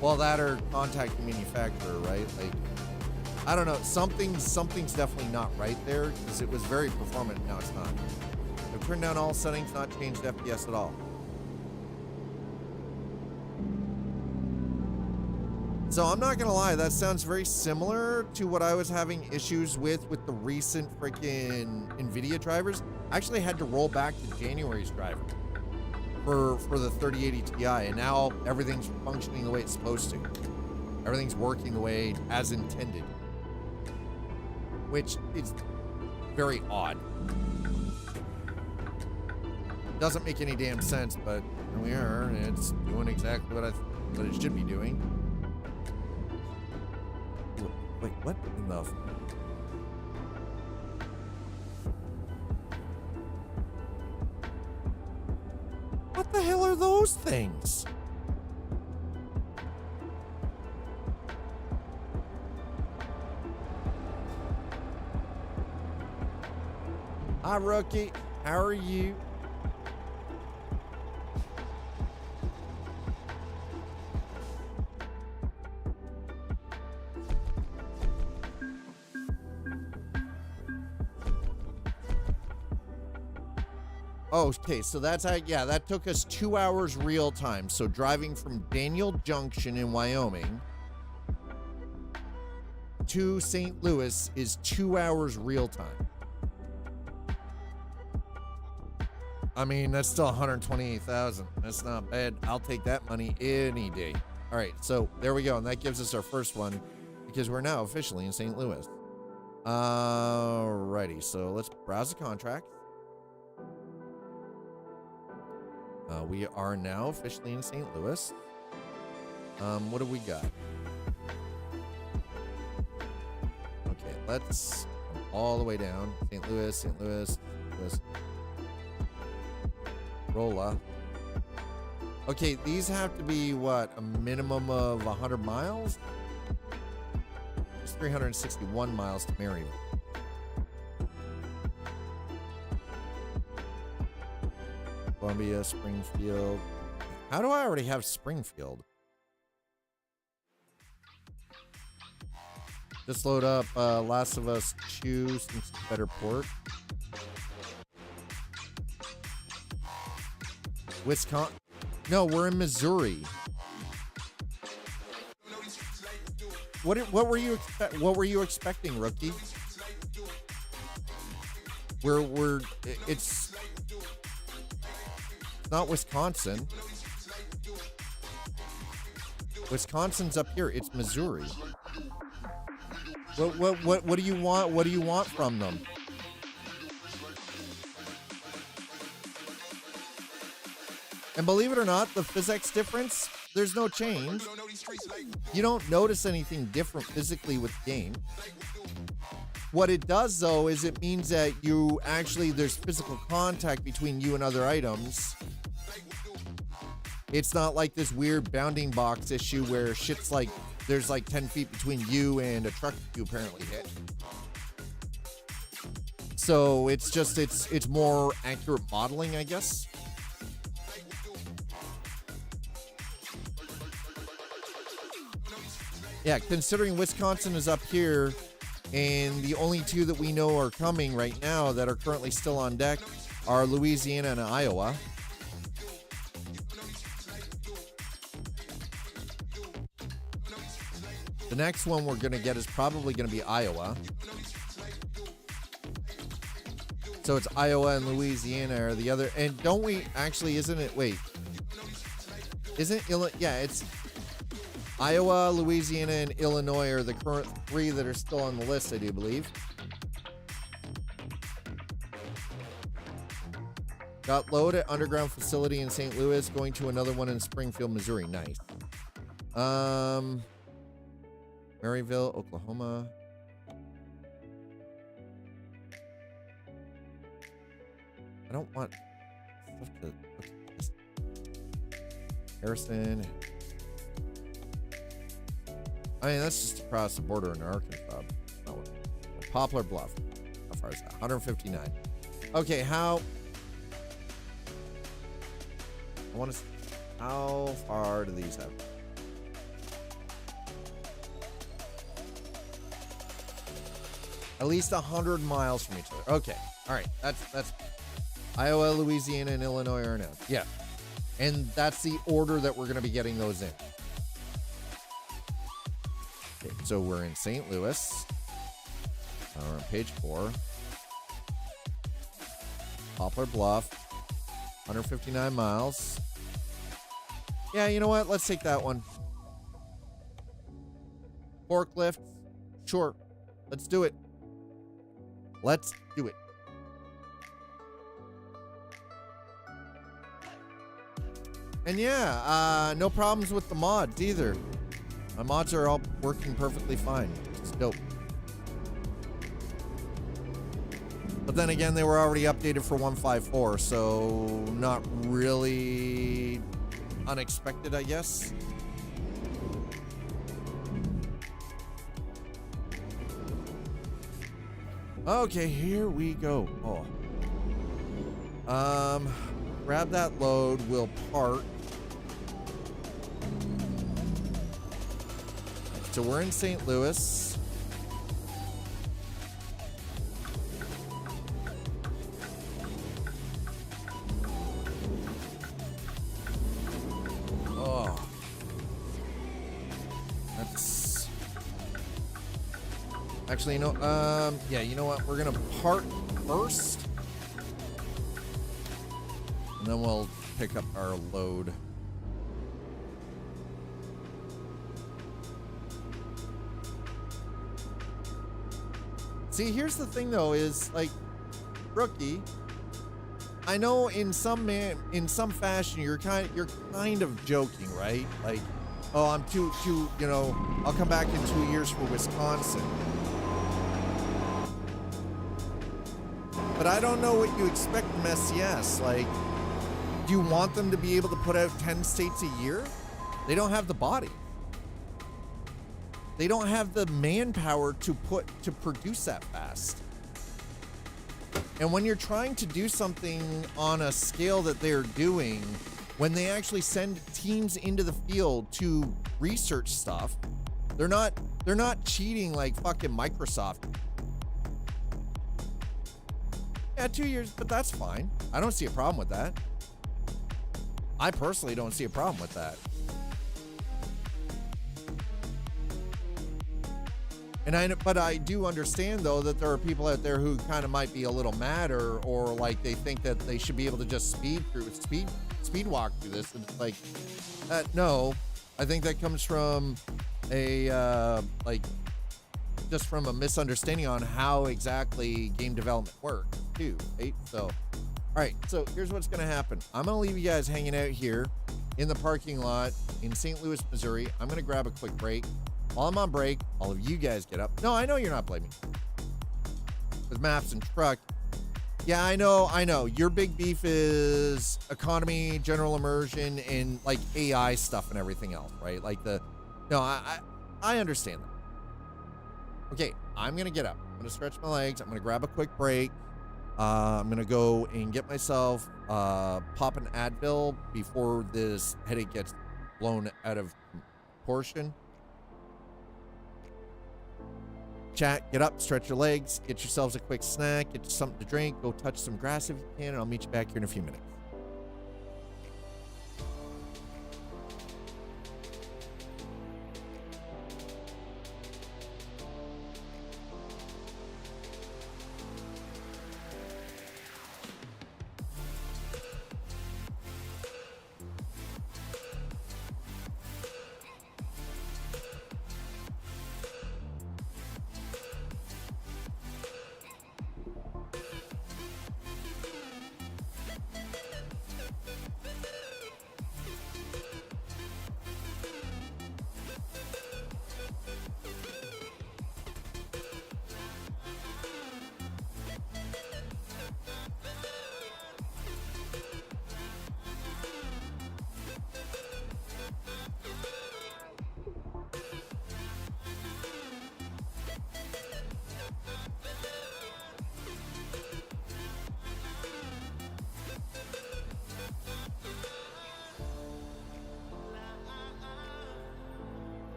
Well, that or contact the manufacturer, right? Like, I don't know. Something's definitely not right there because it was very performant. Now it's not. I've turned down all settings, not changed FPS at all. So I'm not gonna lie, that sounds very similar to what I was having issues with the recent freaking NVIDIA drivers. I actually had to roll back to January's driver for the 3080 Ti, and now everything's functioning the way it's supposed to. Everything's working the way as intended, which is very odd. Doesn't make any damn sense, but here we are, and it's doing exactly what it should be doing. Wait, what in the... What the hell are those things? Hi, rookie. How are you? Oh, okay, so that's how, yeah, that took us 2 hours real time. So driving from Daniel Junction in Wyoming to St. Louis is 2 hours real time. I mean, that's still 128,000. That's not bad. I'll take that money any day. All right, so there we go, and that gives us our first one because we're now officially in St. Louis. Alrighty, so let's browse the contract. We are now officially in St. Louis. What do we got? Okay, let's come all the way down. St. Louis, St. Louis, St. Louis. Rolla. Okay, these have to be, what, a minimum of 100 miles? It's 361 miles to Maryville. Columbia, Springfield. How do I already have Springfield? Just load up Last of Us 2, some better port. Wisconsin. No, we're in Missouri. What were you expecting, rookie? It's not Wisconsin. Wisconsin's up here. It's Missouri. What do you want? What do you want from them? And believe it or not, the physics difference, there's no change. You don't notice anything different physically with the game. What it does, though, is it means that there's physical contact between you and other items. It's not like this weird bounding box issue where shit's like, there's like 10 feet between you and a truck you apparently hit. So it's more accurate modeling, I guess. Yeah, considering Wisconsin is up here, and the only two that we know are coming right now that are currently still on deck are Louisiana and Iowa. The next one we're going to get is probably going to be Iowa. So it's Iowa and Louisiana are the other. And don't we actually, isn't it? Wait. Isn't Illinois? Yeah, it's Iowa, Louisiana, and Illinois are the current three that are still on the list, I do believe. Got load at underground facility in St. Louis, going to another one in Springfield, Missouri. Nice. Maryville, Oklahoma. I don't want stuff to Harrison. I mean, that's just across the border in Arkansas. Oh, Poplar Bluff. How far is that? 159. Okay, how far do these have? At least 100 miles from each other. Okay. All right. That's Iowa, Louisiana, and Illinois are announced. Yeah. And that's the order that we're going to be getting those in. Okay, so we're in St. Louis. We're on page 4. Poplar Bluff. 159 miles. Yeah, you know what? Let's take that one. Forklift. Sure. Let's do it. Let's do it. And yeah, no problems with the mods either. My mods are all working perfectly fine. It's dope. But then again, they were already updated for 1.5.4, so not really unexpected, I guess. Okay, here we go. Oh, Grab that load. We'll park. So we're in St. Louis. Oh. That's... Actually, yeah, you know what? We're gonna park first. And then we'll pick up our load. See, here's the thing though, is like, rookie, I know in some fashion you're kind of joking, right? Like, oh, I'm too, you know, I'll come back in 2 years for Wisconsin. But I don't know what you expect from SCS. Like, do you want them to be able to put out 10 states a year? They don't have the body. They don't have the manpower to produce that fast. And when you're trying to do something on a scale that they're doing, when they actually send teams into the field to research stuff, they're not cheating like fucking Microsoft. Yeah, 2 years, but that's fine. I don't see a problem with that. I personally don't see a problem with that. But I do understand though that there are people out there who kind of might be a little mad or like they think that they should be able to just speed walk through this. And it's like, no, I think that comes from a just from a misunderstanding on how exactly game development works too, right? So, all right, so here's what's gonna happen. I'm gonna leave you guys hanging out here in the parking lot in St. Louis, Missouri. I'm gonna grab a quick break. While I'm on break, all of you guys get up. No, I know you're not blaming me. With maps and truck. Yeah, I know. Your big beef is economy, general immersion, and like AI stuff and everything else, right? Like I understand that. Okay, I'm gonna get up. I'm gonna stretch my legs. I'm gonna grab a quick break. I'm gonna go and get myself pop an Advil before this headache gets blown out of proportion. Chat, get up, stretch your legs, get yourselves a quick snack, get you something to drink, go touch some grass if you can, and I'll meet you back here in a few minutes.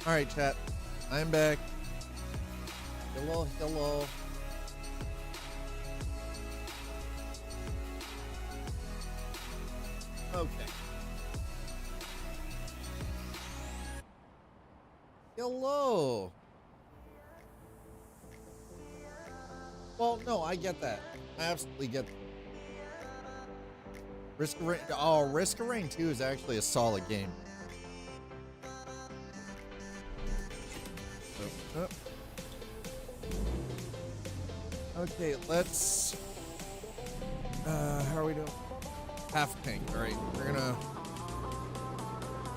All right, chat. I'm back. Hello, hello. Okay. Hello. Well, no, I get that. I absolutely get that. Risk of Rain. Oh, Risk of Rain 2 is actually a solid game. Oh. Okay, let's. How are we doing? Half tank. All right, we're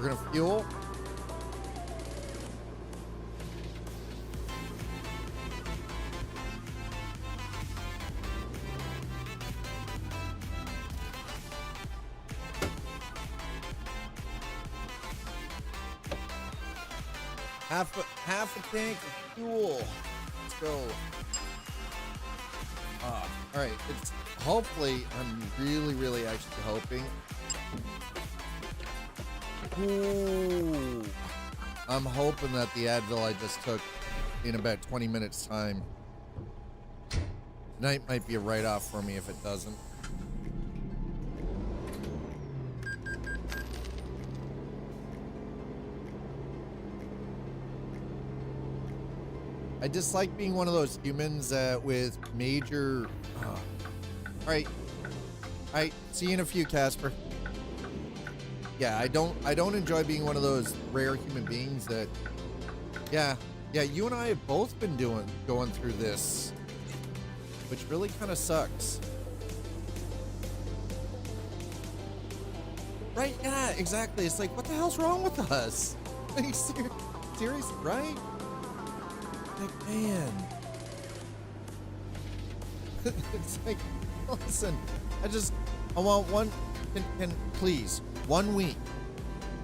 gonna fuel. Half a tank of fuel. Let's go. All right. It's hopefully. I'm really actually hoping. Ooh. I'm hoping that the Advil I just took in about 20 minutes time tonight might be a write-off for me if it doesn't. I dislike being one of those humans with major. All right. See you in a few, Casper. Yeah, I don't enjoy being one of those rare human beings that. Yeah. You and I have both been going through this, which really kind of sucks. Right? Yeah, exactly. It's like, what the hell's wrong with us? Like, seriously, right? Like, man. It's like, listen, I want one, can please, 1 week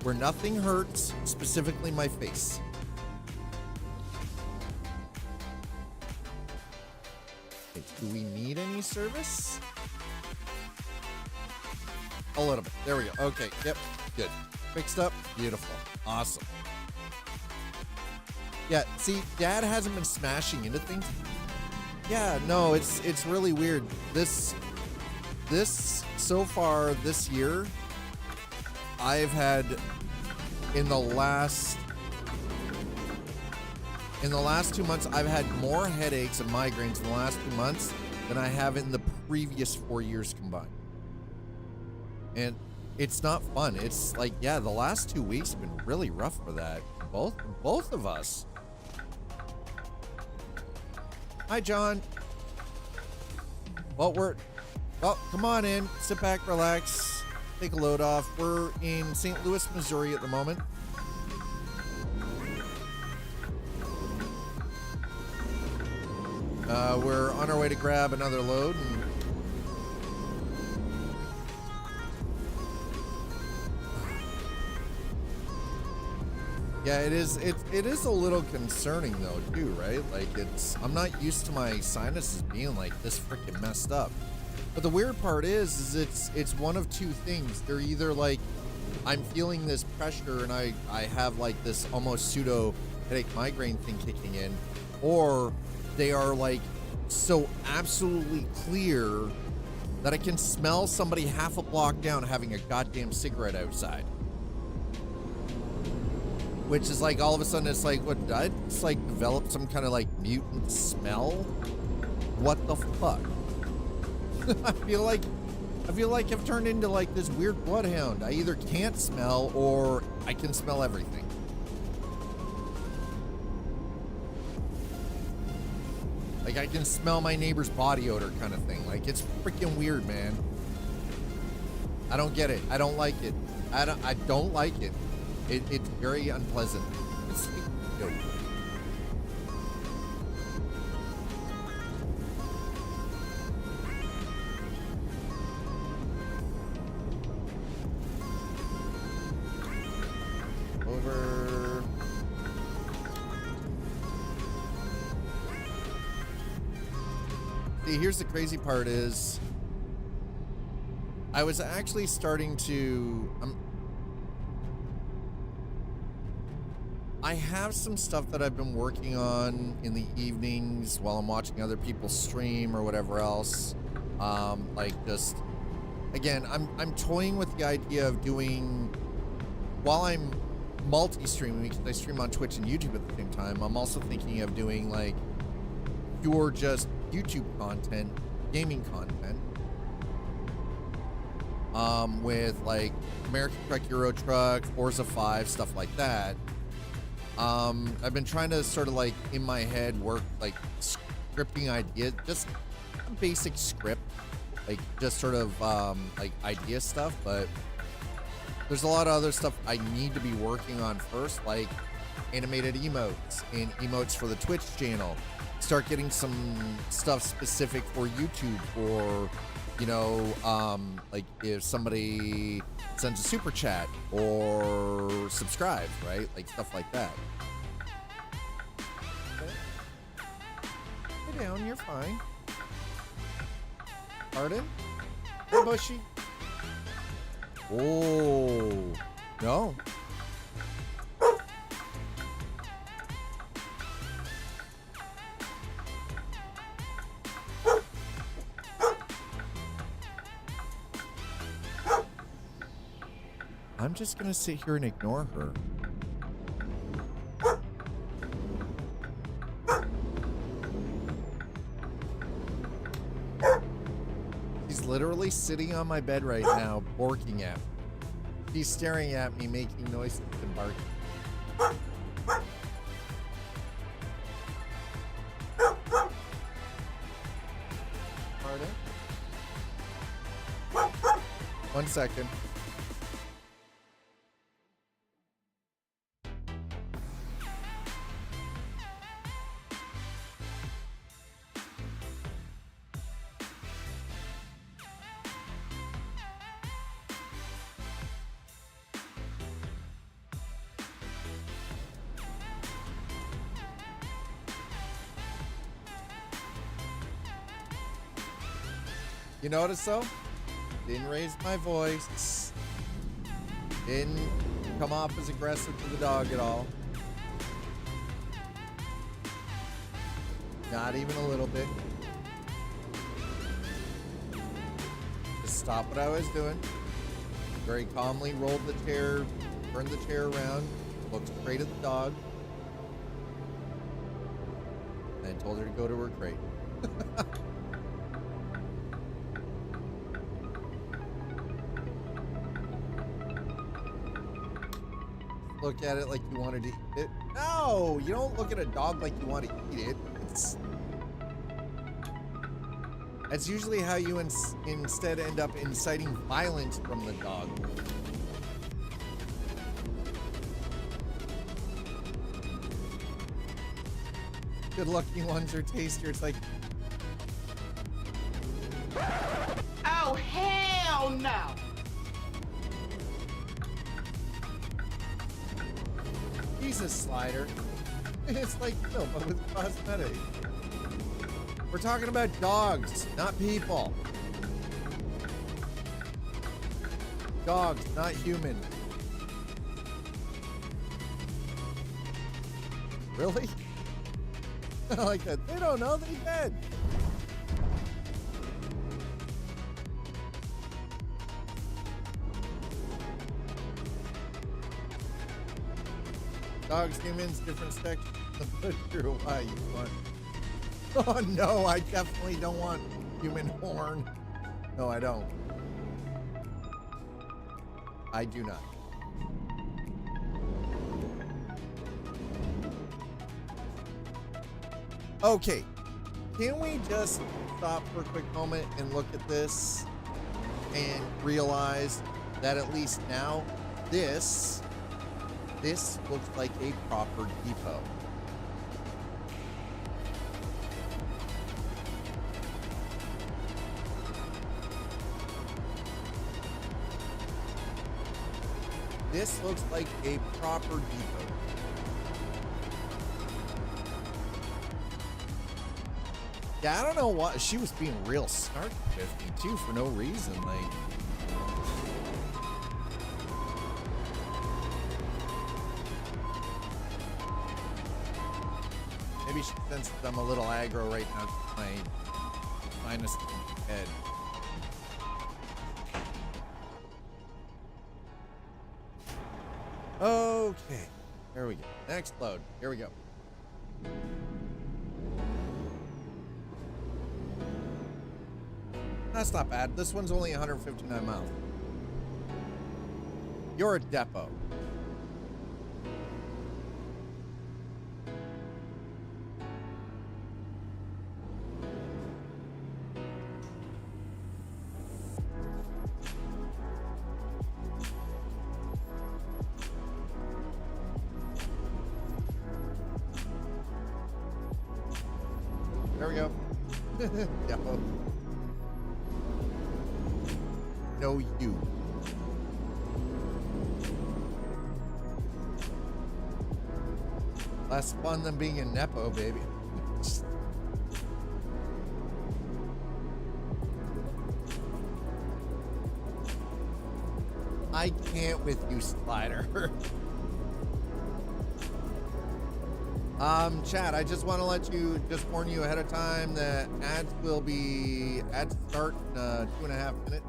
where nothing hurts, specifically my face. Okay, do we need any service? A little bit. There we go. Okay, yep, good. Fixed up, beautiful, awesome. Yeah, see, Dad hasn't been smashing into things. Yeah, no, it's really weird. This so far this year, I've had in the last 2 months, I've had more headaches and migraines in the last 2 months than I have in the previous 4 years combined. And it's not fun. It's like, yeah, the last 2 weeks have been really rough for that. Both of us. Hi, John. Well, come on in. Sit back, relax, take a load off. We're in St. Louis, Missouri at the moment. We're on our way to grab another load. And yeah, it is a little concerning though too, right? Like I'm not used to my sinuses being like this freaking messed up. But the weird part is it's one of two things. They're either like I'm feeling this pressure and I have like this almost pseudo headache migraine thing kicking in, or they are like so absolutely clear that I can smell somebody half a block down having a goddamn cigarette outside. Which is like all of a sudden it's like, what, did I just like develop some kind of like mutant smell? What the fuck? I feel like I've turned into like this weird bloodhound. I either can't smell or I can smell everything. Like I can smell my neighbor's body odor kind of thing. Like it's freaking weird, man. I don't get it. I don't like it. I don't like it. It's very unpleasant. It's like, yo. Over. See, here's the crazy part is I was actually starting to I have some stuff that I've been working on in the evenings while I'm watching other people stream or whatever else. Like just, again, I'm toying with the idea of doing, while I'm multi-streaming, because I stream on Twitch and YouTube at the same time, I'm also thinking of doing like pure just YouTube content, gaming content, with like American Truck, Euro Truck, Forza 5, stuff like that. I've been trying to sort of like in my head work like scripting ideas, just a basic script, like just sort of like idea stuff, but there's a lot of other stuff I need to be working on first, like animated emotes and emotes for the Twitch channel. Start getting some stuff specific for YouTube, or you know, like if somebody sends a super chat or subscribes, right? Like stuff like that. Okay. Lay down, you're fine. Pardon? Hey, Bushy. Oh, no. I'm just gonna sit here and ignore her. She's literally sitting on my bed right now, barking at me. She's staring at me, making noises and barking. Pardon? 1 second. You notice though? Didn't raise my voice. Didn't come off as aggressive to the dog at all. Not even a little bit. Just stopped what I was doing. Very calmly rolled the chair, turned the chair around, looked straight at the dog, and told her to go to her crate. Look at it like you wanted to eat it. No, you don't look at a dog like you want to eat it. That's usually how you instead end up inciting violence from the dog. Good looking ones are tastier. It's like, oh, hell no! Jesus, Slider. It's like milk, but with cosmetics. We're talking about dogs, not people. Dogs, not human. Really? I like that. They don't know, they dead. Dogs, humans, different sections. Put through why you want. Oh no, I definitely don't want human horn. No, I don't. I do not. Okay, can we just stop for a quick moment and look at this and realize that at least now this looks like a proper depot. This looks like a proper depot. Yeah, I don't know what, she was being real snarky with me too for no reason, like. Maybe she senses I'm a little aggro right now. My minus head. Okay. There we go. Next load. Here we go. That's not bad. This one's only 159 miles. You're a depot. There we go. Depot. No, you. Less fun than being a Nepo, baby. I can't with you, Slider. Chat, I just want to warn you ahead of time that ads start in 2.5 minutes.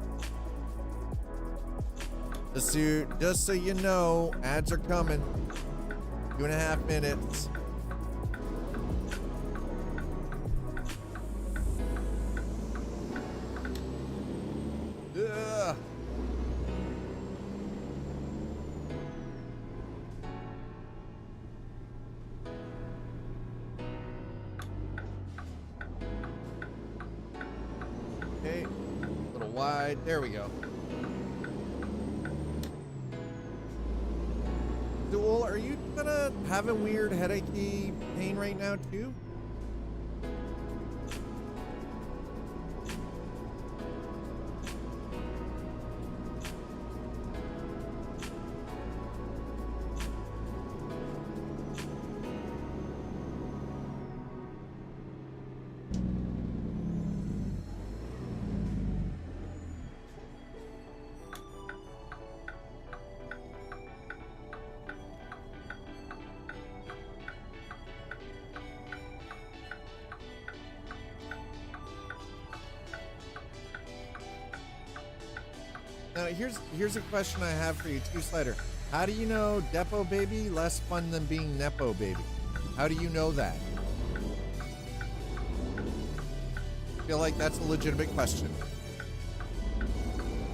Just so you know, ads are coming. 2.5 minutes. Ugh. Okay, a little wide. There we go. Duel, are you gonna have a weird headachy pain right now too? Now, here's a question I have for you too, Slider. How do you know Depot Baby less fun than being Nepo Baby? How do you know that? I feel like that's a legitimate question.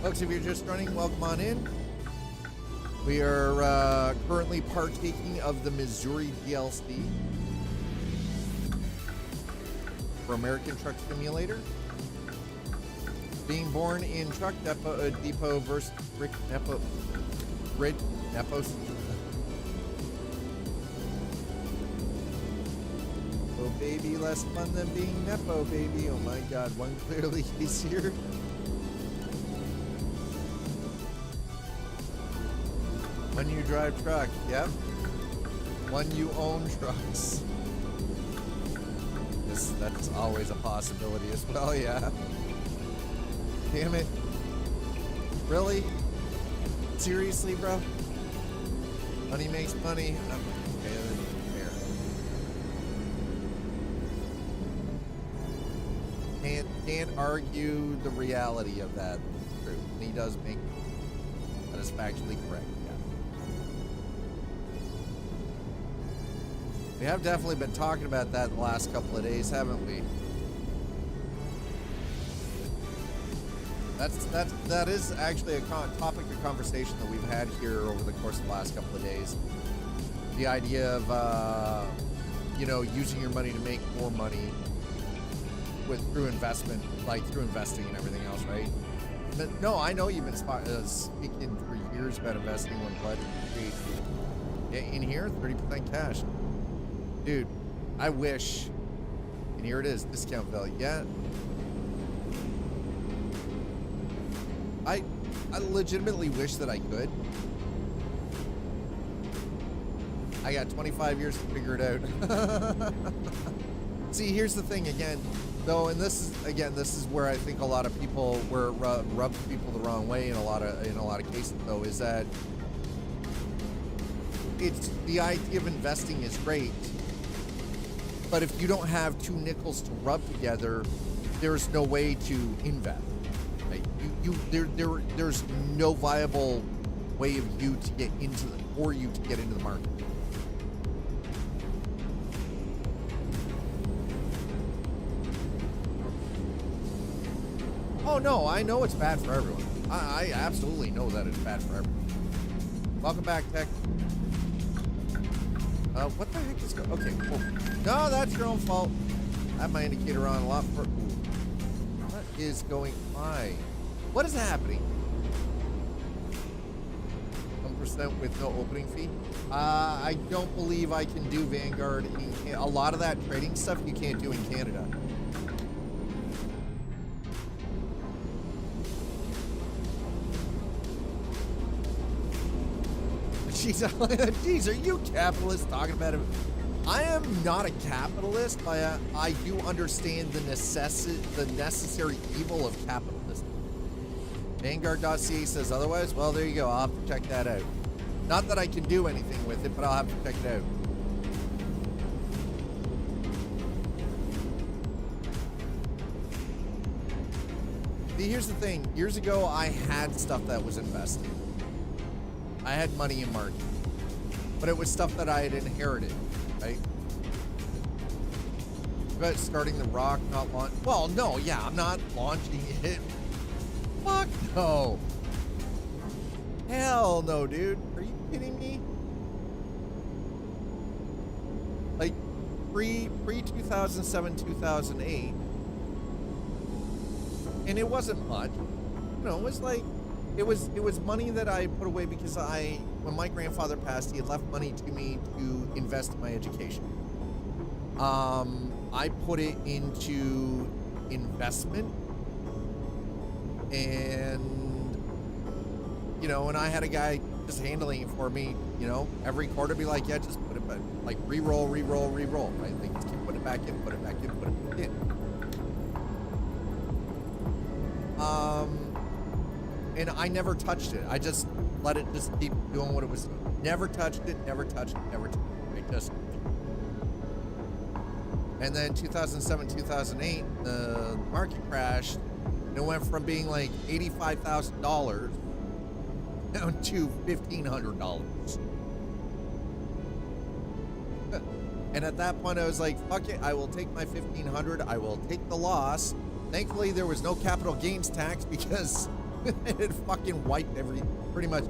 Folks, if you're just running, welcome on in. We are currently partaking of the Missouri DLC for American Truck Simulator. Being born in Truck Depot versus Rick Nepo. Oh, baby, less fun than being Nepo, baby. Oh my God, one clearly easier. When you drive truck, yep. When you own trucks. That's always a possibility as well, yeah. Damn it. Really? Seriously, bro? Money makes money. Okay, fair. Can't argue the reality of that. It's true. And he does make that is factually correct, yeah. We have definitely been talking about that in the last couple of days, haven't we? That is actually a topic of conversation that we've had here over the course of the last couple of days. The idea of using your money to make more money through investment, like through investing and everything else, right? But no, I know you've been speaking for years about investing when blood creates. In here, 30% cash, dude. I wish, and here it is, discount value. Yeah. I legitimately wish that I could. I got 25 years to figure it out. See, here's the thing again, though, and this is where I think a lot of people rubs people the wrong way in a lot of cases, though, is that it's the idea of investing is great, But if you don't have two nickels to rub together, there's no way to invest. Right? There's no viable way of you to get into the market. Oh no, I know it's bad for everyone. I absolutely know that it's bad for everyone. Welcome back, Tech. What the heck is going? Okay, cool. No, that's your own fault. I have my indicator on a lot for. What is going on? What is happening? 1% with no opening fee. I don't believe I can do Vanguard. A lot of that trading stuff you can't do in Canada. Jeez, are you capitalist talking about it? I am not a capitalist, but I do understand the necessary evil of capitalism. Vanguard.ca says otherwise. Well, there you go. I'll have to check that out. Not that I can do anything with it, but I'll have to check it out. See, here's the thing. Years ago, I had stuff that was invested. I had money in market, but it was stuff that I had inherited, right? But starting the rock, not launch. Well, no, yeah, I'm not launching it. Fuck no. Hell no, dude. Are you kidding me? Like pre 2007, 2008, and it wasn't much. You know, it was like. It was money that I put away because when my grandfather passed, he had left money to me to invest in my education. I put it into investment, and you know, and I had a guy just handling it for me. You know, every quarter be like, yeah, just put it back, like re-roll, right? Like just keep putting it back in, put it back in, put it back in. And I never touched it. I just let it just keep doing what it was doing. Never touched it, never touched it, never touched it. I just. And then 2007, 2008, the market crashed. And it went from being like $85,000 down to $1,500. And at that point, I was like, fuck it. I will take my $1,500. I will take the loss. Thankfully, there was no capital gains tax because it had fucking wiped pretty much.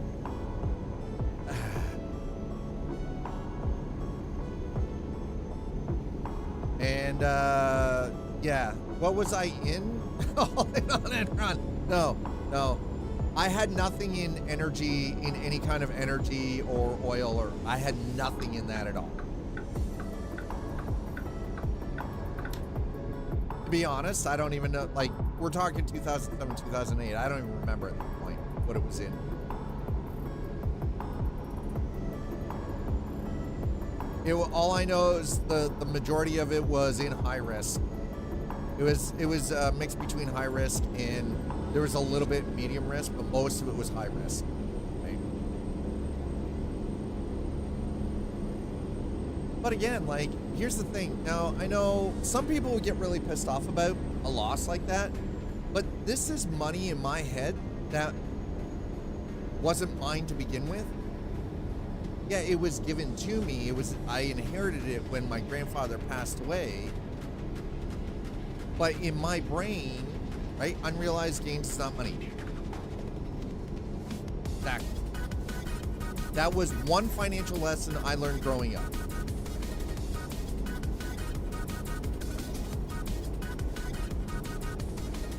And, yeah. What was I in? All in on Enron. No. I had nothing in energy, in any kind of energy or oil, or I had nothing in that at all. To be honest, I don't even know, like, we're talking 2007, 2008. I don't even remember at that point what it was in. All I know is the majority of it was in high risk. It was mixed between high risk and there was a little bit medium risk, but most of it was high risk. Right? But again, like, here's the thing. Now, I know some people would get really pissed off about a loss like that, but this is money in my head that wasn't mine to begin with. Yeah, it was given to me. I inherited it when my grandfather passed away. But in my brain, right, unrealized gains is not money. Exactly. That was one financial lesson I learned growing up.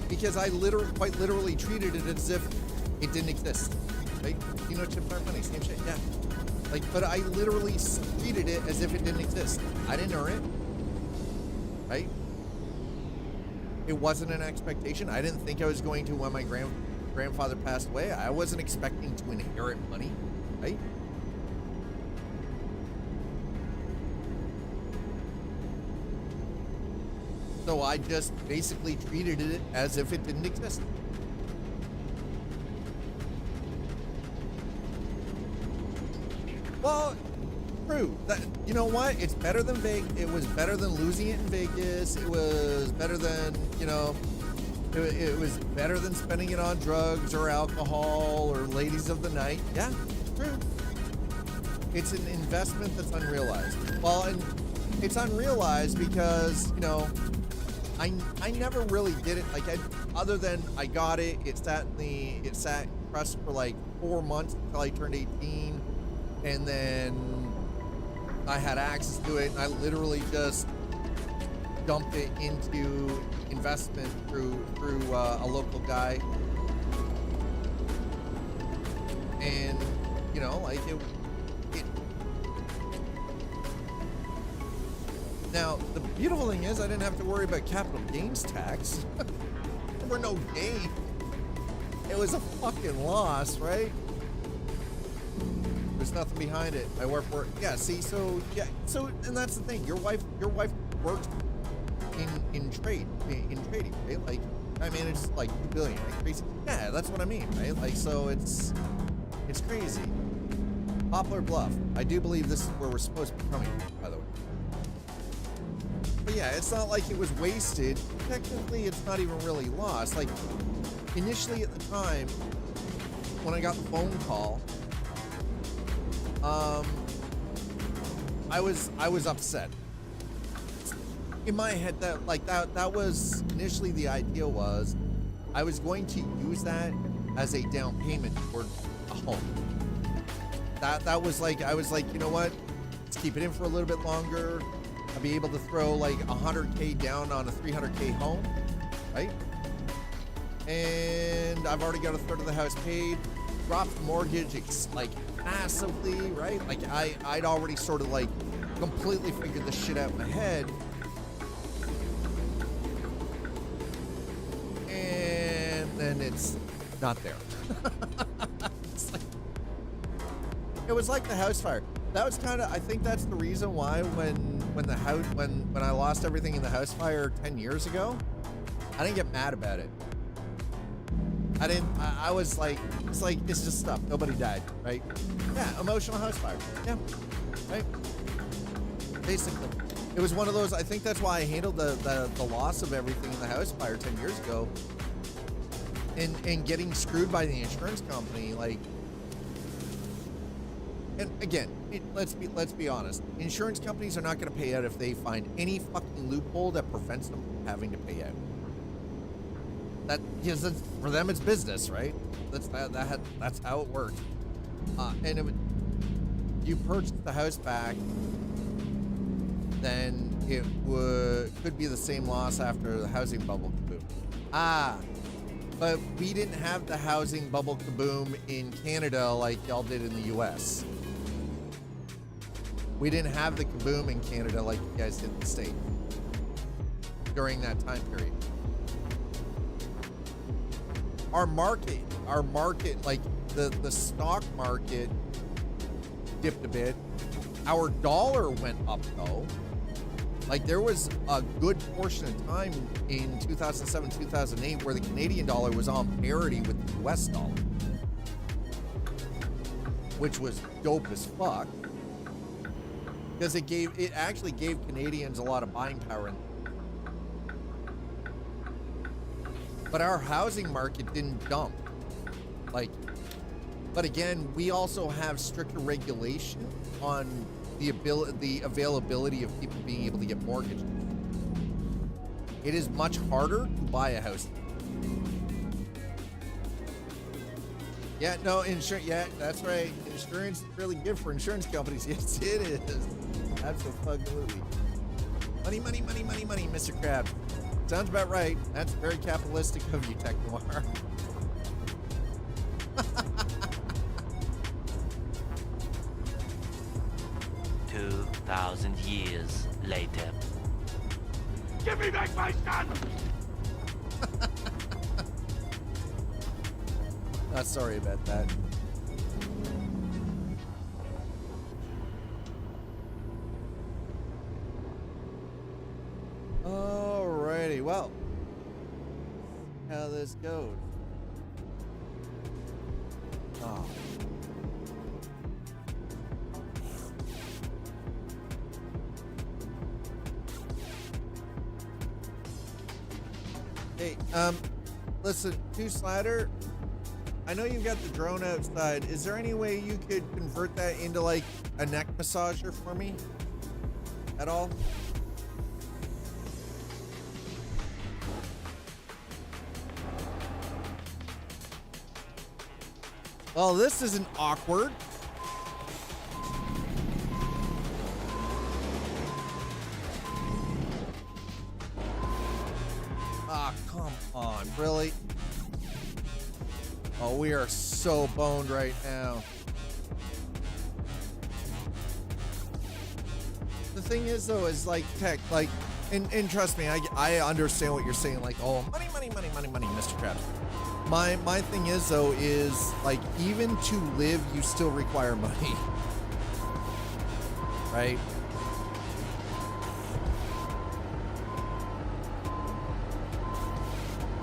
Because I quite literally treated it as if it didn't exist. Right? You know, chips aren't money, same shit, yeah. Like, but I literally treated it as if it didn't exist. I didn't earn it. Right? It wasn't an expectation. I didn't think I was going to when my grandfather passed away. I wasn't expecting to inherit money, right? So I just basically treated it as if it didn't exist. Well, True. That, you know what? It's better than Vegas. It was better than losing it in Vegas. It was better than, you know, it was better than spending it on drugs or alcohol or ladies of the night. Yeah, true. It's an investment that's unrealized. Well, and it's unrealized because, you know, I never really did it. Like, other than I got it, it sat pressed for like 4 months until I turned 18, and then I had access to it, and I literally just dumped it into investment through a local guy, and you know, like it. Now the beautiful thing is I didn't have to worry about capital gains tax. There were no gains. It was a fucking loss, right? There's nothing behind it. I work for it. Yeah, see, so yeah, so and that's the thing. Your wife works in trading, right? Like, I manage like $2 billion, like crazy. Yeah, that's what I mean, right? Like, so it's crazy. Poplar Bluff. I do believe this is where we're supposed to be coming from, by the way. But yeah, it's not like it was wasted. Technically, it's not even really lost. Like, initially at the time, when I got the phone call, I was upset. In my head, that was initially the idea was I was going to use that as a down payment toward a home. That was like, I was like, you know what? Let's keep it in for a little bit longer. I'll be able to throw like $100K down on a $300K home, right? And I've already got a third of the house paid. Dropped the mortgage like massively, right? Like I'd already sort of like completely figured this shit out in my head. And then it's not there. It's like, it was like the house fire. That was kind of, I think that's the reason why when I lost everything in the house fire 10 years ago, I didn't get mad about it. I was like, it's just stuff. Nobody died, right? Yeah, emotional house fire. Yeah, right? Basically. It was one of those, I think that's why I handled the loss of everything in the house fire 10 years ago. And getting screwed by the insurance company, like, and again, let's be honest. Insurance companies are not going to pay out if they find any fucking loophole that prevents them from having to pay out. That, because for them it's business, right? That's how it works. And you purchase the house back, then it could be the same loss after the housing bubble kaboom. But we didn't have the housing bubble kaboom in Canada like y'all did in the U.S. We didn't have the kaboom in Canada like you guys did in the States during that time period. Our market, like the stock market dipped a bit. Our dollar went up though. Like there was a good portion of time in 2007, 2008 where the Canadian dollar was on parity with the US dollar, which was dope as fuck because it actually gave Canadians a lot of buying power. But our housing market didn't dump. But again, we also have stricter regulation on the availability of people being able to get mortgages. It is much harder to buy a house. Yeah, no, insurance. Yeah, that's right. Insurance is really good for insurance companies. Yes, it is. Absolutely. Money, money, money, money, money, Mr. Krabs. Sounds about right. That's very capitalistic of you, Tech Noir. 2,000 years later. Give me back my son! Sorry about that. Alrighty, well, how this goes. Oh. Hey, listen, Two Slider, I know you've got the drone outside. Is there any way you could convert that into like a neck massager for me? At all? Well, this isn't awkward. Ah, come on, really? Oh, we are so boned right now. The thing is, though, is like tech, like, and trust me, I understand what you're saying. Like, oh, money, Mr. Krabs. My thing is, though, is like, even to live, you still require money, right?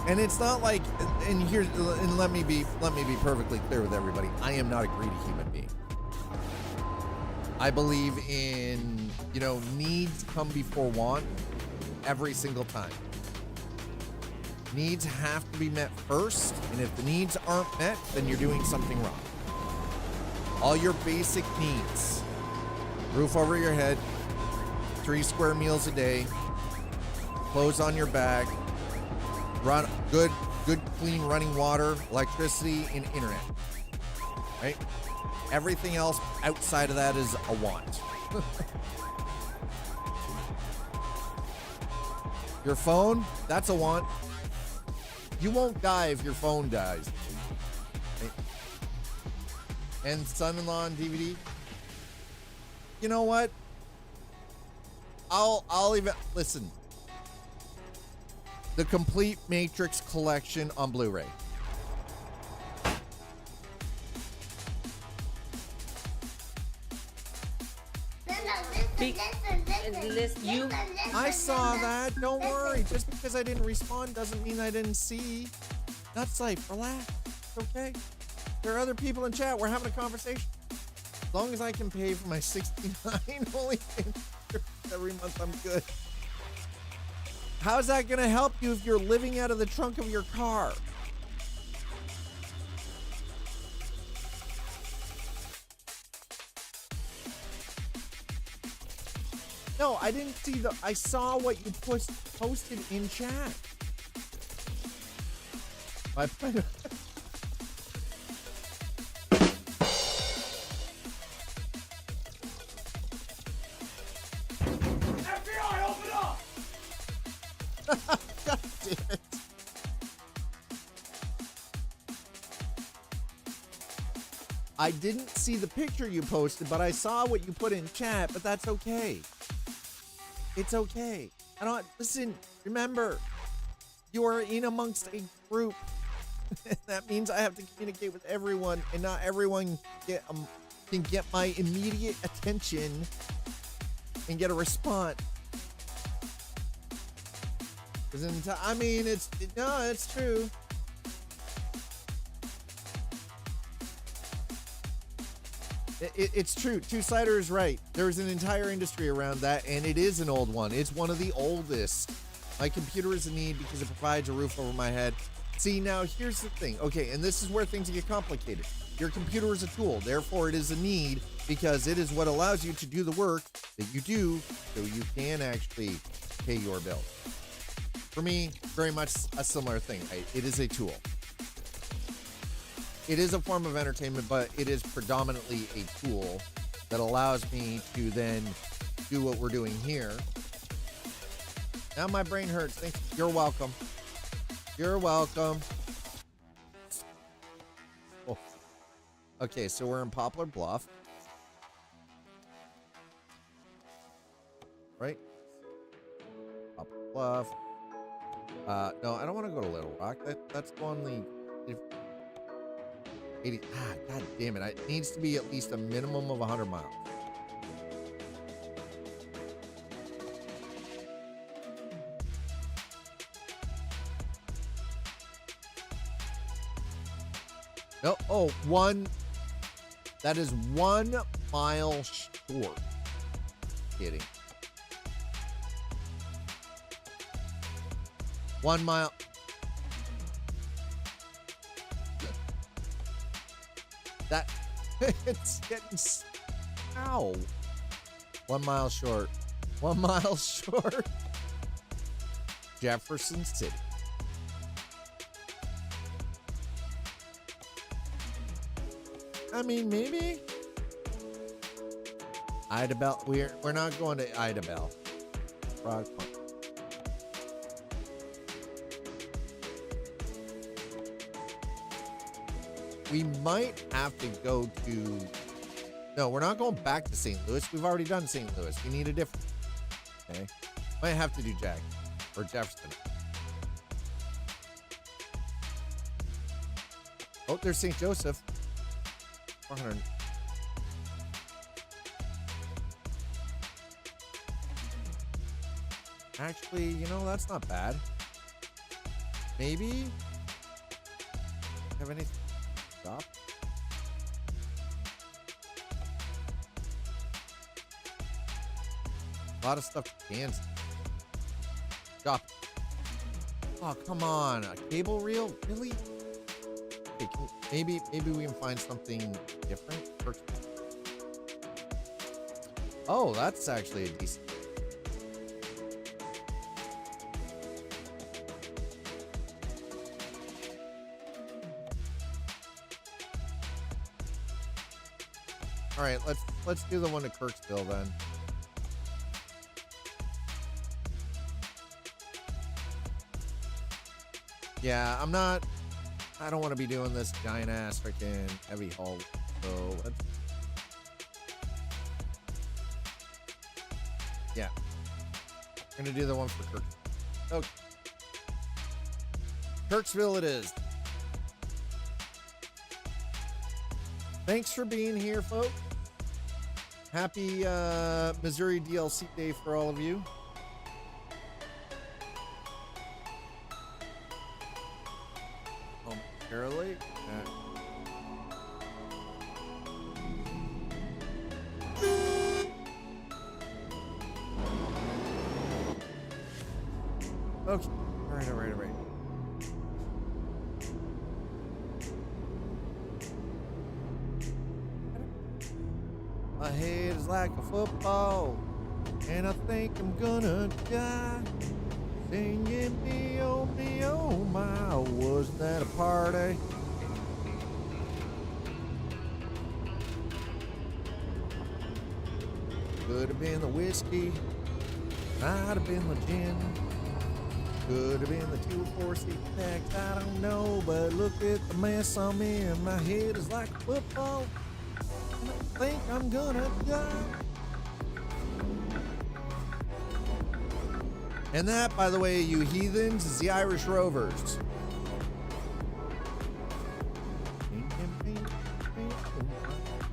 And it's not like, and here's, and let me be perfectly clear with everybody. I am not a greedy human being. I believe in, you know, needs come before want every single time. Needs have to be met first, and if the needs aren't met, then you're doing something wrong. All your basic needs: roof over your head, 3 square meals a day, clothes on your back, run good clean running water, electricity, and internet. Right? Everything else outside of that is a want. Your phone, that's a want. You won't die if your phone dies. Right? And son-in-law on DVD. You know what? I'll even listen. The complete Matrix collection on Blu-ray. I saw that. Don't worry. Just because I didn't respond doesn't mean I didn't see. That's like, relax. It's okay. There are other people in chat. We're having a conversation. As long as I can pay for my 69 only every month, I'm good. How's that going to help you if you're living out of the trunk of your car? No, I didn't see I saw what you posted in chat. My plan. FBI, open up! God damn it. I didn't see the picture you posted, but I saw what you put in chat, but that's okay. It's okay. I don't listen. Remember, you are in amongst a group. That means I have to communicate with everyone, and not everyone can get my immediate attention and get a response. I mean, it's true. It's true. Two-Sider is right. There's an entire industry around that, and it is an old one. It's one of the oldest. My computer is a need because it provides a roof over my head. See, now here's the thing. Okay, and this is where things get complicated. Your computer is a tool. Therefore, it is a need because it is what allows you to do the work that you do so you can actually pay your bills. For me, very much a similar thing. It is a tool. It is a form of entertainment, but it is predominantly a tool that allows me to then do what we're doing here. Now my brain hurts. Thanks. You're welcome. You're welcome. Oh. Okay, so we're in Poplar Bluff. Right? Poplar Bluff. No, I don't want to go to Little Rock. That's only 80. God damn it. It needs to be at least a minimum of 100 miles. No, that is 1 mile short. Kidding. 1 mile. That it's getting ow. 1 mile short. 1 mile short. Jefferson City. I mean, maybe. Idaho. We're not going to Idaho. Frog Pond. We might have to go to. No, we're not going back to St. Louis. We've already done St. Louis. We need a different. Okay. Might have to do Jack or Jefferson. Oh, there's St. Joseph. 400. Actually, you know, that's not bad. Maybe. Have anything? Stop. A lot of stuff to Kansas. Stop. Oh, come on. A cable reel? Really? Okay, maybe we can find something different. Oh, that's actually a decent. All right, let's do the one to Kirksville then. Yeah, I don't want to be doing this giant ass freaking heavy haul. So let's. Yeah. We're going to do the one for Kirksville. Okay. Kirksville it is. Thanks for being here, folks. Happy Missouri DLC Day for all of you. Momentarily. Okay. All right. My head is like a football, and I think I'm gonna die. Singing me, oh my, wasn't that a party? Could have been the whiskey, might have been the gin, could have been the 246 tax, I don't know, but look at the mess I'm in. My head is like a football. I think I'm gonna die. And that, by the way, you heathens, is the Irish Rovers.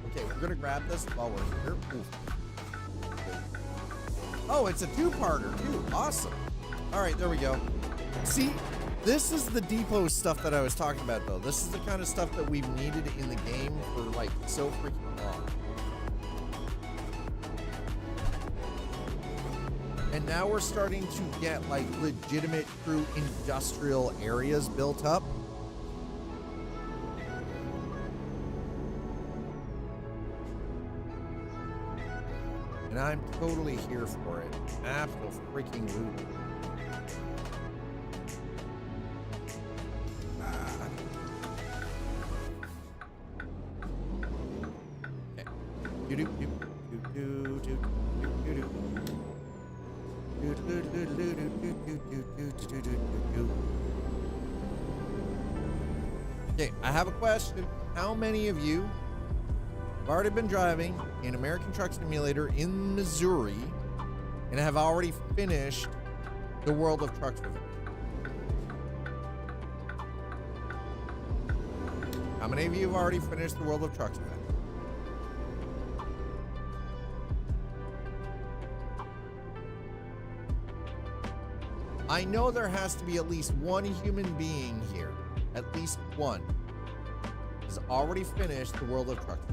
Okay, we're gonna grab this while we're here. Oh, it's a two-parter too. Awesome. All right, there we go. See, this is the depot stuff that I was talking about, though. This is the kind of stuff that we've needed in the game for like so freaking long. And now we're starting to get like legitimate true industrial areas built up. And I'm totally here for it. Absolutely. Okay, I have a question. How many of you have already been driving in American Truck Simulator in Missouri and have already finished the World of Trucks with it? How many of you have already finished the World of Trucks with it? I know there has to be at least one human being here, at least one, has already finished the World of Trucks.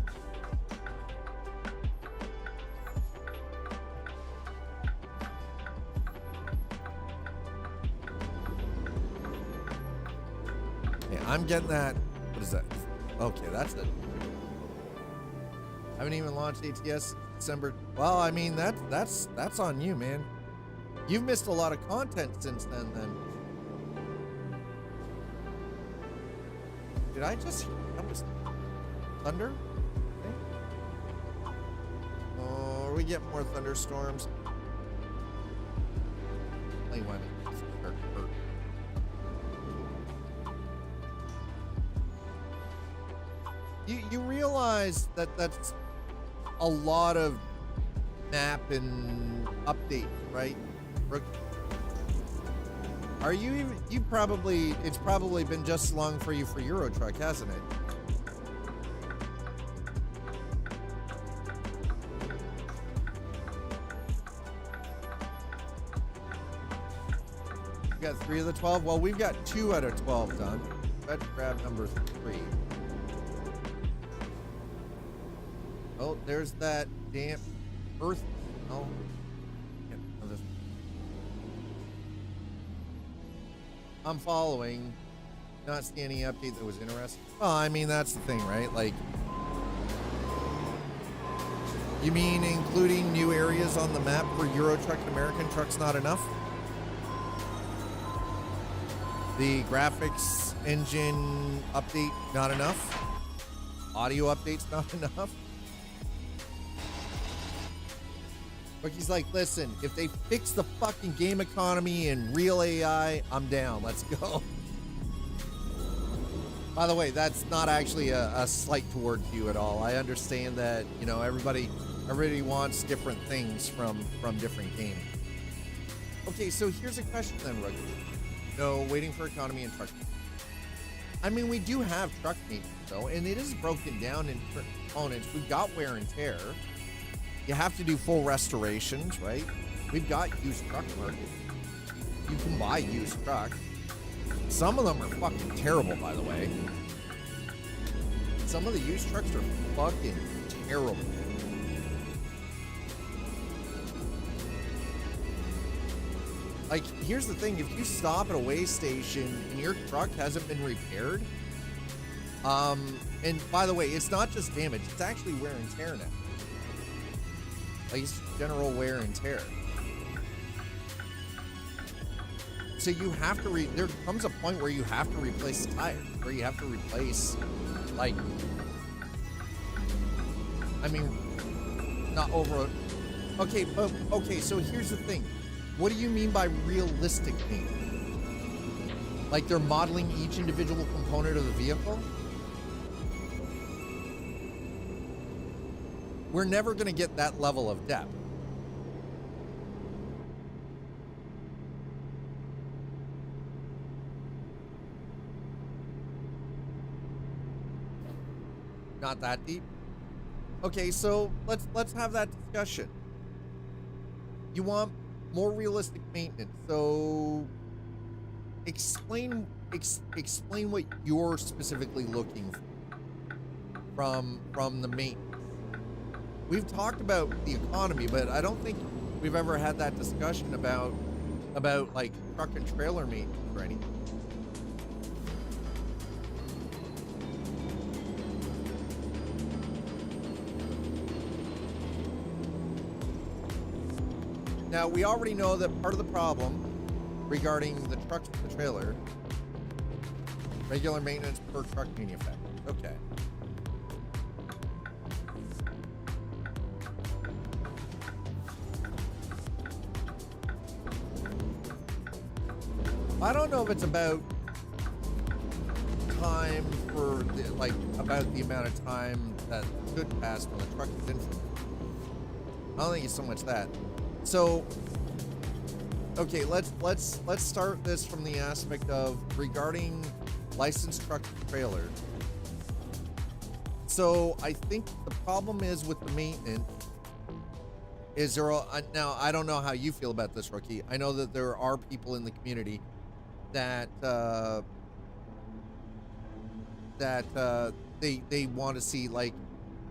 Yeah, I'm getting that. What is that? Okay, that's it. Haven't even launched ATS December. Well, I mean, that's on you, man. You've missed a lot of content since then. Did I just? That was thunder. Oh, we get more thunderstorms. You realize that that's a lot of map and update, right? Are you even? It's probably been just as long for you for Euro Truck, hasn't it? We got 3 of the 12. Well, we've got 2 out of 12 done. Let's grab number 3. Oh, there's that damp earth. Oh, I'm following. Not seeing any update that was interesting. Well, I mean, that's the thing, right? Like, you mean including new areas on the map for Euro Truck and American Truck's not enough? The graphics engine update, not enough? Audio updates, not enough? But he's like, listen, if they fix the fucking game economy and real AI, I'm down. Let's go. By the way, that's not actually a slight towards you at all. I understand that, you know, everybody wants different things from different games. Okay, so here's a question then, Rugby. No, waiting for economy and truck. I mean, we do have truck maintenance, though, and it is broken down in components. We've got wear and tear. You have to do full restorations, right? We've got used truck market. You can buy used truck. Some of them are fucking terrible, by the way. Some of the used trucks are fucking terrible. Like, here's the thing. If you stop at a way station and your truck hasn't been repaired, and by the way, it's not just damage. It's actually wear and tear now. Like, it's general wear and tear. So you have to there comes a point where you have to replace the tires, where you have to replace, like, I mean, not over. Okay, but okay. So here's the thing. What do you mean by realistic maintenance? Like they're modeling each individual component of the vehicle? We're never going to get that level of depth. Not that deep. Okay, so let's have that discussion. You want more realistic maintenance. So explain what you're specifically looking for from the maintenance. We've talked about the economy, but I don't think we've ever had that discussion about like truck and trailer maintenance or anything. Now, we already know that part of the problem regarding the trucks and the trailer, regular maintenance per truck manufacturer. Okay. I don't know if it's about time for, about the amount of time that should pass when the truck is in. I don't think it's so much that. So, okay, let's start this from the aspect of regarding licensed truck and trailer. So I think the problem is with the maintenance is there are, now I don't know how you feel about this, Rookie. I know that there are people in the community that they want to see like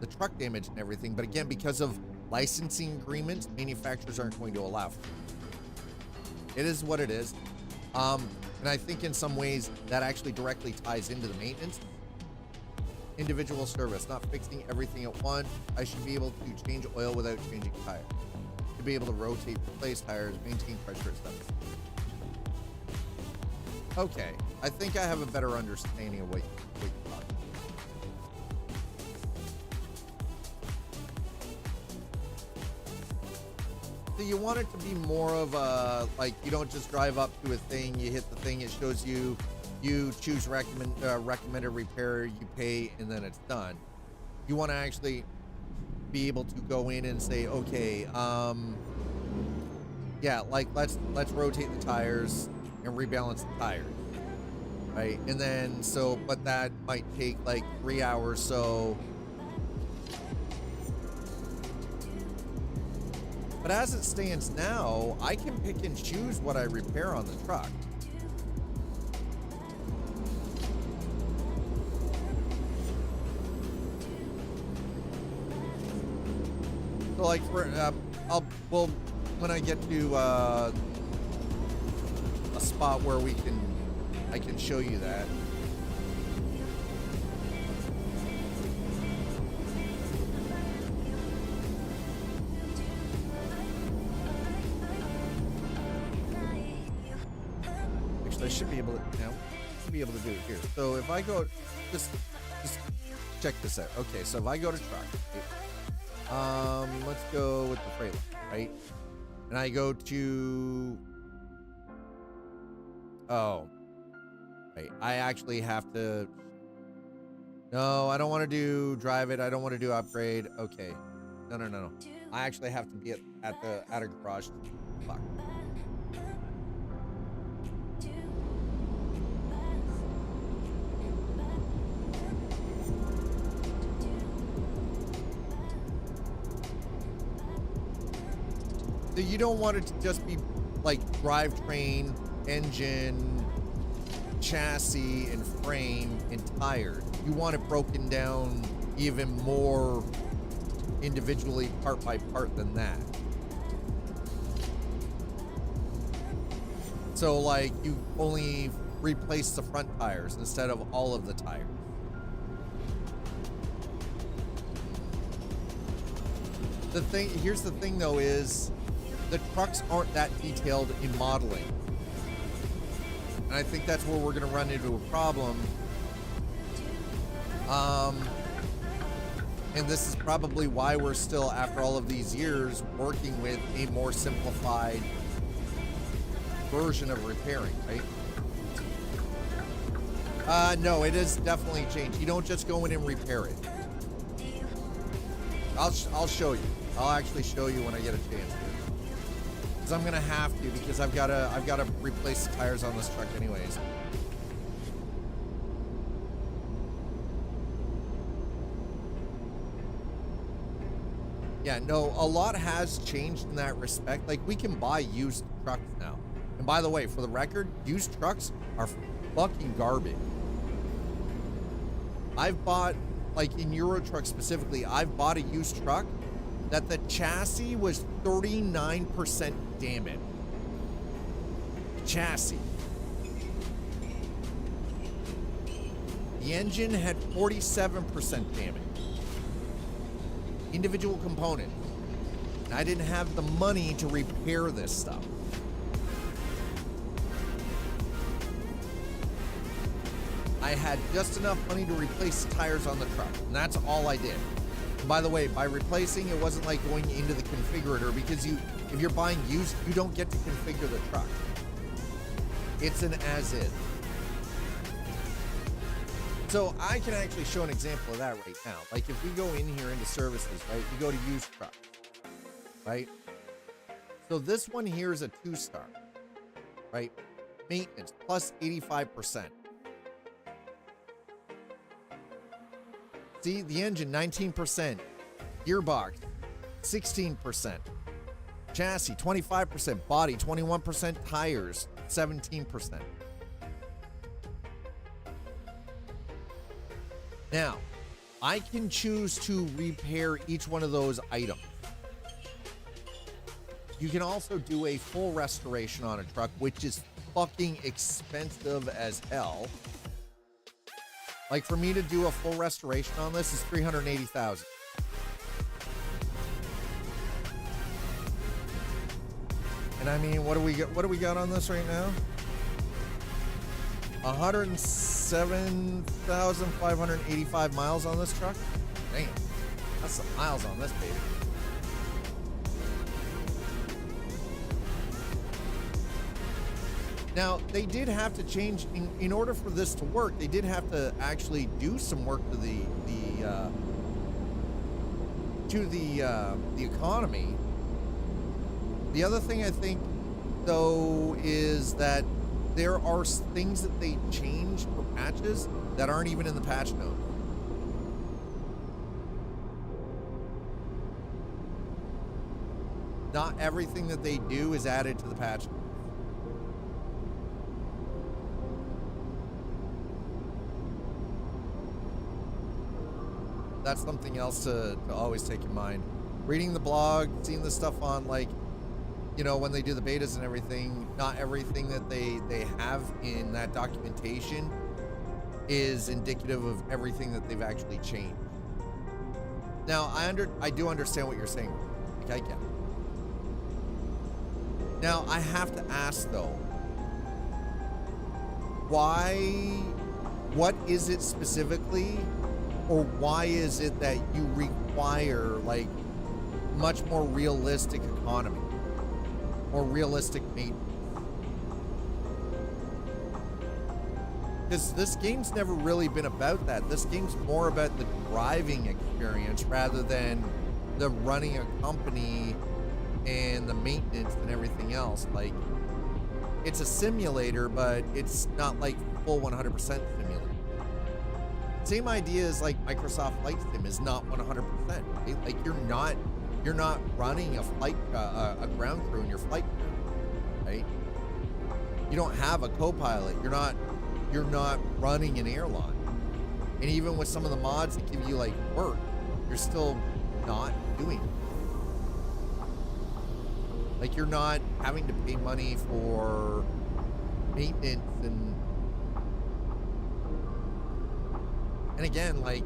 the truck damage and everything, but again, because of licensing agreements, manufacturers aren't going to allow for it. It is what it is. And I think in some ways that actually directly ties into the maintenance. individual service, not fixing everything at once. I should be able to change oil without changing tires. To be able to rotate, replace tires, maintain pressure and stuff. Okay, I think I have a better understanding of what you're talking about. So you want it to be more of a, like, you don't just drive up to a thing, you hit the thing, it shows you, you choose recommended repair, you pay, and then it's done. You want to actually be able to go in and say, okay, yeah, like let's rotate the tires and rebalance the tires, right? And then so, but that might take like 3 hours. So, but as it stands now, I can pick and choose what I repair on the truck. So like for well, when I get to a spot where I can show you that. Actually, I should be able to, you know, be able to do it here. So if I go, just check this out. Okay, so if I go to truck, let's go with the Freightliner, right? And I go to, oh, right. I actually have to, no, I don't want to do drive it. I don't want to do upgrade. Okay. No. I actually have to be at a garage. Fuck. So you don't want it to just be like drivetrain, engine, chassis, and frame and tires. You want it broken down even more individually, part by part than that. So like you only replace the front tires instead of all of the tires. Here's the thing though, is the trucks aren't that detailed in modeling. And I think that's where we're going to run into a problem. And this is probably why we're still, after all of these years, working with a more simplified version of repairing, right? No, it is definitely changed. You don't just go in and repair it. I'll show you. I'll actually show you when I get a chance. Because I'm gonna have to, because I've gotta replace the tires on this truck anyways. Yeah, no, a lot has changed in that respect. Like, we can buy used trucks now. And by the way, for the record, used trucks are fucking garbage. I've bought, like in Euro Truck specifically, I've bought a used truck that the chassis was 39% damaged. Chassis. The engine had 47% damage. Individual component. And I didn't have the money to repair this stuff. I had just enough money to replace the tires on the truck, and that's all I did. And by the way, by replacing, it wasn't like going into the configurator, because if you're buying used, you don't get to configure the truck. It's an as-is. So I can actually show an example of that right now. Like if we go in here into services, right? You go to used truck, right? So this one here is a 2-star, right? Maintenance plus 85%. See, the engine 19%, gearbox 16%, chassis 25%, body 21%, tires 17%. Now, I can choose to repair each one of those items. You can also do a full restoration on a truck, which is fucking expensive as hell. Like for me to do a full restoration on this is 380,000. And I mean, what do we got on this right now? 107,585 miles on this truck. Damn, that's some miles on this baby. Now, they did have to change, in order for this to work, they did have to actually do some work to the economy. The other thing I think, though, is that there are things that they changed for patches that aren't even in the patch notes. Not everything that they do is added to the patch notes. That's something else to always take in mind. Reading the blog, seeing the stuff on, like, you know, when they do the betas and everything, not everything that they have in that documentation is indicative of everything that they've actually changed. Now, I do understand what you're saying. Like, I get it. Now, I have to ask, though, what is it specifically, or why is it that you require, like, much more realistic economy or realistic maintenance? Because this game's never really been about that. This game's more about the driving experience rather than the running a company and the maintenance and everything else. Like, it's a simulator, but it's not like full 100% simulator. Same idea as like Microsoft Flight Sim is not 100%. Right? Like you're not running a flight a ground crew in your flight crew, right? You don't have a co-pilot. You're not running an airline. And even with some of the mods that give you like work, you're still not doing it. Like you're not having to pay money for maintenance and again, like,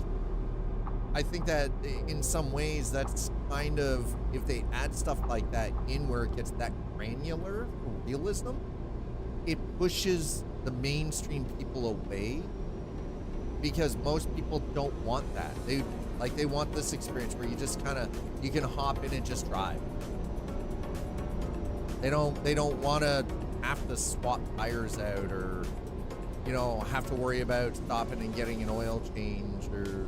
I think that in some ways that's kind of, if they add stuff like that in where it gets that granular for realism, it pushes the mainstream people away because most people don't want that. They want this experience where you just you can hop in and just drive. They don't want to have to swap tires out or, you know, have to worry about stopping and getting an oil change, or,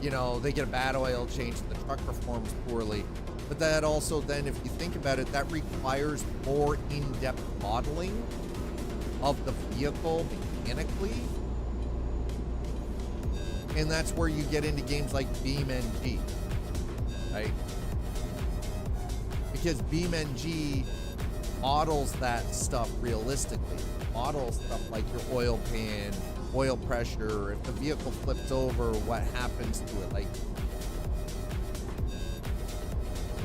you know, they get a bad oil change and the truck performs poorly. But that also then, if you think about it, that requires more in-depth modeling of the vehicle mechanically. And that's where you get into games like BeamNG, right? Because BeamNG models that stuff realistically. Models stuff like your oil pan, oil pressure, if the vehicle flips over, what happens to it. Like,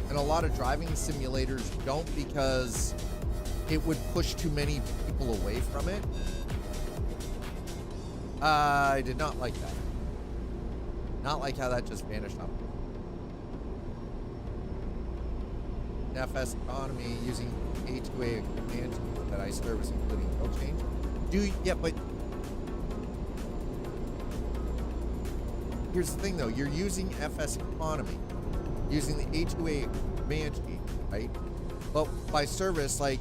and a lot of driving simulators don't, because it would push too many people away from it. I did not like that. Not like how that just vanished off. FS economy using A2A command that I service, including oil change. But here's the thing though, you're using FS economy, using the A2A command sheet, right? But by service, like,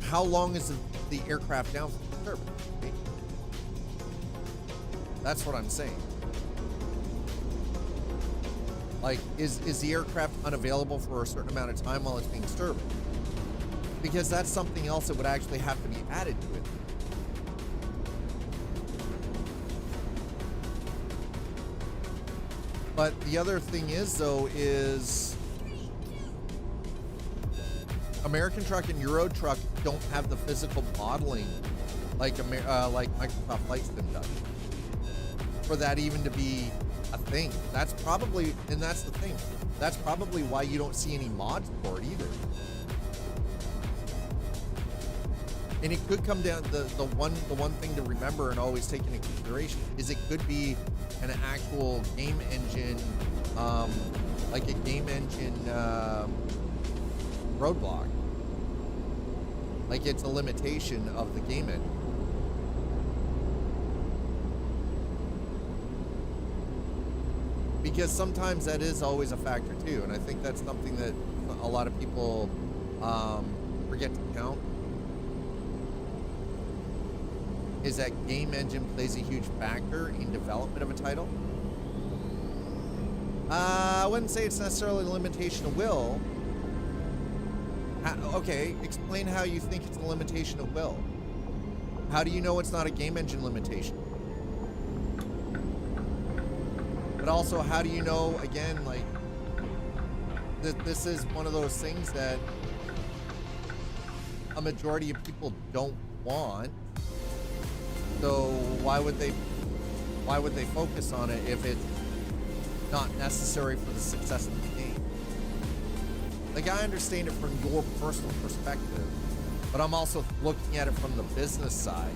how long is the aircraft down for service? Right? That's what I'm saying. Like, is the aircraft unavailable for a certain amount of time while it's being serviced? Because that's something else that would actually have to be added to it. But the other thing is, though, is American Truck and Euro Truck don't have the physical modeling like Microsoft Flight Sim does. For that even to be a thing. That's probably, and that's the thing, that's probably why you don't see any mods for it either. And it could come down the one thing to remember and always take into consideration is it could be an actual game engine, like a game engine roadblock. Like it's a limitation of the game engine. Because sometimes that is always a factor too, and I think that's something that a lot of people forget to count. Is that game engine plays a huge factor in development of a title. I wouldn't say it's necessarily a limitation of will. Okay, explain how you think it's a limitation of will. How do you know it's not a game engine limitation? But also, how do you know, again, like, that this is one of those things that a majority of people don't want? So why would they focus on it if it's not necessary for the success of the game? Like, I understand it from your personal perspective, but I'm also looking at it from the business side,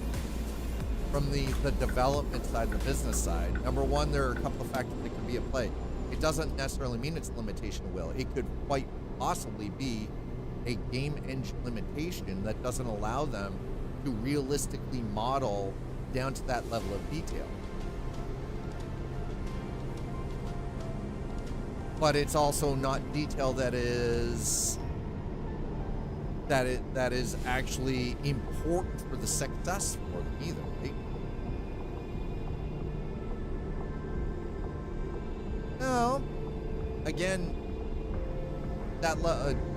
from the development side, the business side. Number one, there are a couple of factors that could be at play. It doesn't necessarily mean it's a limitation of will. It could quite possibly be a game engine limitation that doesn't allow them to realistically model down to that level of detail. But it's also not detail that is actually important for the success for them either, right? No. Again,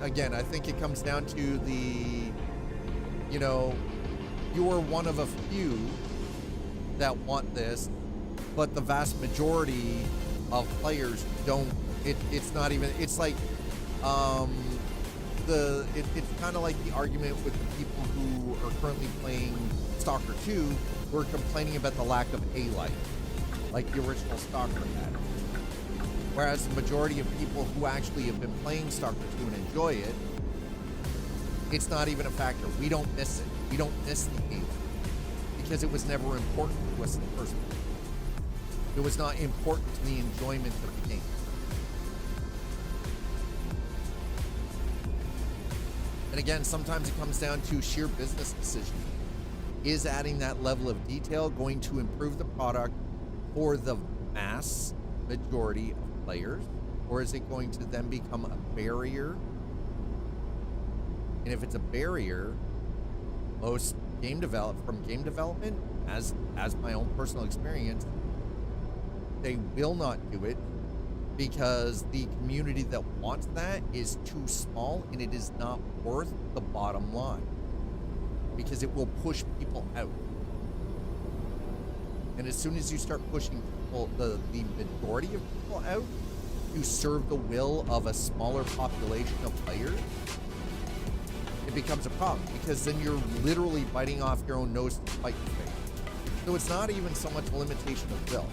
again, I think it comes down to the, you know, you're one of a few that want this, but the vast majority of players don't. It's not even. It's like, it's kind of like the argument with the people who are currently playing Stalker 2, who are complaining about the lack of A-Light, like the original Stalker had. Whereas the majority of people who actually have been playing Stalker 2 and enjoy it, it's not even a factor. We don't miss it. We don't miss the game because it was never important to us in the first place. It was not important to the enjoyment of the game. And again, sometimes it comes down to sheer business decision. Is adding that level of detail going to improve the product for the mass majority of players? Or is it going to then become a barrier? And if it's a barrier, most game development, as my own personal experience, they will not do it because the community that wants that is too small and it is not worth the bottom line because it will push people out. And as soon as you start pushing people, the majority of people out to serve the will of a smaller population of players, it becomes a problem because then you're literally biting off your own nose to spite your face. So it's not even so much a limitation of will.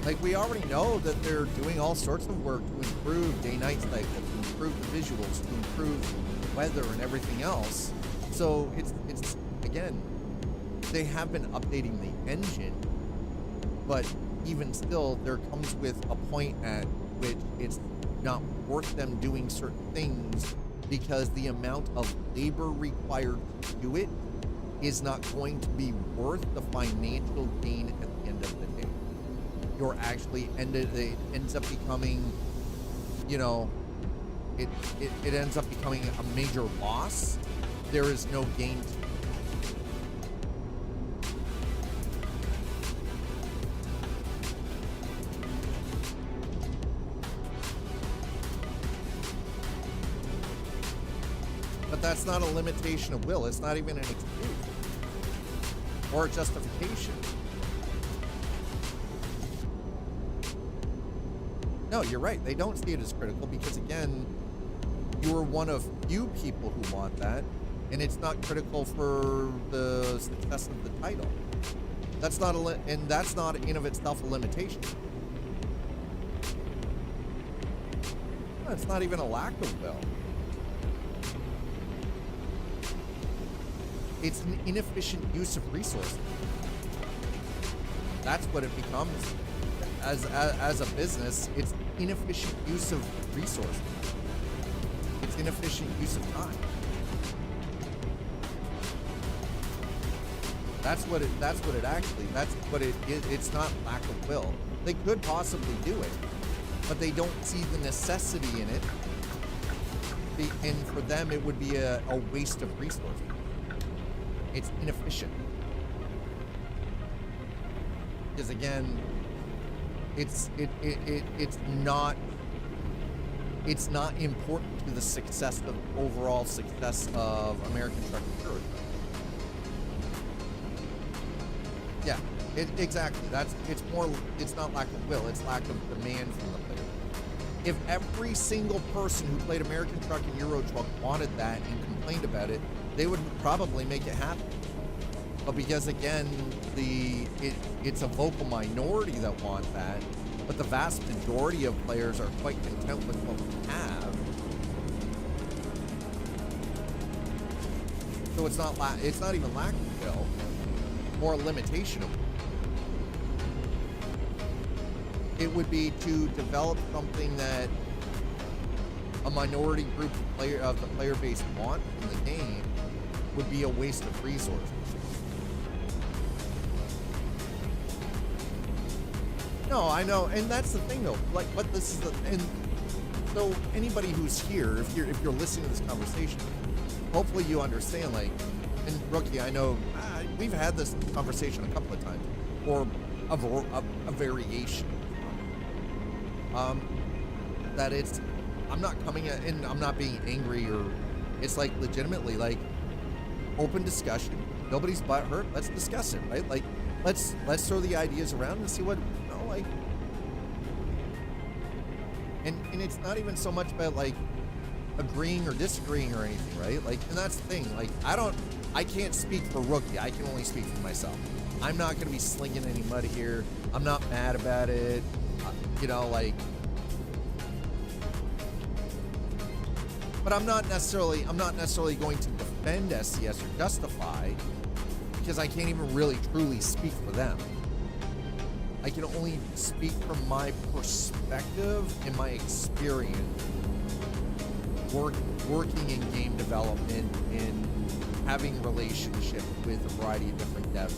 Like, we already know that they're doing all sorts of work to improve day-night cycle, to improve the visuals, to improve the weather and everything else. So it's again, they have been updating the engine, but even still, there comes with a point at which it's not worth them doing certain things because the amount of labor required to do it is not going to be worth the financial gain at the end of the day. You're actually it ends up becoming, you know, it ends up becoming a major loss. There is no gain to it. But that's not a limitation of will. It's not even an excuse or a justification. No, you're right. They don't see it as critical because, again, you're one of few people who want that, and it's not critical for the success of the title. That's not and that's not in of itself a limitation. It's not even a lack of will. It's an inefficient use of resources. That's what it becomes as a business. It's inefficient use of resources. It's inefficient use of time. That's what it is. It's not lack of will. They could possibly do it, but they don't see the necessity in it. And for them, it would be a waste of resources. It's inefficient. Because again, it's not important to the success of overall success of American Truck and Euro Truck. Yeah, exactly. It's not lack of will, it's lack of demand from the player. If every single person who played American Truck and Euro Truck wanted that and complained about it, they would probably make it happen. But because again, it's a vocal minority that want that, but the vast majority of players are quite content with what we have. So it's not even lack of will, or a limitation of will. It would be to develop something that a minority group of the player base want in the game would be a waste of resources. No, I know, and that's the thing though. Like, but this is and so anybody who's here, if you're listening to this conversation, hopefully you understand. Like, and Rookie, I know we've had this conversation a couple of times, or a variation. That it's, I'm not coming at, and I'm not being angry, or it's like legitimately like open discussion. Nobody's butt hurt. Let's discuss it, right? Like, let's throw the ideas around and see what. Like, and it's not even so much about like agreeing or disagreeing or anything, right? Like, and that's the thing. Like, I can't speak for Rookie. I can only speak for myself. I'm not going to be slinging any mud here. I'm not mad about it. Like, but I'm not necessarily going to defend SCS or justify, because I can't even really truly speak for them. I can only speak from my perspective and my experience working in game development and having relationships with a variety of different devs.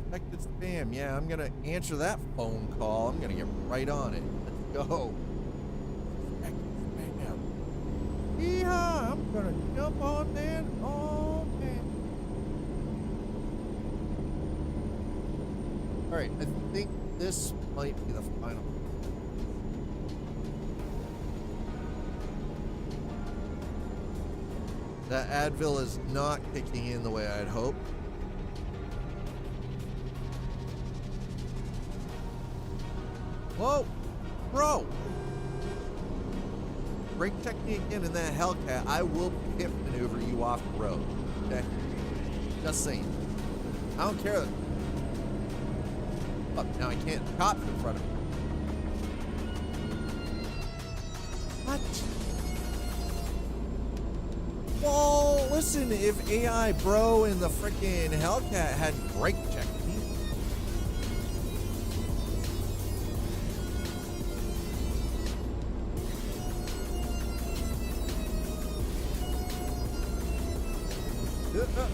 Suspected spam. Yeah, I'm going to answer that phone call. I'm going to get right on it. Let's go. Yeehaw, I'm gonna jump on that. Oh, man. Alright, I think this might be the final. That Advil is not kicking in the way I'd hoped. Whoa! Bro! Brake check me again in that Hellcat, I will pit maneuver you off the road. Okay? Just saying. I don't care. Oh, now I can't. Cops in front of me. What? Well, listen, if AI bro in the freaking Hellcat had brake checked me.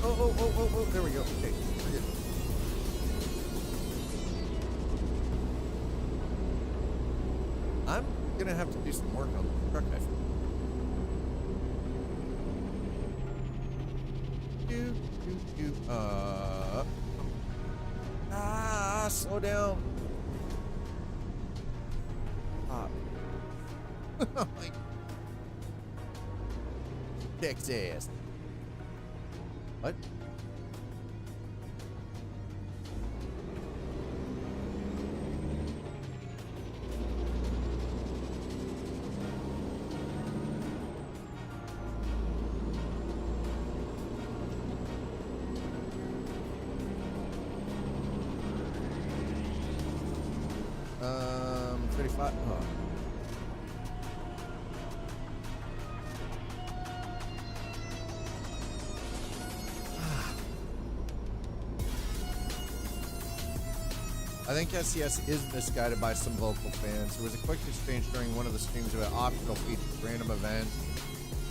Oh, there we go. Okay, we're good. I'm gonna have to do some work on the truck, I feel. Slow down. Like, Texas. What? but I think SCS is misguided by some local fans. There was a quick exchange during one of the streams about optional features, random events.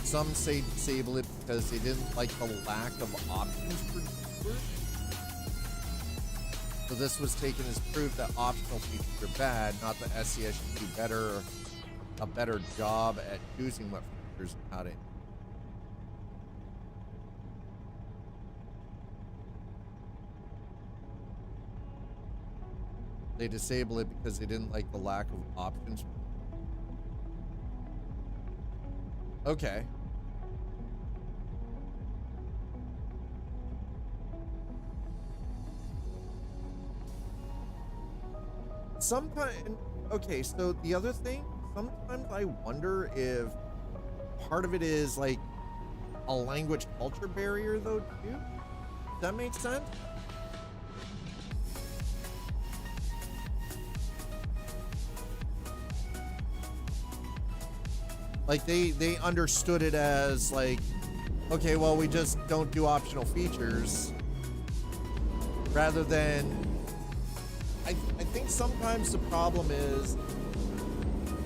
Some say disable it because they didn't like the lack of options for users. So this was taken as proof that optional features are bad, not that SCS should do a better job at choosing what features and how to. They disable it because they didn't like the lack of options. Okay. Sometimes, okay, so the other thing, sometimes I wonder if part of it is like a language culture barrier though too. Does that make sense? Like they understood it as like, okay, well, we just don't do optional features, rather than I think sometimes the problem is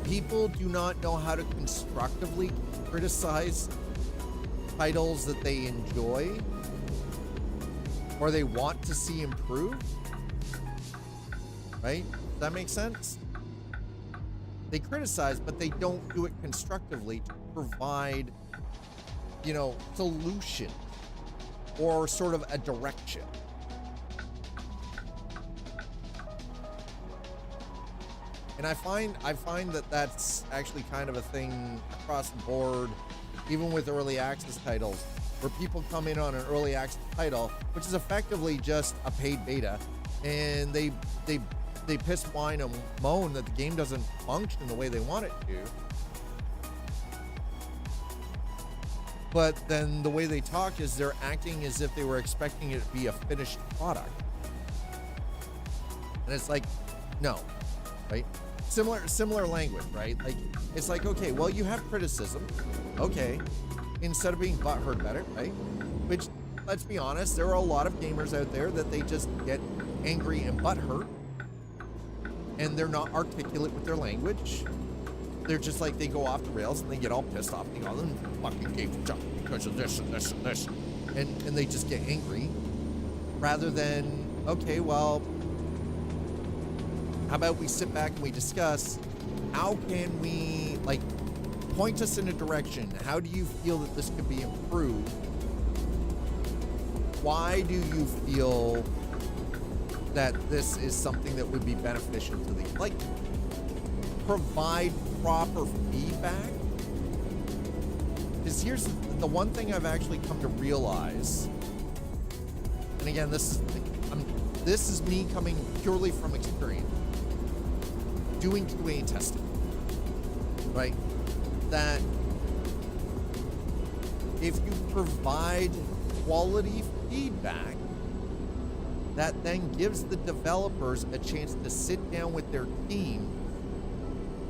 people do not know how to constructively criticize titles that they enjoy or they want to see improved, right? Does that make sense? They criticize, but they don't do it constructively to provide, you know, solution or sort of a direction. And I find that that's actually kind of a thing across the board, even with early access titles, where people come in on an early access title, which is effectively just a paid beta, and they piss, whine, and moan that the game doesn't function the way they want it to. But then the way they talk is they're acting as if they were expecting it to be a finished product. And it's like, no, right? Similar language, right? Like, it's like, okay, well, you have criticism. Okay. Instead of being butthurt about it, right? Which, let's be honest, there are a lot of gamers out there that they just get angry and butthurt, and they're not articulate with their language. They're just like, they go off the rails and they get all pissed off. They go, "Oh, fucking game jump because of this and this and this," and they just get angry, rather than, okay, well, how about we sit back and we discuss how can we, like, point us in a direction? How do you feel that this could be improved? Why do you feel that this is something that would be beneficial to the, like, provide proper feedback? Because here's the one thing I've actually come to realize, and again, this is me coming purely from experience, doing QA testing, right? That if you provide quality feedback, that then gives the developers a chance to sit down with their team,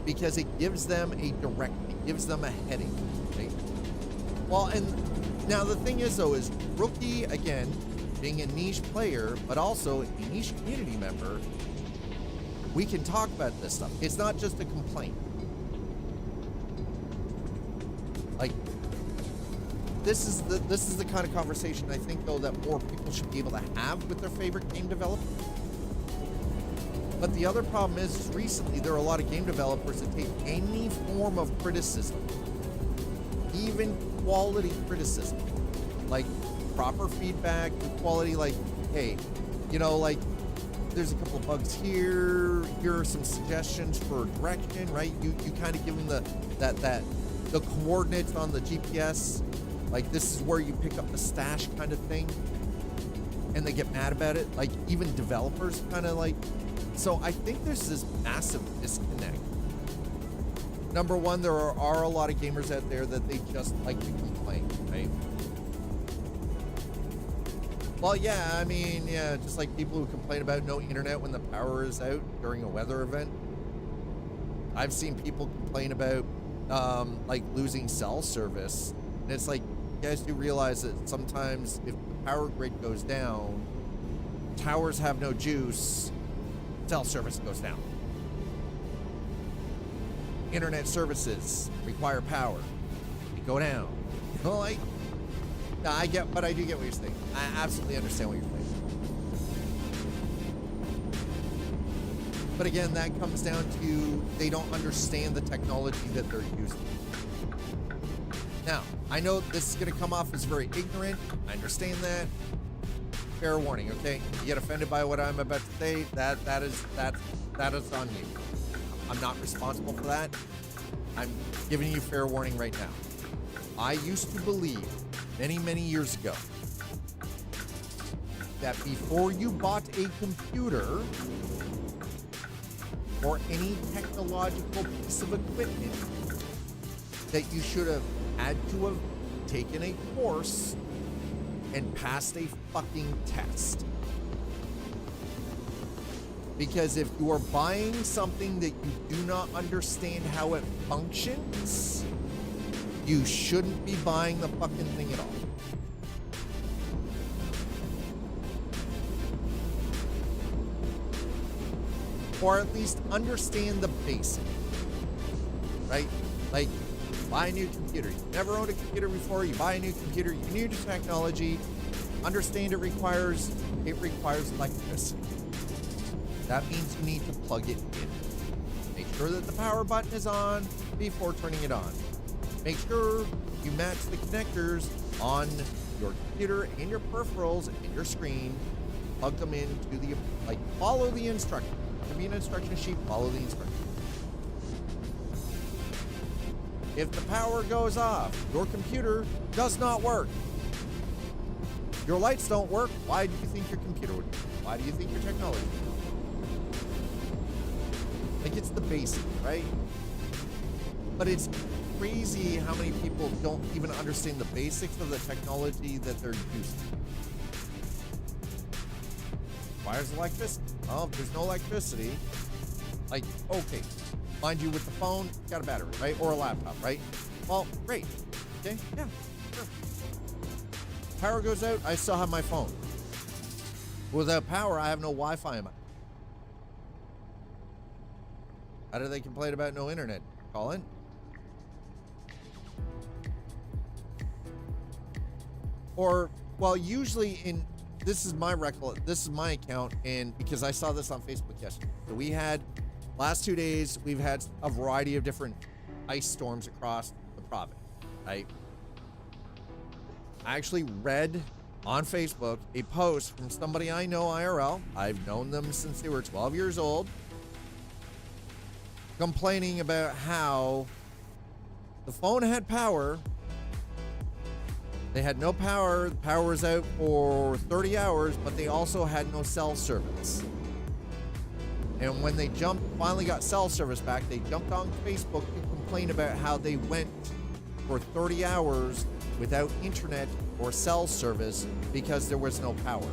because it gives them a direction, it gives them a heading, right? Well, and now the thing is, though, is Rookie, again, being a niche player, but also a niche community member, we can talk about this stuff. It's not just a complaint. Like, this is the kind of conversation I think, though, that more people should be able to have with their favorite game developers. But the other problem is recently there are a lot of game developers that take any form of criticism, even quality criticism, like proper feedback, quality, like, hey, you know, like, there's a couple of bugs here are some suggestions for direction, right? You kind of give them the coordinates on the GPS, like, this is where you pick up the stash kind of thing, and they get mad about it. Like, even developers kind of like, so I think there's this massive disconnect. Number one, there are a lot of gamers out there that they just like to complain, right? Well, yeah, I mean, yeah, just like people who complain about no internet when the power is out during a weather event. I've seen people complain about like losing cell service, and it's like, you guys do realize that sometimes if the power grid goes down, towers have no juice, cell service goes down. Internet services require power. They go down. You know, like, no, I do get what you're saying. I absolutely understand what you're saying. But again, that comes down to they don't understand the technology that they're using. Now, I know this is going to come off as very ignorant. I understand that. Fair warning, okay? You get offended by what I'm about to say, that is on you. I'm not responsible for that. I'm giving you fair warning right now. I used to believe many, many years ago that before you bought a computer or any technological piece of equipment, that you should have had to have taken a course and passed a fucking test. Because if you are buying something that you do not understand how it functions, you shouldn't be buying the fucking thing at all. Or at least understand the basic, right? Like, buy a new computer. You never owned a computer before. You buy a new computer. You're new to technology. Understand it requires electricity. That means you need to plug it in. Make sure that the power button is on before turning it on. Make sure you match the connectors on your computer and your peripherals and your screen. Plug them into the, like, follow the instructions. There can be an instruction sheet, follow the instructions. If the power goes off, your computer does not work. Your lights don't work. Why do you think your computer would work? Why do you think your technology would work? Like, it's the basic, right? But it's crazy how many people don't even understand the basics of the technology that they're using. Requires electricity. Well, if there's no electricity, like, okay, mind you, with the phone, you got a battery, right? Or a laptop, right? Well, great. Okay, yeah, sure. Power goes out, I still have my phone. Without power, I have no Wi-Fi in my. How do they complain about no internet, Colin? Or, well, usually this is my account, and because I saw this on Facebook yesterday. So we had, last 2 days, we've had a variety of different ice storms across the province, right? I actually read on Facebook a post from somebody I know IRL. I've known them since they were 12 years old, complaining about how the phone had power. They had no power. The power was out for 30 hours, but they also had no cell service. And when they finally got cell service back, they jumped on Facebook to complain about how they went for 30 hours without internet or cell service because there was no power.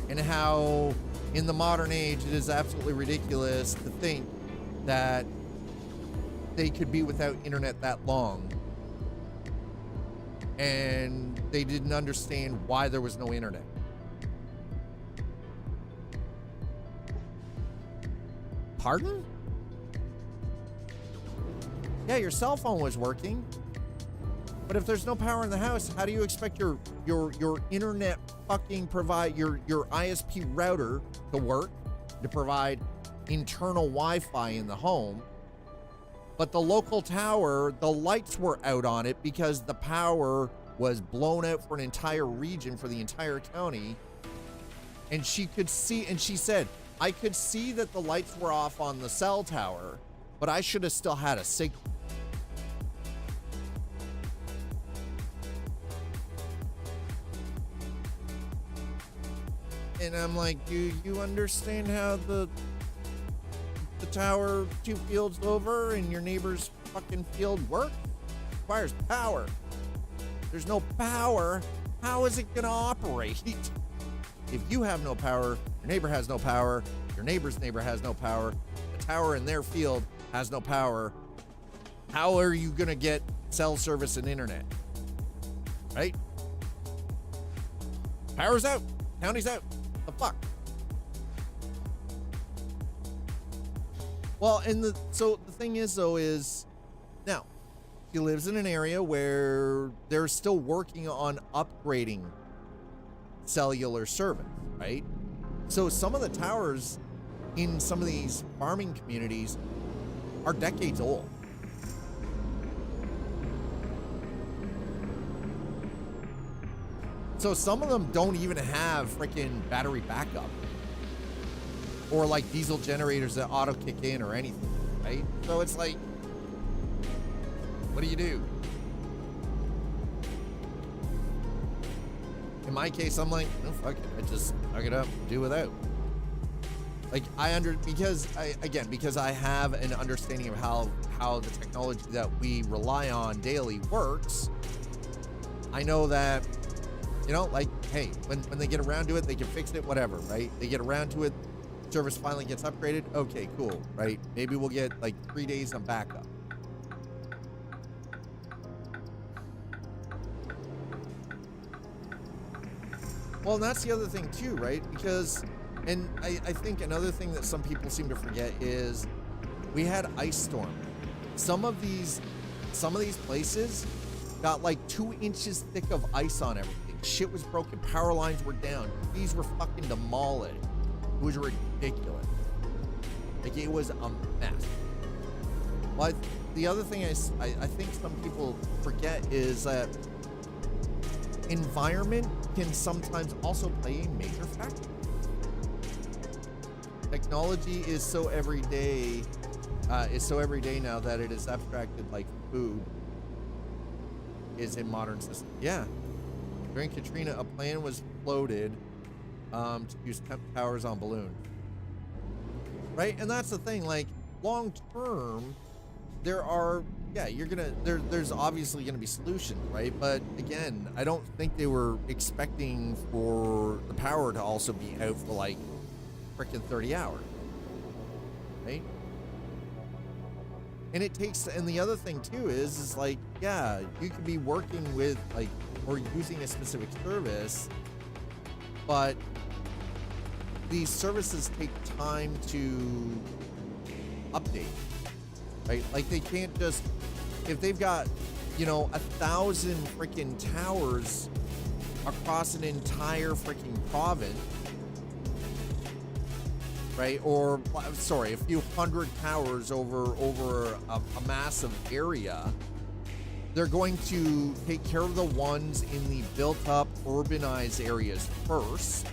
And how in the modern age, it is absolutely ridiculous to think that they could be without internet that long. And they didn't understand why there was no internet. Pardon? Yeah, your cell phone was working. But if there's no power in the house, how do you expect your internet fucking your ISP router to work, to provide internal Wi-Fi in the home? But the local tower, the lights were out on it because the power was blown out for an entire region, for the entire county. And she could see, and she said, I could see that the lights were off on the cell tower, but I should have still had a signal. And I'm like, do you understand how the tower 2 fields over and your neighbor's fucking field work? Requires power. There's no power. How is it gonna operate? If you have no power, your neighbor has no power, Your neighbor's neighbor has no power. The tower in their field has no power. How are you going to get cell service and internet? Right? Power's out. County's out. The fuck? Well, so the thing is, though, is now he lives in an area where they're still working on upgrading cellular service, right? So some of the towers in some of these farming communities are decades old. So some of them don't even have freaking battery backup or like diesel generators that auto kick in or anything, right? So it's like, what do you do? In my case, I'm like, no, fuck it. I just suck it up, do without. Like because I have an understanding of how the technology that we rely on daily works. I know that, you know, like, hey, when they get around to it, they can fix it, whatever, right? They get around to it, service finally gets upgraded. Okay, cool, right? Maybe we'll get like 3 days of backup. Well, and that's the other thing too, right? Because, and I think another thing that some people seem to forget is we had ice storm. Some of these places got like 2 inches thick of ice on everything. Shit was broken. Power lines were down. Trees were fucking demolished. It was ridiculous. Like, it was a mess. But the other thing is, I think some people forget is that environment can sometimes also play a major factor. Technology is so everyday now that it is abstracted like food is in modern systems. Yeah. During Katrina, a plan was floated to use temp towers on balloons. Right? And that's the thing, like, long term, there's obviously gonna be solutions, right? But again, I don't think they were expecting for the power to also be out for like freaking 30 hours. Right? And the other thing too is like, yeah, you could be working with like, or using a specific service, but these services take time to update, right? Like, they can't just, if they've got, 1,000 freaking towers across an entire freaking province, right? Or, sorry, a few hundred towers over a massive area, they're going to take care of the ones in the built-up, urbanized areas first,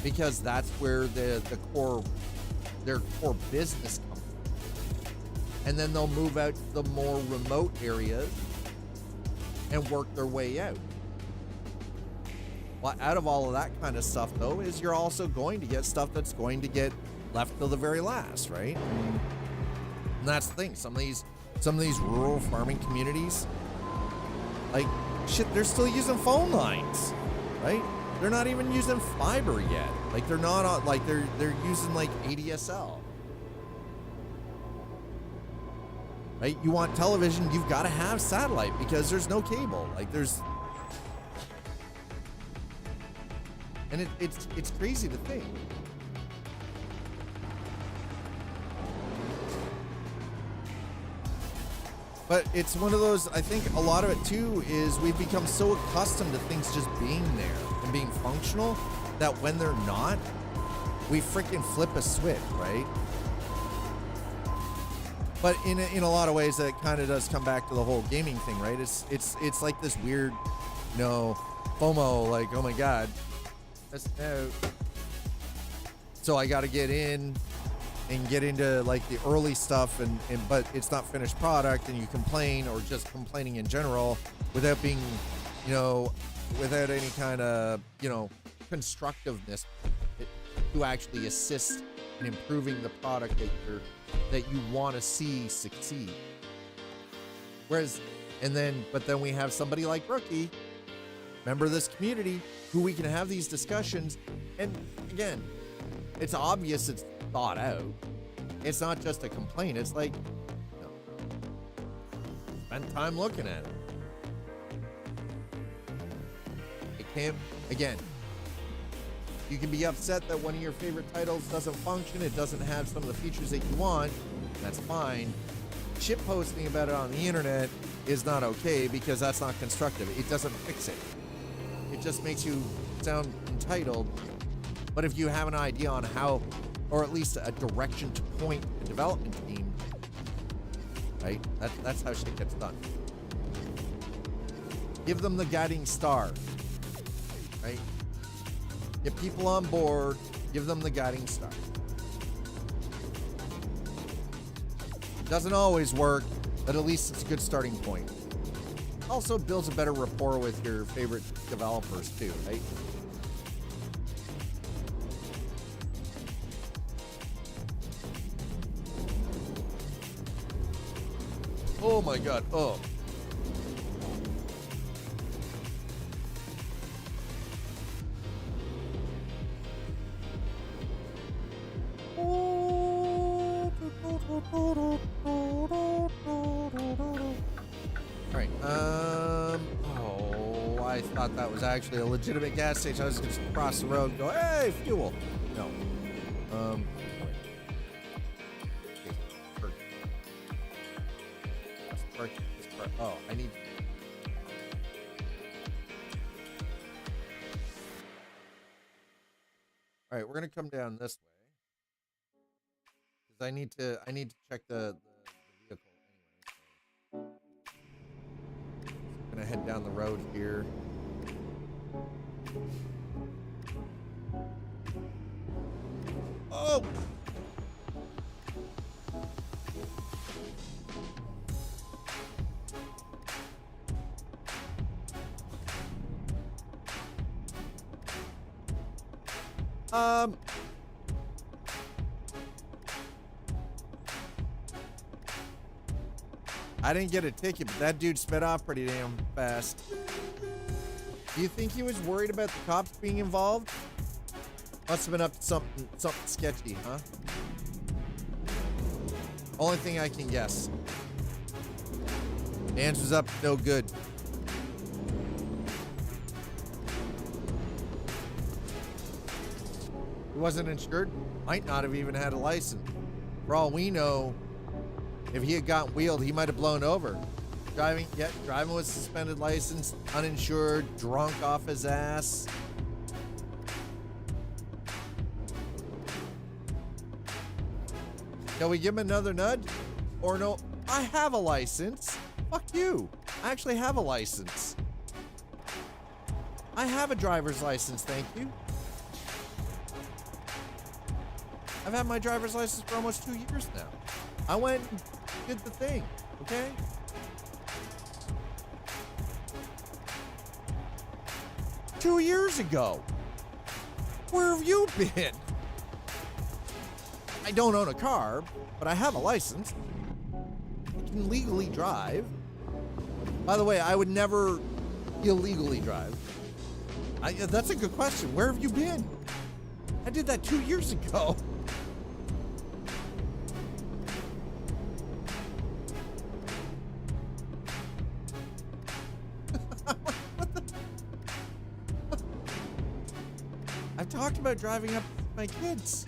because that's where their core business comes from. And then they'll move out to the more remote areas and work their way out. Well, out of all of that kind of stuff, though, is you're also going to get stuff that's going to get left till the very last, right? And that's the thing. Some of these rural farming communities, like, shit, they're still using phone lines, right? They're not even using fiber yet. Like, they're not, like, they're using, like, ADSL. Right? You want television, you've got to have satellite because there's no cable. Like, and it's crazy to think. But it's one of those, I think a lot of it too is we've become so accustomed to things just being there and being functional that when they're not, we freaking flip a switch, right? But in a lot of ways, that kind of does come back to the whole gaming thing, right? It's like this weird, FOMO, like, oh my God, that's out. So I got to get in and get into like the early stuff, but it's not finished product, and you complain, or just complaining in general without being, without any kind of, constructiveness to actually assist in improving the product that you want to see succeed. Whereas, but then we have somebody like Rookie, member of this community, who we can have these discussions. And again, It's obvious it's thought out. It's not just a complaint. It's like, you know, spend time looking at it. It can't, again, you can be upset that one of your favorite titles doesn't function. It doesn't have some of the features that you want. That's fine. Shit posting about it on the internet is not okay because that's not constructive. It doesn't fix it. It just makes you sound entitled. But if you have an idea on how, or at least a direction to point the development team, right? That's how shit gets done. Give them the guiding star, right? Get people on board, give them the guiding star. It doesn't always work, but at least it's a good starting point. Also builds a better rapport with your favorite developers too, right? Oh my god, oh. Alright, oh, I thought that was actually a legitimate gas station. I was just across the road and go, hey, fuel. No. Oh, I need. All right, we're gonna come down this way because I need to check the vehicle anyway. So I'm gonna head down the road here. Oh. I didn't get a ticket, but that dude sped off pretty damn fast. Do you think he was worried about the cops being involved? Must have been up to something sketchy, huh? Only thing I can guess. The answer's up, no good. He wasn't insured, might not have even had a license. For all we know, if he had gotten wheeled, he might have blown over. Driving with suspended license, uninsured, drunk off his ass. Can we give him another nudge? Or no, I have a license. Fuck you. I actually have a license. I have a driver's license, thank you. I've had my driver's license for almost 2 years now. I went and did the thing, okay? Two years ago. Where have you been? I don't own a car, but I have a license. I can legally drive. By the way, I would never illegally drive. That's a good question. Where have you been? I did that 2 years ago. I've talked about driving up with my kids.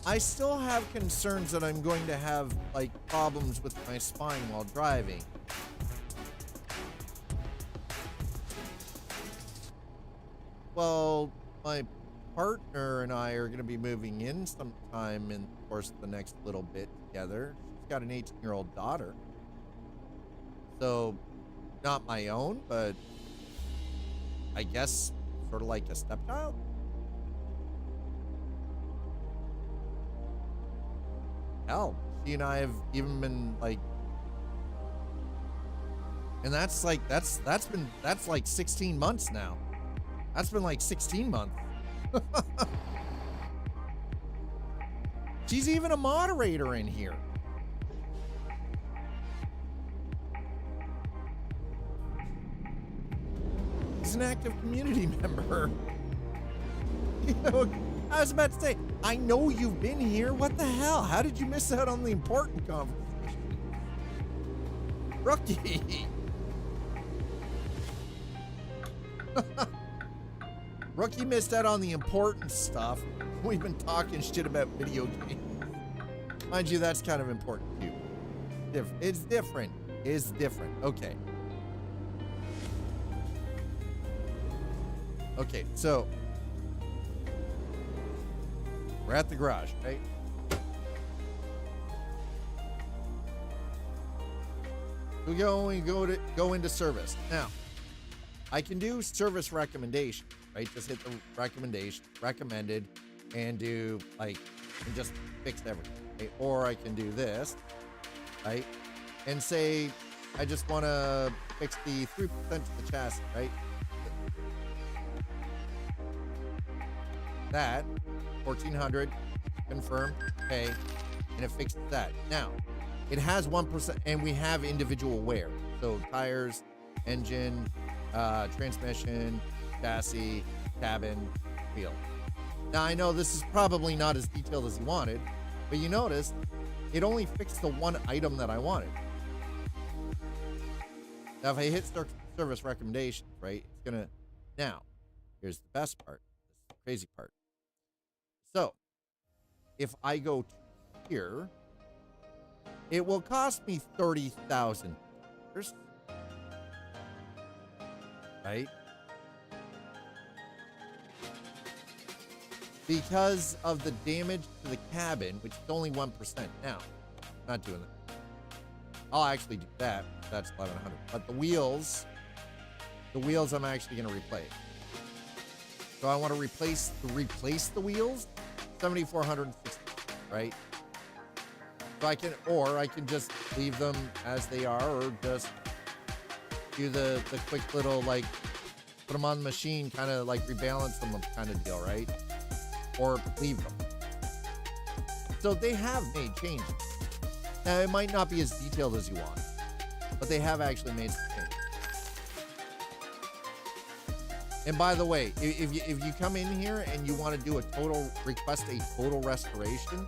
I still have concerns that I'm going to have like problems with my spine while driving. Well, my partner and I are going to be moving in sometime in the course of the next little bit together. She's got an 18-year-old daughter. So, not my own, but I guess sort of like a stepchild. Hell, she and I have even been like, and that's like 16 months now. That's been like 16 months. She's even a moderator in here. He's an active community member. You know, I was about to say, I know you've been here. What the hell? How did you miss out on the important conversation? Rookie. Rookie missed out on the important stuff. We've been talking shit about video games. Mind you, that's kind of important too. It's different. It's different. Okay. Okay, so we're at the garage, right? We go into service. Now, I can do service recommendation, right? Just hit the recommendation, recommended, and do and just fix everything. Right? Or I can do this, right? And say, I just want to fix the 3% of the chassis, right? That 1400, confirm, pay, and it fixes that. Now, it has 1%, and we have individual wear. So tires, engine, transmission, chassis, cabin, wheel. Now, I know this is probably not as detailed as you wanted, but you notice it only fixed the one item that I wanted. Now, if I hit service recommendation, right, it's gonna, now, here's the best part, this is the crazy part. So, if I go to here, it will cost me $30,000, right? Because of the damage to the cabin, which is only 1%. Now, not doing that. I'll actually do that. That's 1,100. But the wheels I'm actually going to replace. So I want to replace the wheels, 7,460, right? So I can just leave them as they are, or just do the quick little, like, put them on the machine, kind of like rebalance them kind of deal, right? Or leave them. So they have made changes. Now, it might not be as detailed as you want, but they have actually made some changes. And by the way, if you come in here and you want to do request a total restoration.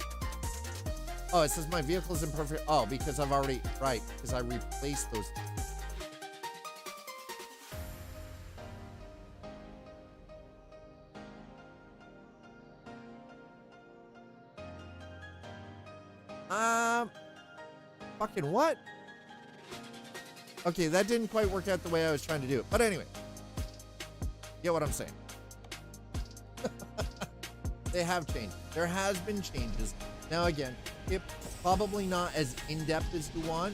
Oh, it says my vehicle is in perfect. Oh, because I've already, right, because I replaced those. Fucking what? Okay, that didn't quite work out the way I was trying to do it. But anyway, get what I'm saying. They have changed. There has been changes. Now again, it's probably not as in-depth as you want,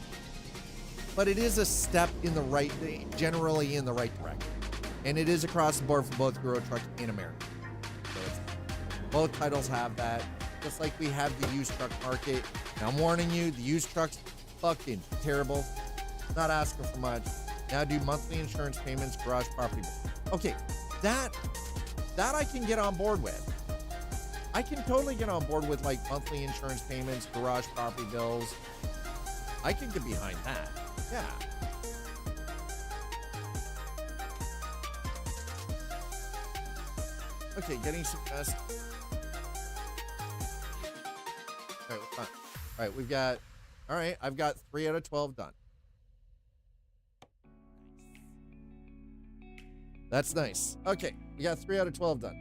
but it is a step in the right, generally in the right direction. And it is across the board for both Euro Truck and America. So both titles have that, just like we have the used truck market. Now I'm warning you, the used trucks, fucking terrible. Not asking for much. Now do monthly insurance payments, garage property. Okay, that I can get on board with. I can totally get on board with, like, monthly insurance payments, garage property bills. I can get behind that. Yeah. Okay, getting some best. All right, we're fine. All right, we've got. All right, I've got 3 out of 12 done. That's nice. Okay, we got 3 out of 12 done.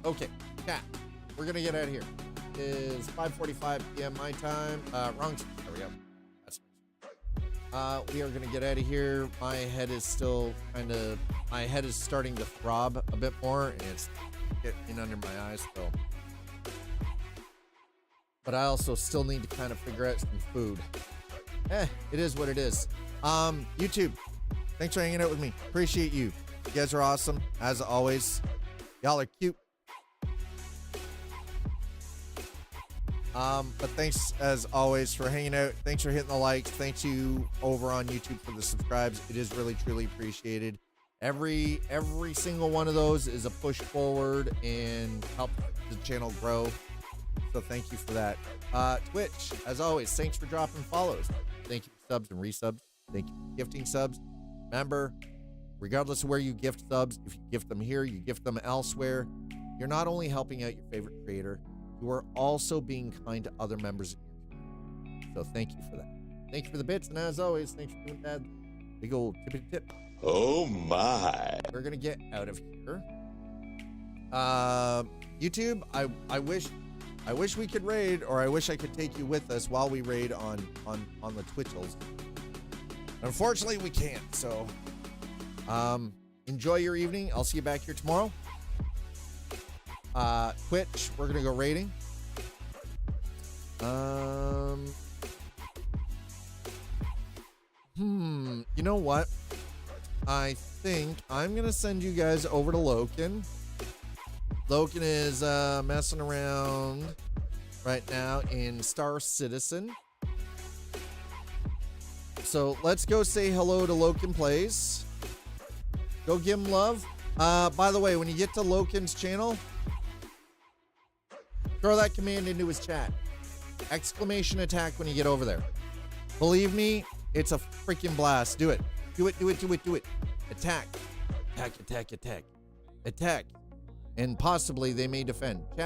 Okay, cat. We're gonna get out of here. It is 5:45 p.m. my time. Wrong. There we go. That's we are gonna get out of here. My head is still my head is starting to throb a bit more, and it's getting under my eyes still. But I also still need to kind of figure out some food. It is what it is. YouTube, thanks for hanging out with me. Appreciate you. You guys are awesome, as always. Y'all are cute. But thanks as always for hanging out. Thanks for hitting the likes. Thank you over on YouTube for the subscribes. It is really, truly appreciated. Every single one of those is a push forward and help the channel grow. So thank you for that. Twitch, as always, thanks for dropping follows. Thank you for subs and resubs. Thank you for gifting subs. Remember, regardless of where you gift subs, if you gift them here, you gift them elsewhere, you're not only helping out your favorite creator, you are also being kind to other members of your community. So thank you for that. Thank you for the bits, and as always, thanks for doing that big old tippity tip. Oh my. We're gonna get out of here. YouTube, I wish we could raid, or I wish I could take you with us while we raid on the Twitchels. Unfortunately, we can't. So, enjoy your evening. I'll see you back here tomorrow. Twitch, we're gonna go raiding. You know what? I think I'm gonna send you guys over to Loken. Loken is messing around right now in Star Citizen. So let's go say hello to Loken Plays. Go give him love. By the way, when you get to Loken's channel, throw that command into his chat. Exclamation attack when you get over there. Believe me, it's a freaking blast. Do it. Do it, do it, do it, do it. Attack. Attack, attack, attack. Attack. And possibly they may defend. Chat.